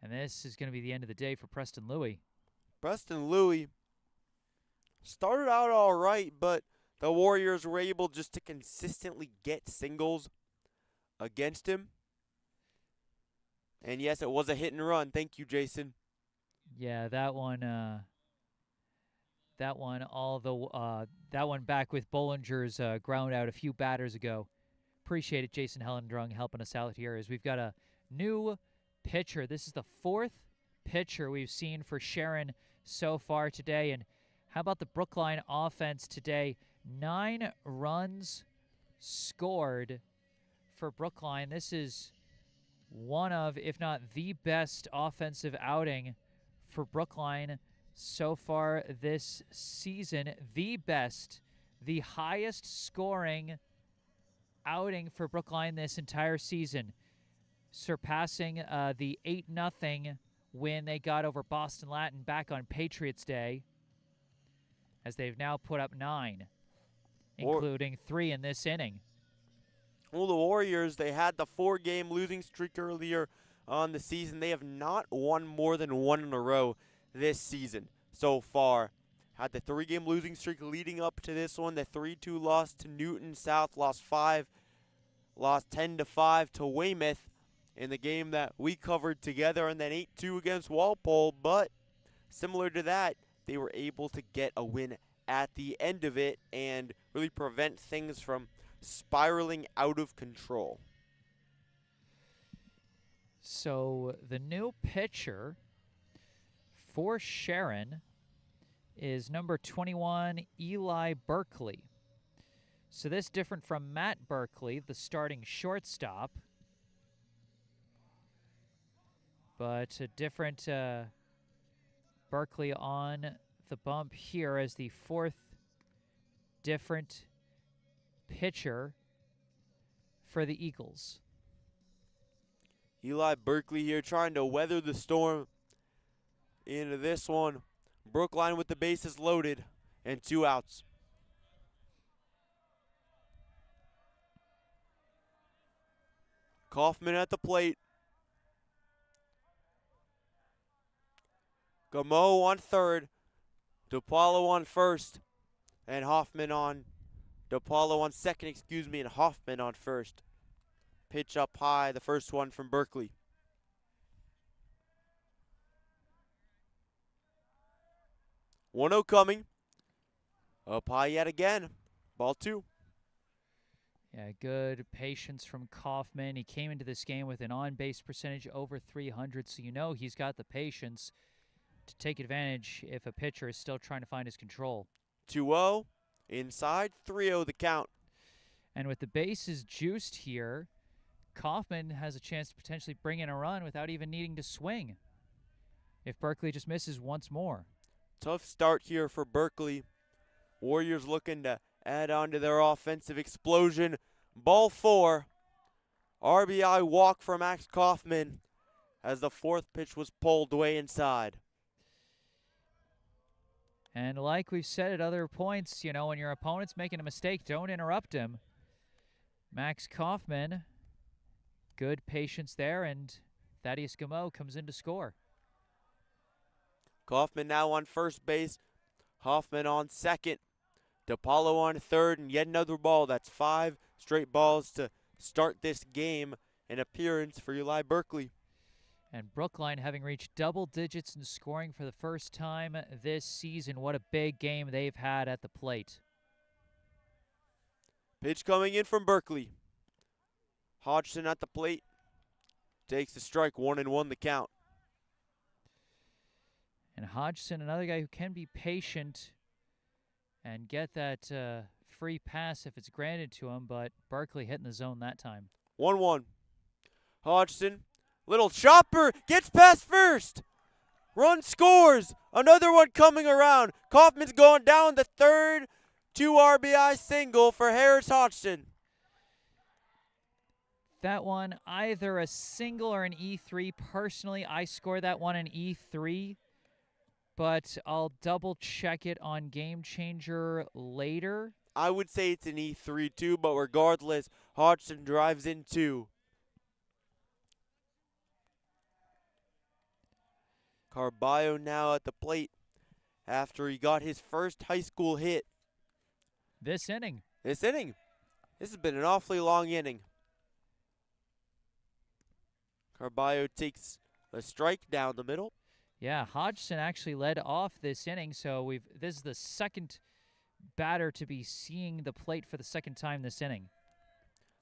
And this is going to be the end of the day for Preston Louis. Preston Louis started out all right, but the Warriors were able just to consistently get singles against him. And yes, it was a hit and run. Thank you, Jason. Yeah, that one back with Bollinger's ground out a few batters ago. Appreciate it, Jason Hellendrung, helping us out here as we've got a new pitcher. This is the 4th pitcher we've seen for Sharon so far today. And how about the Brookline offense today? 9 runs scored for Brookline. This is one of, if not the best offensive outing for Brookline so far this season. The best, the highest scoring outing for Brookline this entire season, surpassing the 8-0 win they got over Boston Latin back on Patriots Day, as they've now put up 9, including 3 in this inning. Well, the Warriors, they had the 4-game losing streak earlier on the season. They have not won more than 1 in a row this season so far. Had the 3-game losing streak leading up to this one. The 3-2 loss to Newton South, lost 10-5 to Weymouth. in the game that we covered together, and then 8-2 against Walpole. But similar to that, they were able to get a win at the end of it and really prevent things from spiraling out of control. So the new pitcher for Sharon is number 21, Eli Berkeley. So this different from Matt Berkeley, the starting shortstop, but a different Berkeley on the bump here as the fourth different pitcher for the Eagles. Eli Berkeley here trying to weather the storm into this one. Brookline with the bases loaded and 2 outs. Kaufman at the plate. Gameau on third. DePaulo on first. And Hoffman on DePaulo on second, and Hoffman on first. Pitch up high, the first one from Berkeley. One 0 coming. Up high yet again. Ball 2. Yeah, good patience from Kaufman. He came into this game with an on-base percentage over 300, so you know he's got the patience to take advantage if a pitcher is still trying to find his control. 2-0. Inside, 3-0 the count. And with the bases juiced here, Kaufman has a chance to potentially bring in a run without even needing to swing if Berkeley just misses once more. Tough start here for Berkeley. Warriors looking to add on to their offensive explosion. Ball 4. RBI walk for Max Kaufman as the fourth pitch was pulled way inside. And like we've said at other points, you know, when your opponent's making a mistake, don't interrupt him. Max Kaufman, good patience there, and Thaddeus Gameau comes in to score. Kaufman now on first base. Hoffman on second. DePaulo on third, and yet another ball. That's 5 straight balls to start this game. An appearance for Eli Berkeley. And Brookline having reached double digits in scoring for the first time this season. What a big game they've had at the plate. Pitch coming in from Berkeley. Hodgson at the plate. Takes the strike, 1-1 the count. And Hodgson, another guy who can be patient and get that free pass if it's granted to him, but Berkeley hitting the zone that time. 1-1. Hodgson, little chopper, gets past first. Run scores. Another one coming around. Kaufman's going down the third. 2 RBI single for Harris Hodgson. That one, either a single or an E3. Personally, I scored that one an E3, but I'll double check it on Game Changer later. I would say it's an E3 too, but regardless, Hodgson drives in 2. Carballo now at the plate after he got his first high school hit. This inning. This has been an awfully long inning. Carballo takes a strike down the middle. Yeah, Hodgson actually led off this inning, so this is the second batter to be seeing the plate for the second time this inning.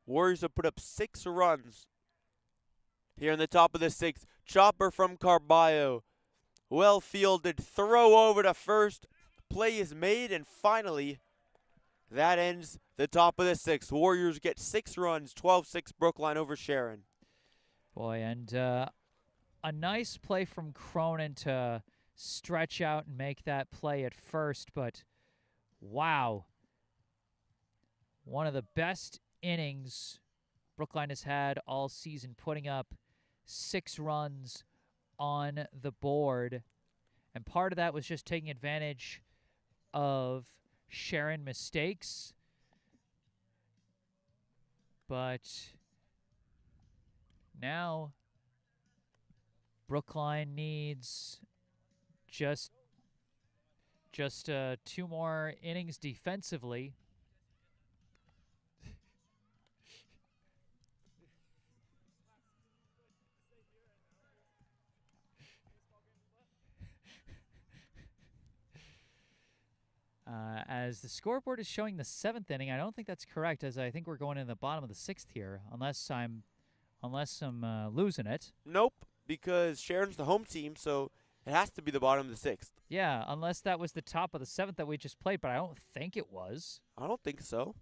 Warriors have put up 6 runs. Here in the top of the 6th, chopper from Carballo. Well fielded, throw over to first. Play is made, and finally, that ends the top of the 6th. Warriors get 6 runs, 12-6 Brookline over Sharon. Boy, and a nice play from Cronin to stretch out and make that play at first, but wow. One of the best innings Brookline has had all season, putting up 6 runs on the board. And part of that was just taking advantage of Sharon mistakes. But now Brookline needs just 2 more innings defensively. As the scoreboard is showing the 7th inning, I don't think that's correct, as I think we're going in the bottom of the 6th here, unless I'm losing it. Nope, because Sharon's the home team, so it has to be the bottom of the 6th. Yeah, unless that was the top of the 7th that we just played, but I don't think it was. I don't think so.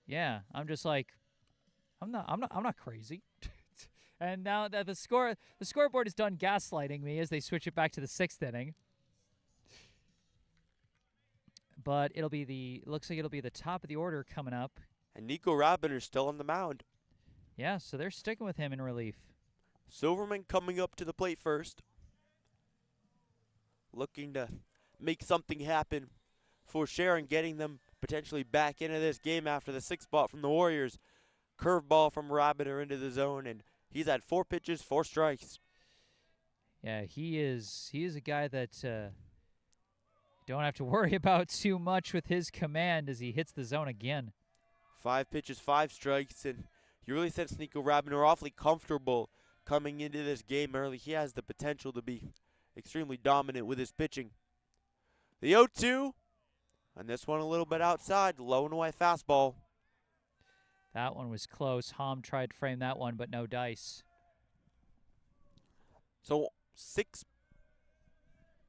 Yeah, I'm just like, I'm not crazy. And now that the scoreboard is done gaslighting me as they switch it back to the 6th inning. But looks like it'll be the top of the order coming up. And Nico Rabiner's still on the mound. Yeah, so they're sticking with him in relief. Silverman coming up to the plate first. Looking to make something happen for Sharon, getting them potentially back into this game after the 6th spot from the Warriors. Curveball from Rabiner into the zone, and he's had 4 pitches, 4 strikes. Yeah, he is a guy that don't have to worry about too much with his command as he hits the zone again. 5 pitches, 5 strikes, and you really sense Nico Rabiner awfully comfortable coming into this game early. He has the potential to be extremely dominant with his pitching. The 0-2, and this one a little bit outside, low and away fastball. That one was close. Hom tried to frame that one, but no dice. So 6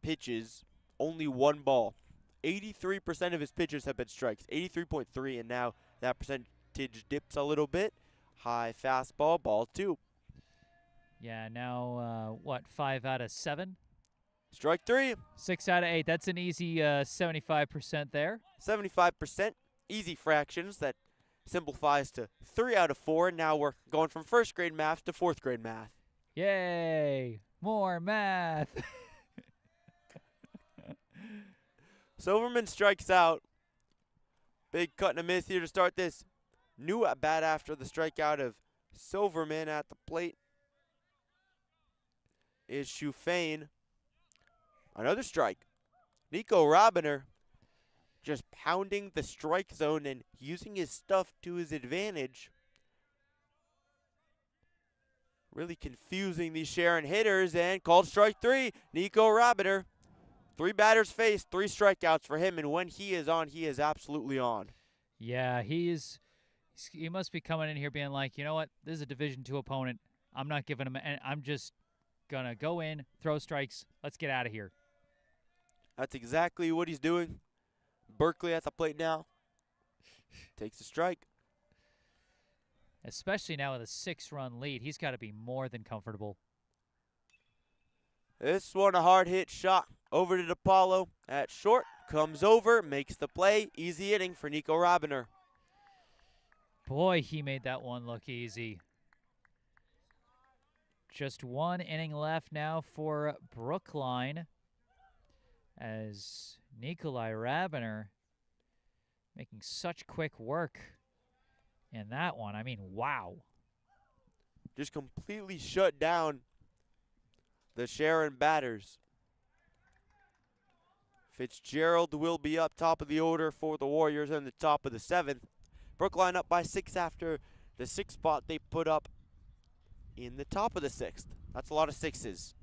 pitches, only 1 ball. 83% of his pitches have been strikes, 83.3, and now that percentage dips a little bit. High fastball, ball 2. Yeah, now, 5 out of 7? Strike 3. 6 out of 8. That's an easy 75% there. 75%. Easy fractions. That simplifies to 3 out of 4. And now we're going from 1st grade math to 4th grade math. Yay! More math! Silverman strikes out. Big cut and a miss here to start this new at bat after the strikeout of Silverman. At the plate is Sheehan. Another strike. Nico Rabiner just pounding the strike zone and using his stuff to his advantage. Really confusing these Sharon hitters, and called strike 3. Nico Rabiner. 3 batters faced, 3 strikeouts for him, and when he is on, he is absolutely on. Yeah, he must be coming in here being like, you know what, this is a Division II opponent. I'm not giving him, and I'm just going to go in, throw strikes, let's get out of here. That's exactly what he's doing. Berkeley at the plate now. Takes a strike. Especially now with a 6-run lead, he's got to be more than comfortable. This one a hard hit shot over to DePaulo at short. Comes over, makes the play. Easy inning for Nico Rabiner. Boy, he made that one look easy. Just 1 inning left now for Brookline, as Nikolai Rabiner making such quick work in that one. I mean, wow. Just completely shut down the Sharon batters. Fitzgerald will be up top of the order for the Warriors in the top of the 7th. Brookline up by 6 after the 6th spot they put up in the top of the 6th. That's a lot of 6s.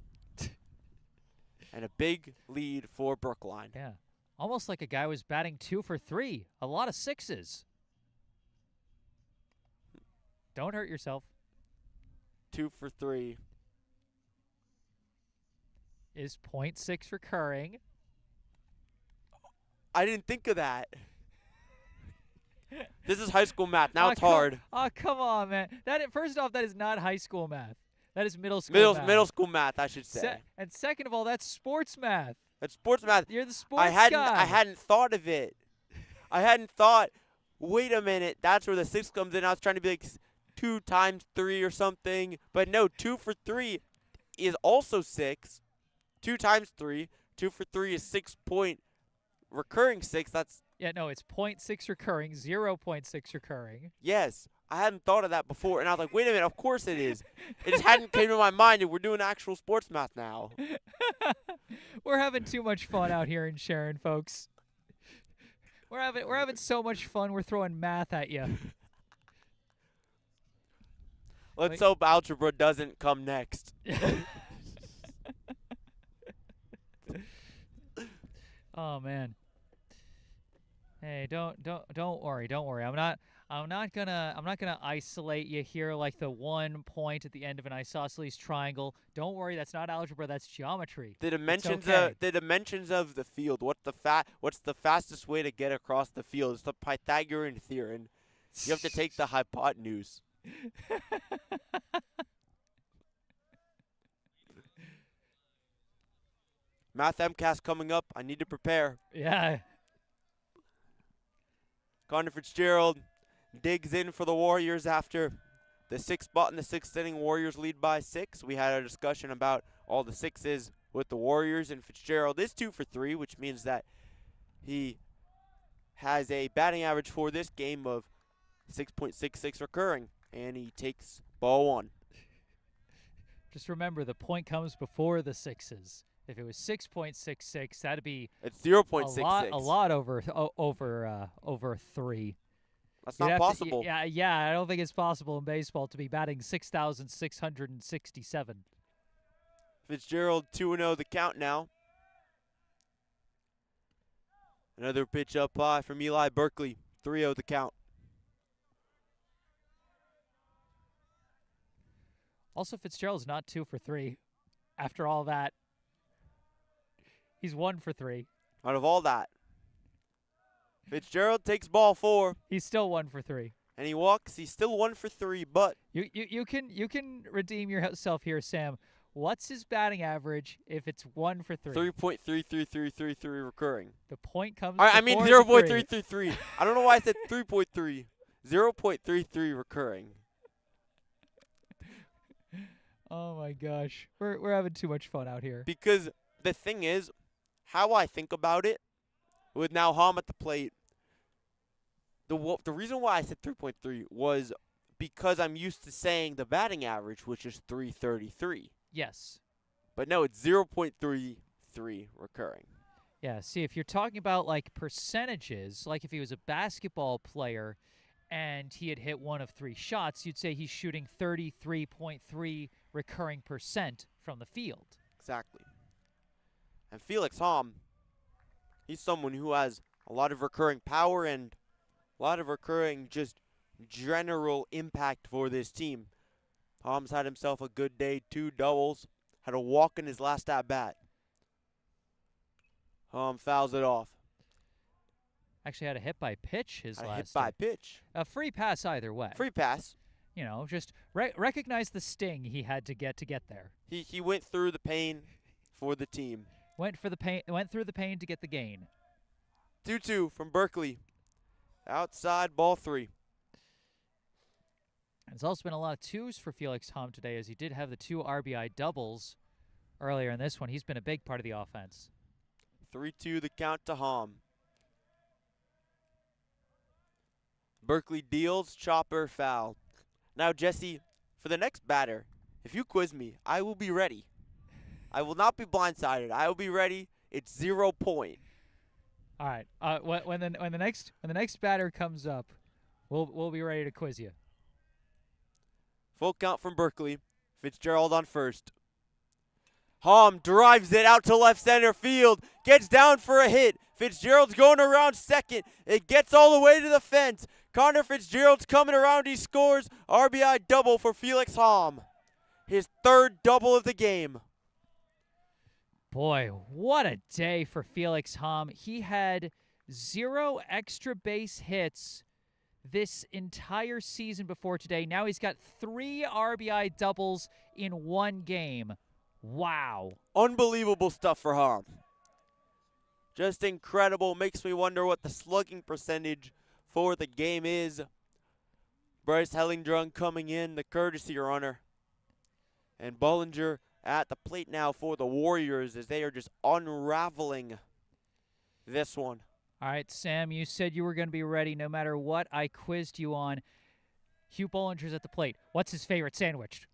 And a big lead for Brookline. Yeah. Almost like a guy was batting 2 for 3. A lot of 6s. Don't hurt yourself. 2 for 3. Is .6 recurring? I didn't think of that. This is high school math. Now it's hard. Oh, come on, man. First off, that is not high school math. That is middle school math. Middle school math, I should say. And second of all, that's sports math. That's sports math. You're the sports guy. I hadn't thought of it. I hadn't thought, wait a minute, that's where the 6 comes in. I was trying to be like 2 times 3 or something. But no, 2 for 3 is also 6. 2 times 3. 2 for 3 is 6 point recurring 6. That's it's .6 recurring, 0.6 recurring. Yes. I hadn't thought of that before, and I was like, wait a minute, of course it is. It just hadn't came to my mind, and we're doing actual sports math now. We're having too much fun out here in Sharon, folks. We're having so much fun, we're throwing math at you. Let's hope algebra doesn't come next. Oh, man. Hey, don't worry, don't worry. I'm not gonna isolate you here like the 1 point at the end of an isosceles triangle. Don't worry, that's not algebra, that's geometry. The dimensions okay. of the field. What's the fastest way to get across the field? It's the Pythagorean theorem. You have to take the hypotenuse. Math MCAS coming up. I need to prepare. Yeah. Connor Fitzgerald digs in for the Warriors after the sixth spot in the sixth inning. Warriors lead by 6. We had a discussion about all the sixes with the Warriors, and Fitzgerald is 2 for 3, which means that he has a batting average for this game of 6.66 recurring, and he takes ball 1. Just remember, the point comes before the sixes. If it was 6.66, that'd be It's 0.66. a lot over 3. That's not possible. Yeah, I don't think it's possible in baseball to be batting 6,667. Fitzgerald 2-0 the count now. Another pitch up high from Eli Berkeley. 3-0 the count. Also, Fitzgerald's not 2 for 3. After all that, he's 1 for 3. Out of all that, Fitzgerald takes ball 4. He's still 1 for 3. And he walks. He's still 1 for 3, but You can redeem yourself here, Sam. What's his batting average if it's 1 for 3? 3.33333 recurring. The point comes. I mean before the 0.333. I don't know why I said 3.3. 0.33 recurring. Oh my gosh, we're having too much fun out here. Because the thing is, how I think about it, with now Hom at the plate, the reason why I said 3.3 was because I'm used to saying the batting average, which is 333. Yes. But no, it's 0.33 recurring. Yeah, see, if you're talking about like percentages, like if he was a basketball player and he had hit 1 of 3 shots, you'd say he's shooting 33.3 recurring percent from the field. Exactly. And Felix Hom, he's someone who has a lot of recurring power and a lot of recurring just general impact for this team. Hom's had himself a good day, 2 doubles, had a walk in his last at-bat. Hom fouls it off. Actually had a hit by pitch his last. Hit by pitch. A free pass either way. Free pass. You know, just recognize the sting he had to get there. He went through the pain for the team. Went through the pain to get the gain. 2-2 from Berkeley. Outside ball 3. There's also been a lot of 2s for Felix Hom today, as he did have the 2 RBI doubles earlier in this one. He's been a big part of the offense. 3-2 the count to Hom. Berkeley deals, chopper, foul. Now, Jesse, for the next batter, if you quiz me, I will be ready. I will not be blindsided. I will be ready. It's 0 point. All right. When the next batter comes up, we'll be ready to quiz you. Full count from Berkeley. Fitzgerald on first. Hom drives it out to left center field. Gets down for a hit. Fitzgerald's going around second. It gets all the way to the fence. Connor Fitzgerald's coming around. He scores. RBI double for Felix Hom. His 3rd double of the game. Boy, what a day for Felix Hom. He had 0 extra base hits this entire season before today. Now he's got 3 RBI doubles in 1 game. Wow. Unbelievable stuff for Hom. Just incredible. Makes me wonder what the slugging percentage for the game is. Bryce Hellingdrung coming in, the courtesy runner. And Bollinger at the plate now for the Warriors as they are just unraveling this one. All right, Sam, you said you were going to be ready no matter what I quizzed you on. Hugh Bollinger's at the plate. What's his favorite sandwich?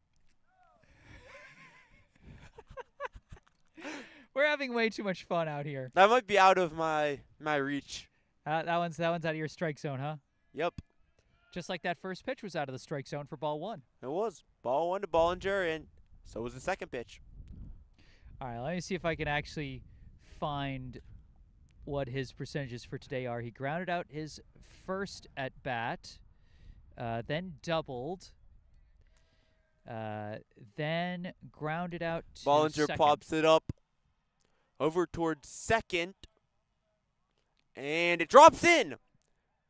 We're having way too much fun out here. That might be out of my reach. That one's out of your strike zone, huh? Yep. Just like that first pitch was out of the strike zone for ball 1. It was. Ball 1 to Bollinger, and so was the second pitch. All right, let me see if I can actually find what his percentages for today are. He grounded out his first at bat, then doubled, then grounded out to Bollinger second. pops it up over towards second, and it drops in.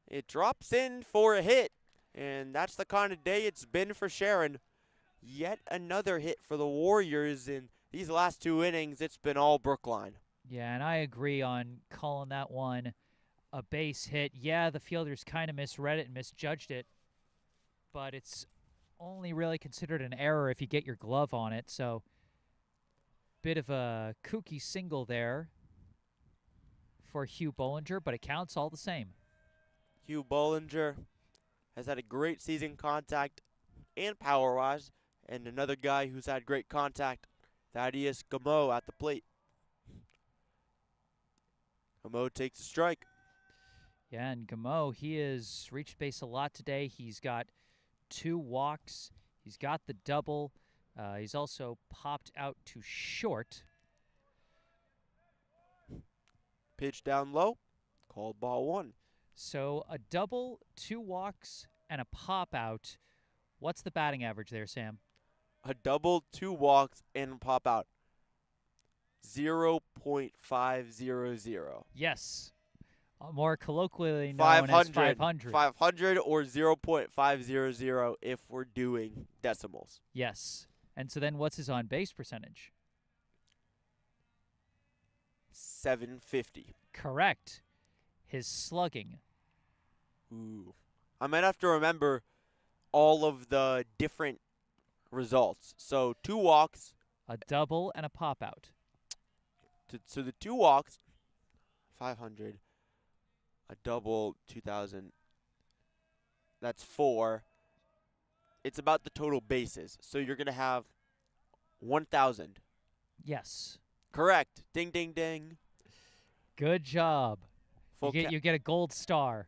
It drops in for a hit, and that's the kind of day it's been for Sharon. Yet another hit for the Warriors in these last 2 innings. It's been all Brookline. Yeah, and I agree on calling that one a base hit. Yeah, the fielders kind of misread it and misjudged it, but it's only really considered an error if you get your glove on it. So, bit of a kooky single there for Hugh Bollinger, but it counts all the same. Hugh Bollinger has had a great season contact and power-wise, and another guy who's had great contact, Thaddeus Gameau at the plate. Gameau takes a strike. Yeah, and Gameau, he has reached base a lot today. He's got 2 walks. He's got the double. He's also popped out to short. Pitch down low, called ball 1. So a double, 2 walks, and a pop out. What's the batting average there, Sam? A double, 2 walks, and a pop out. 0.500. Yes. More colloquially known as 500. 500 or 0.500 if we're doing decimals. Yes. And so then what's his on-base percentage? 750. Correct. His slugging. Ooh. I might have to remember all of the different results. So 2 walks. A double and a pop out. So the 2 walks, 500. A double, 2,000. That's 4. It's about the total bases. So you're going to have 1,000. Yes. Correct. Ding, ding, ding. Good job. Full You get a gold star.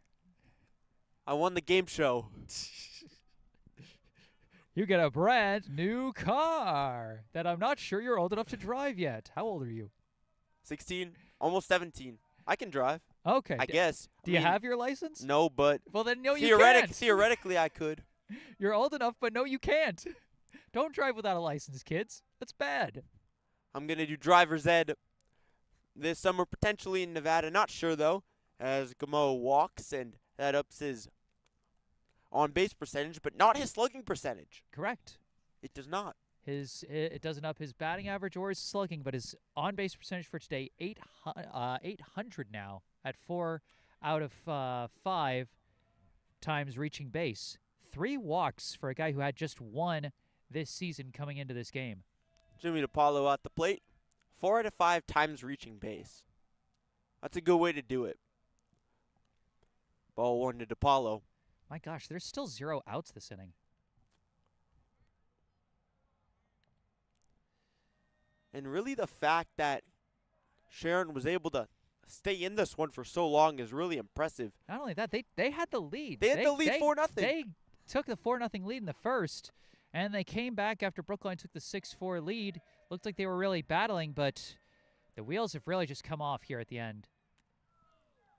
I won the game show. You get a brand new car that I'm not sure you're old enough to drive yet. How old are you? 16, almost 17. I can drive. Okay. I guess. Do you have your license? No, but Well, then no, you can't. theoretically I could. You're old enough, but no, you can't. Don't drive without a license, kids. That's bad. I'm going to do driver's ed this summer, potentially in Nevada. Not sure, though, as Gameau walks, and that ups his on-base percentage, but not his slugging percentage. Correct. It does not. It doesn't up his batting average or his slugging, but his on-base percentage for today, 800 now at 4 out of 5 times reaching base. 3 walks for a guy who had just 1 this season coming into this game. Jimmy DiPaolo at the plate. 4 out of 5 times reaching base. That's a good way to do it. Ball 1 to DiPaolo. My gosh, there's still 0 outs this inning. And really the fact that Sharon was able to stay in this one for so long is really impressive. Not only that, they had the lead. They had the lead 4-0. They took the 4-0 lead in the first, and they came back after Brookline took the 6-4 lead. Looked like they were really battling, but the wheels have really just come off here at the end.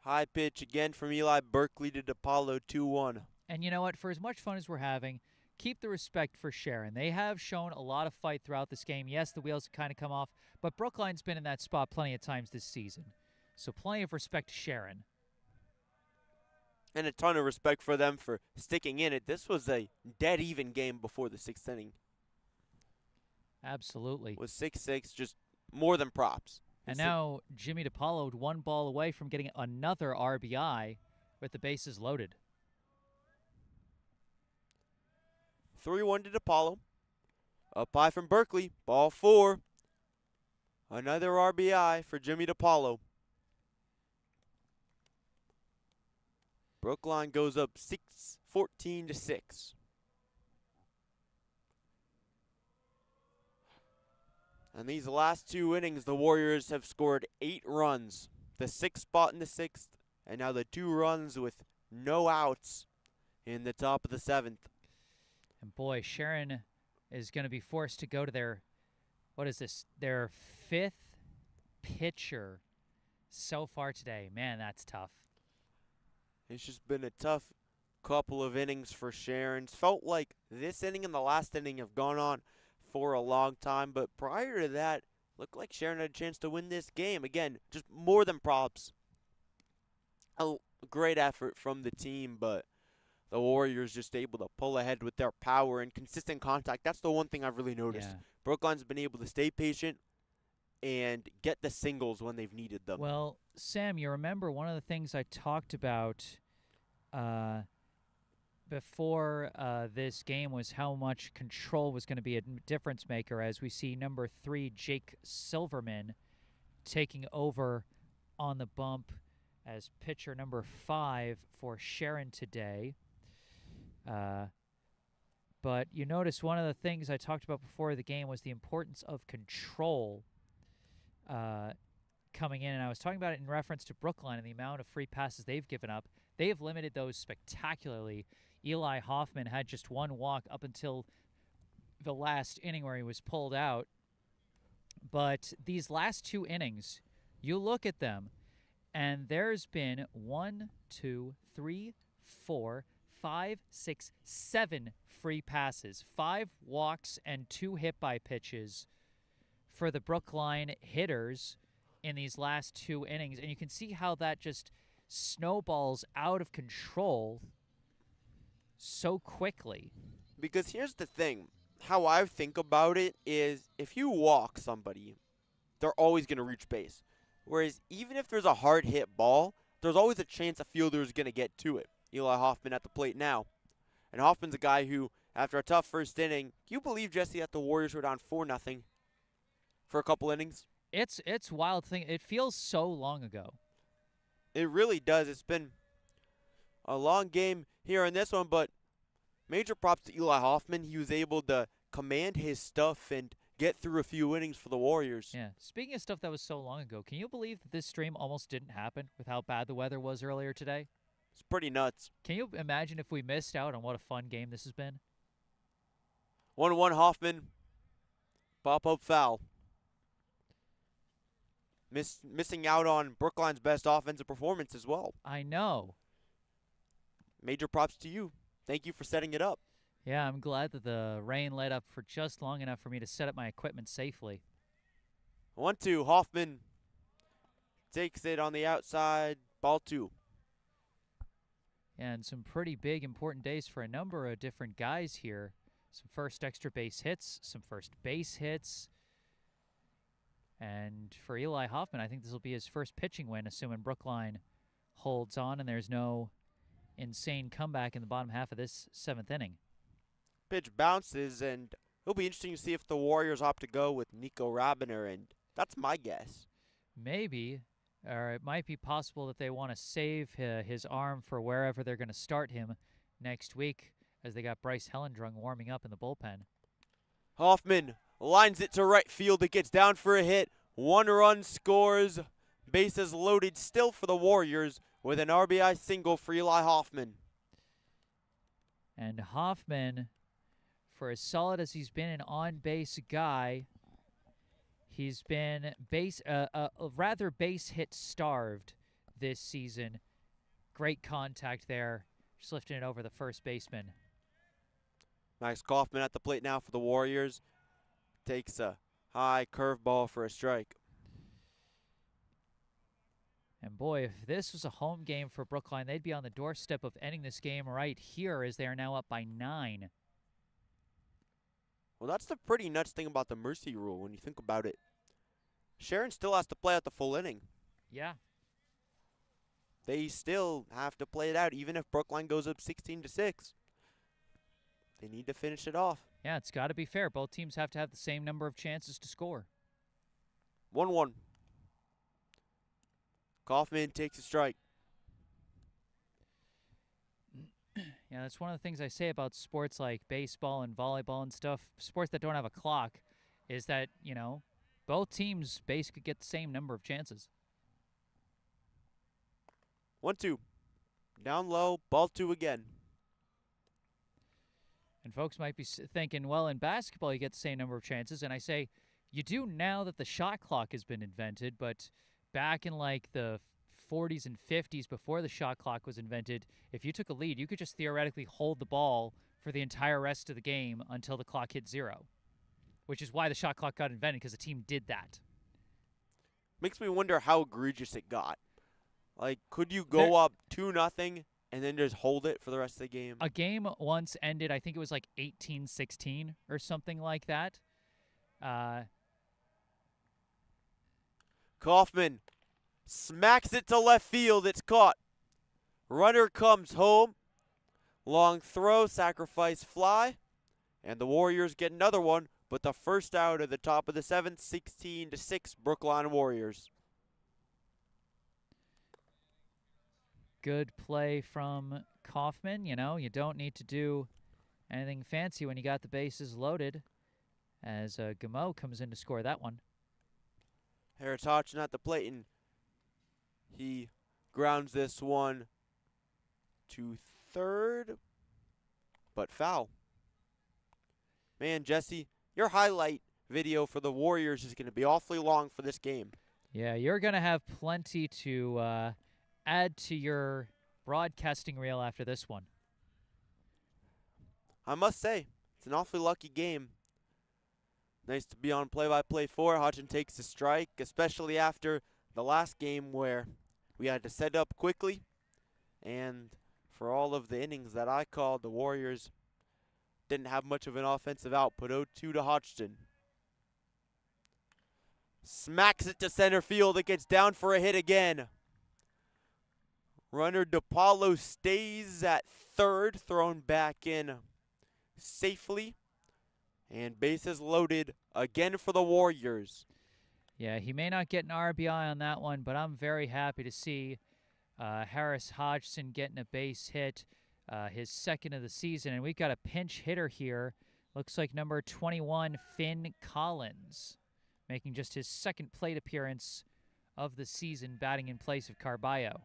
High pitch again from Eli Berkeley to DiPaolo, 2-1. And you know what? For as much fun as we're having, keep the respect for Sharon. They have shown a lot of fight throughout this game. Yes, the wheels have kind of come off, but Brookline's been in that spot plenty of times this season. So plenty of respect to Sharon. And a ton of respect for them for sticking in it. This was a dead-even game before the 6th inning. Absolutely. With 6-6, just more than props. And now Jimmy DiPaolo 1 ball away from getting another RBI with the bases loaded. 3-1 to DiPaolo. Up high from Berkeley. Ball 4. Another RBI for Jimmy DiPaolo. Brookline goes up 14-6. And these last 2 innings, the Warriors have scored 8 runs. The 6th spot in the 6th, and now the 2 runs with no outs in the top of the 7th. And boy, Sharon is going to be forced to go to their 5th pitcher so far today. Man, that's tough. It's just been a tough couple of innings for Sharon. It's felt like this inning and the last inning have gone on for a long time, but prior to that, looked like Sharon had a chance to win this game. Again, just more than props. A great effort from the team, but the Warriors just able to pull ahead with their power and consistent contact. That's the one thing I've really noticed. Yeah. Brookline's been able to stay patient and get the singles when they've needed them. Well, Sam, you remember one of the things I talked about before this game was how much control was going to be a difference maker, as we see number 3, Jake Silverman, taking over on the bump as pitcher number 5 for Sharon today. But you notice one of the things I talked about before the game was the importance of control coming in, and I was talking about it in reference to Brookline and the amount of free passes they've given up. They have limited those spectacularly. Eli Hoffman had just one walk up until the last inning where he was pulled out. But these last 2 innings, you look at them, and there's been 1, 2, 3, 4, 5, 6, 7 free passes, 5 walks, and 2 hit-by pitches for the Brookline hitters in these last 2 innings. And you can see how that just snowballs out of control so quickly. Because here's the thing. How I think about it is if you walk somebody, they're always going to reach base. Whereas even if there's a hard hit ball, there's always a chance a fielder is going to get to it. Eli Hoffman at the plate now. And Hoffman's a guy who, after a tough first inning, can you believe, Jesse, that the Warriors were down 4-0 for a couple innings? It's wild thing. It feels so long ago. It really does. It's been a long game here in this one, but major props to Eli Hoffman. He was able to command his stuff and get through a few innings for the Warriors. Yeah. Speaking of stuff that was so long ago, can you believe that this stream almost didn't happen with how bad the weather was earlier today? It's pretty nuts. Can you imagine if we missed out on what a fun game this has been? 1-1 Hoffman. Pop-up foul. Missing out on Brookline's best offensive performance as well. I know. Major props to you. Thank you for setting it up. Yeah, I'm glad that the rain let up for just long enough for me to set up my equipment safely. 1-2. Hoffman takes it on the outside. Ball 2. And some pretty big, important days for a number of different guys here. Some first extra base hits, some first base hits. And for Eli Hoffman, I think this will be his first pitching win, assuming Brookline holds on and there's no insane comeback in the bottom half of this 7th inning. Pitch bounces, and it'll be interesting to see if the Warriors opt to go with Nico Rabiner, and that's my guess. Maybe, or it might be possible that they want to save his arm for wherever they're going to start him next week, as they got Bryce Hellendrung warming up in the bullpen. Hoffman lines it to right field. It gets down for a hit. 1 run scores. Bases loaded still for the Warriors with an RBI single for Eli Hoffman. And Hoffman, for as solid as he's been an on-base guy, he's been rather base hit starved this season. Great contact there, just lifting it over the first baseman. Max Kaufman at the plate now for the Warriors. Takes a high curveball for a strike. And boy, if this was a home game for Brookline, they'd be on the doorstep of ending this game right here, as they are now up by 9. Well, that's the pretty nuts thing about the mercy rule when you think about it. Sharon still has to play out the full inning. Yeah. They still have to play it out, even if Brookline goes up 16-6. They need to finish it off. Yeah, it's got to be fair. Both teams have to have the same number of chances to score. 1-1. Kaufman takes a strike. Yeah, that's one of the things I say about sports like baseball and volleyball and stuff, sports that don't have a clock, is that, you know, both teams basically get the same number of chances. 1-2. Down low, ball 2 again. And folks might be thinking, well, in basketball you get the same number of chances, and I say, you do now that the shot clock has been invented, but back in like the 40s and 50s before the shot clock was invented, if you took a lead, you could just theoretically hold the ball for the entire rest of the game until the clock hit 0, which is why the shot clock got invented, because the team did that. Makes me wonder how egregious it got. Like, could you There- go up 2-0 and then just hold it for the rest of the game? A game once ended, I think it was like 18-16 or something like that. Kaufman smacks it to left field. It's caught. Runner comes home. Long throw, sacrifice fly. And the Warriors get another one, but the first out at the top of the 7th, 16-6, Brookline Warriors. Good play from Kaufman. You know, you don't need to do anything fancy when you got the bases loaded, as Gameau comes in to score that one. Harris Hodgson at the plate, and he grounds this one to third, but foul. Man, Jesse, your highlight video for the Warriors is going to be awfully long for this game. Yeah, you're going to have plenty to add to your broadcasting reel after this one. I must say, it's an awfully lucky game. Nice to be on play-by-play for. Hodgson takes a strike, especially after the last game where we had to set up quickly. And for all of the innings that I called, the Warriors didn't have much of an offensive output. 0-2 to Hodgson. Smacks it to center field. It gets down for a hit again. Runner DePaulo stays at third, thrown back in safely. And bases loaded again for the Warriors. Yeah, he may not get an RBI on that one, but I'm very happy to see Harris Hodgson getting a base hit, his second of the season. And we've got a pinch hitter here. Looks like number 21, Finn Collins, making just his second plate appearance of the season, batting in place of Carballo.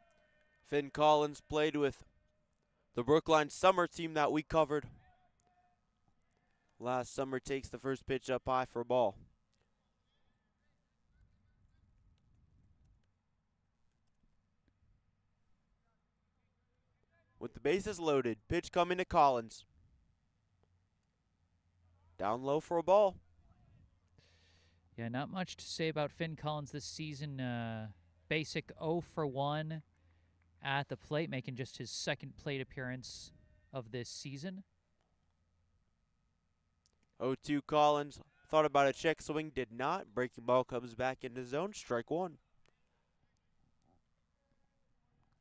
Finn Collins played with the Brookline summer team that we covered last summer. Takes the first pitch up high for a ball. With the bases loaded, pitch coming to Collins. Down low for a ball. Yeah, not much to say about Finn Collins this season. Basic 0 for 1 at the plate, making just his second plate appearance of this season. 0-2 Collins. Thought about a check swing, did not. Breaking ball comes back into zone. Strike one.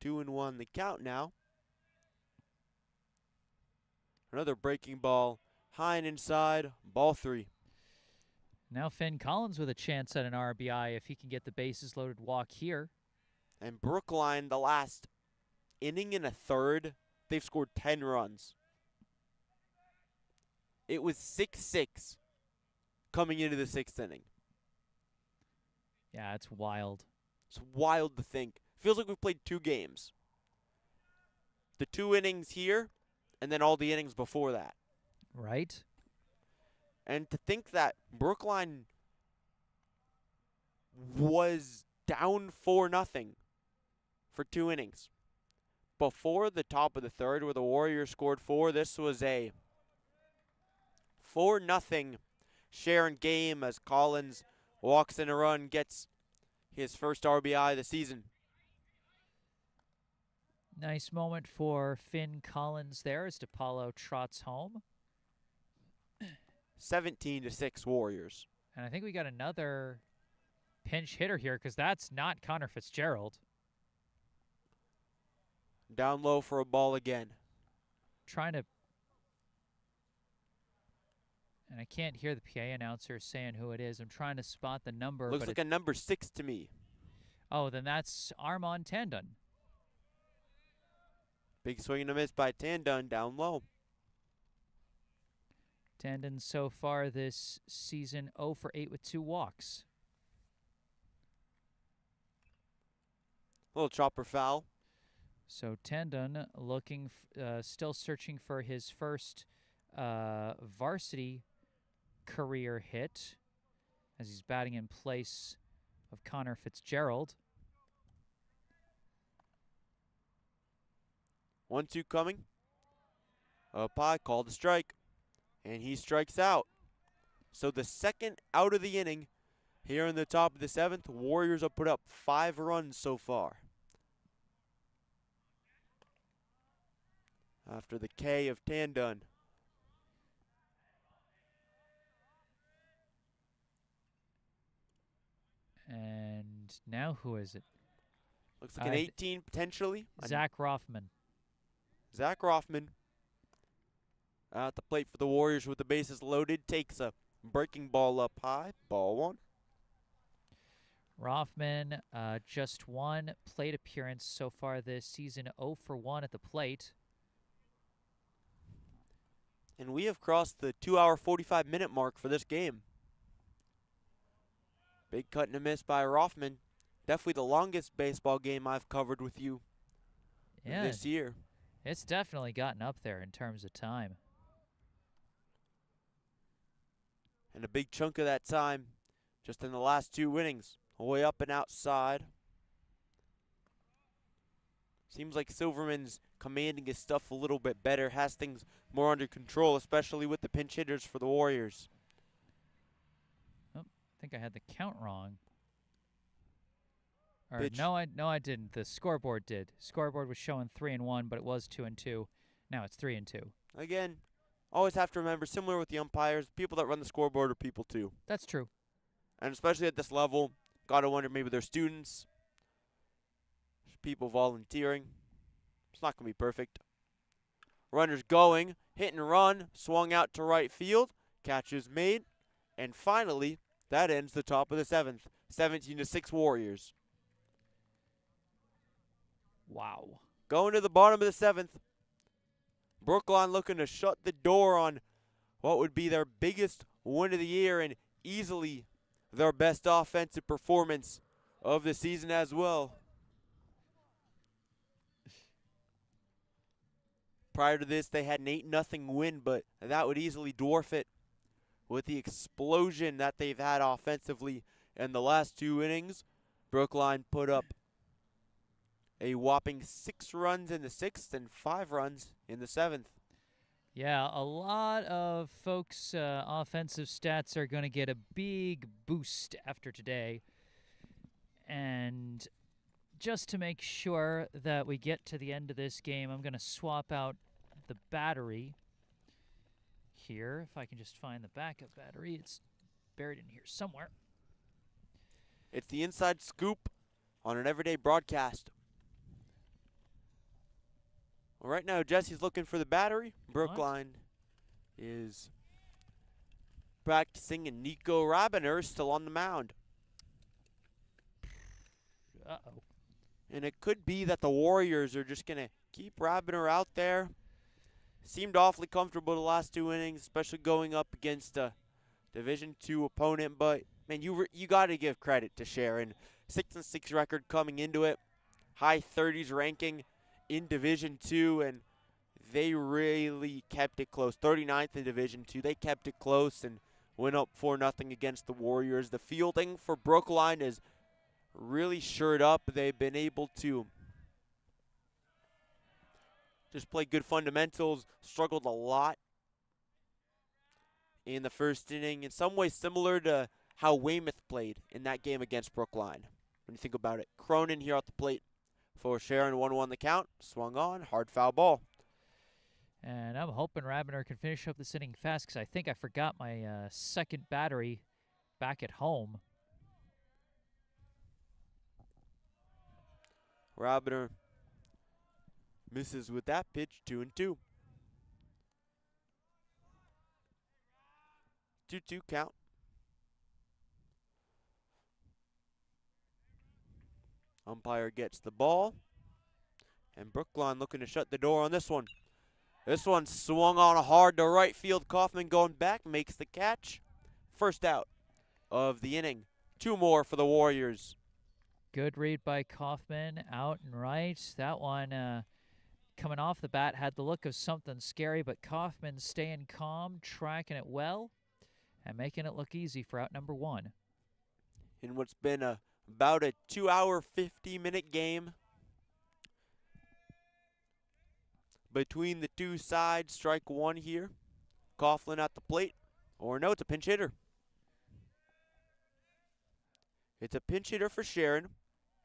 2-1 the count now. Another breaking ball. High and inside. Ball 3. Now Finn Collins with a chance at an RBI if he can get the bases loaded walk here. And Brookline, the last inning and a third, they've scored 10 runs. It was 6-6 coming into the 6th inning. Yeah, it's wild. It's wild to think. Feels like we've played 2 games. The 2 innings here, and then all the innings before that. Right? And to think that Brookline was down 4-0 for 2 innings. Before the top of the third, where the Warriors scored 4, this was a 4-0 Sharon game as Collins walks in a run, gets his first RBI of the season. Nice moment for Finn Collins there as DePaulo trots home. 17-6 Warriors. And I think we got another pinch hitter here, because that's not Connor Fitzgerald. Down low for a ball again. Trying to... And I can't hear the PA announcer saying who it is. I'm trying to spot the number. Looks like a number 6 to me. Oh, then that's Armand Tandon. Big swing and a miss by Tandon, down low. Tandon so far this season 0 for 8 with 2 walks. Little chopper foul. So Tandon looking, still searching for his first varsity career hit as he's batting in place of Connor Fitzgerald. 1-2 coming. Up high, called a strike. And he strikes out. So the second out of the inning here in the top of the 7th. Warriors have put up 5 runs so far. After the K of Tandon. And now who is it? Looks like an 18 potentially. Zach Rothman. Zach Rothman at the plate for the Warriors with the bases loaded. Takes a breaking ball up high. Ball 1. Rothman, just one plate appearance so far this season, 0 for 1 at the plate. And we have crossed the 2-hour, 45-minute mark for this game. Big cut and a miss by Rothman. Definitely the longest baseball game I've covered with you this year. It's definitely gotten up there in terms of time. And a big chunk of that time just in the last 2 innings. Way up and outside. Seems like Silverman's commanding his stuff a little bit better, has things more under control, especially with the pinch hitters for the Warriors. Oh, I think I had the count wrong. Or Pitch. no, I didn't. The scoreboard did. Scoreboard was showing 3-1, but it was 2-2. Now it's 3-2. Again, always have to remember, similar with the umpires, people that run the scoreboard are people too. That's true. And especially at this level, gotta wonder maybe they're students, people volunteering. It's not gonna be perfect. Runners going, hit and run, swung out to right field, catch is made, and finally, that ends the top of the 7th. 17-6 Warriors. Wow. Going to the bottom of the 7th. Brookline looking to shut the door on what would be their biggest win of the year and easily their best offensive performance of the season as well. Prior to this, they had an 8-0 win, but that would easily dwarf it with the explosion that they've had offensively in the last 2 innings. Brookline put up a whopping 6 runs in the 6th and 5 runs in the 7th. Yeah, a lot of folks' offensive stats are going to get a big boost after today. And just to make sure that we get to the end of this game, I'm going to swap out the battery here. If I can just find the backup battery. It's buried in here somewhere. It's the inside scoop on an everyday broadcast. Well, right now, Jesse's looking for the battery. Brookline is practicing, and Nico Rabiner is still on the mound. Uh-oh. And it could be that the Warriors are just going to keep Rabiner out there. Seemed awfully comfortable the last 2 innings, especially going up against a Division II opponent. But, man, you got to give credit to Sharon. 6-6 record coming into it. High 30s ranking in Division II, and they really kept it close. 39th in Division II. They kept it close and went up 4-0 against the Warriors. The fielding for Brookline is really shored up. They've been able to just play good fundamentals, struggled a lot in the first inning. In some ways similar to how Weymouth played in that game against Brookline, when you think about it. Cronin here at the plate for Sharon, 1-1 the count. Swung on, hard foul ball. And I'm hoping Rabiner can finish up this inning fast because I think I forgot my second battery back at home. Rabiner misses with that pitch, 2-2. 2-2 count. Umpire gets the ball. And Brookline looking to shut the door on this one. This one swung on hard to right field. Kaufman going back, makes the catch. First out of the inning. 2 more for the Warriors. Good read by Kaufman, out and right. That one coming off the bat had the look of something scary, but Kaufman staying calm, tracking it well, and making it look easy for out number 1. In what's been about a 2-hour, 50-minute game. between the two sides. Strike one here. Coughlin at the plate. Or no, it's a pinch hitter. It's a pinch hitter for Sharon.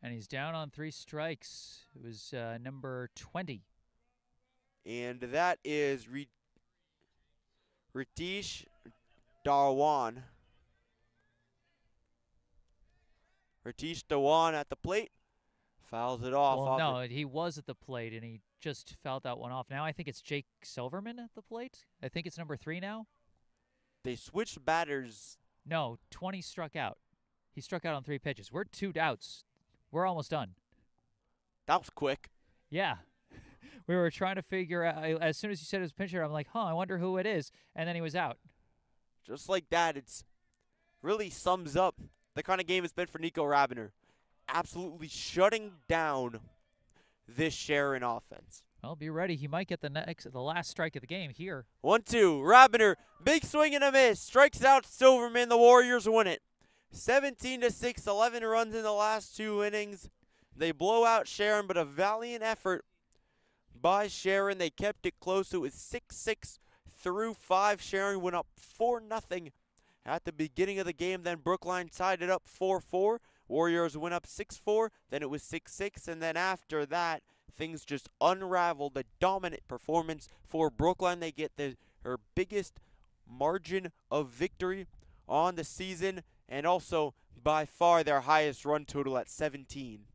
And he's down on 3 strikes. It was number 20. And that is Ritesh Dhawan. Ritesh Dhawan at the plate. Fouls it off. Well, no, he was at the plate, and he just fouled that one off. Now I think it's Jake Silverman at the plate. I think it's number 3 now. They switched batters. No, 20 struck out. He struck out on 3 pitches. We're 2 outs. We're almost done. That was quick. Yeah. We were trying to figure out, as soon as you said it was pitcher, I'm like, I wonder who it is. And then he was out. Just like that, it's really sums up the kind of game it's been for Nico Rabiner. Absolutely shutting down this Sharon offense. Well, be ready. He might get the last strike of the game here. 1-2. Rabiner, big swing and a miss. Strikes out Silverman. The Warriors win it. 17-6, 11 runs in the last 2 innings. They blow out Sharon, but a valiant effort by Sharon. They kept it close. It was 6-6 through 5. Sharon went up 4-0 at the beginning of the game. Then Brookline tied it up 4-4. Warriors went up 6-4. Then it was 6-6. And then after that, things just unraveled. A dominant performance for Brookline. They get her biggest margin of victory on the season, and also by far their highest run total at 17.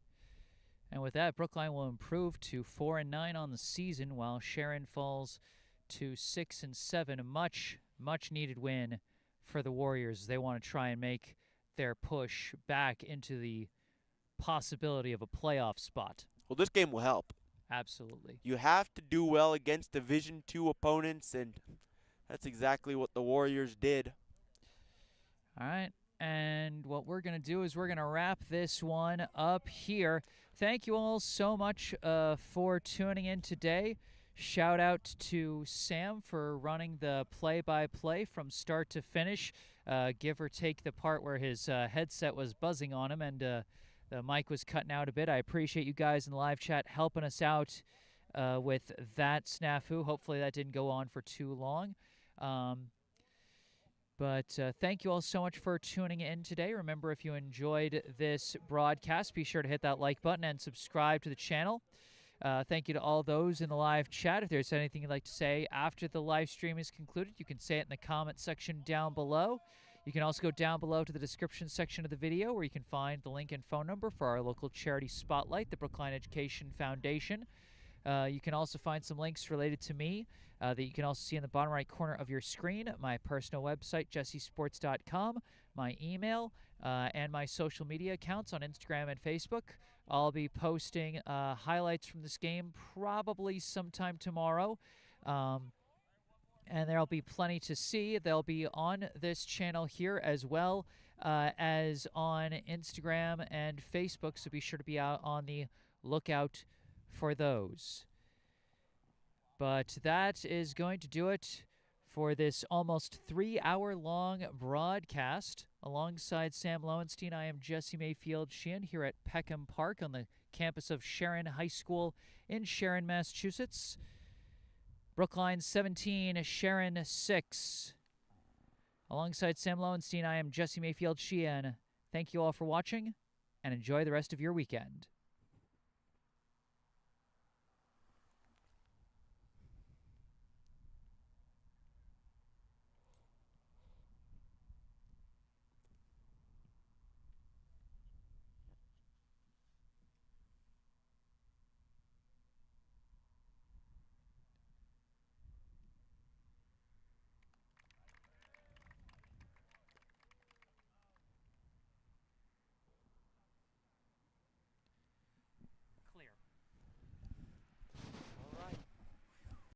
And with that, Brookline will improve to 4-9 on the season, while Sharon falls to 6-7. A much needed win for the Warriors. They want to try and make their push back into the possibility of a playoff spot. Well, this game will help. Absolutely. You have to do well against Division II opponents, and that's exactly what the Warriors did. All right. And what we're going to do is we're going to wrap this one up here. Thank you all so much for tuning in today. Shout out to Sam for running the play-by-play from start to finish, give or take the part where his headset was buzzing on him and the mic was cutting out a bit. I appreciate you guys in the live chat helping us out with that snafu. Hopefully that didn't go on for too long. But thank you all so much for tuning in today. Remember, if you enjoyed this broadcast, be sure to hit that like button and subscribe to the channel. Thank you to all those in the live chat. If there's anything you'd like to say after the live stream is concluded, you can say it in the comment section down below. You can also go down below to the description section of the video where you can find the link and phone number for our local charity spotlight, the Brookline Education Foundation. You can also find some links related to me that you can also see in the bottom right corner of your screen. My personal website, jessesports.com, my email, and my social media accounts on Instagram and Facebook. I'll be posting highlights from this game probably sometime tomorrow. And there'll be plenty to see. They'll be on this channel here as well as on Instagram and Facebook, so be sure to be out on the lookout for those. But that is going to do it for this almost 3-hour-long broadcast. Alongside Sam Lowenstein, I am Jesse Mayfield-Sheehan here at Peckham Park on the campus of Sharon High School in Sharon, Massachusetts. Brookline 17, Sharon 6. Alongside Sam Lowenstein, I am Jesse Mayfield-Sheehan. Thank you all for watching, and enjoy the rest of your weekend.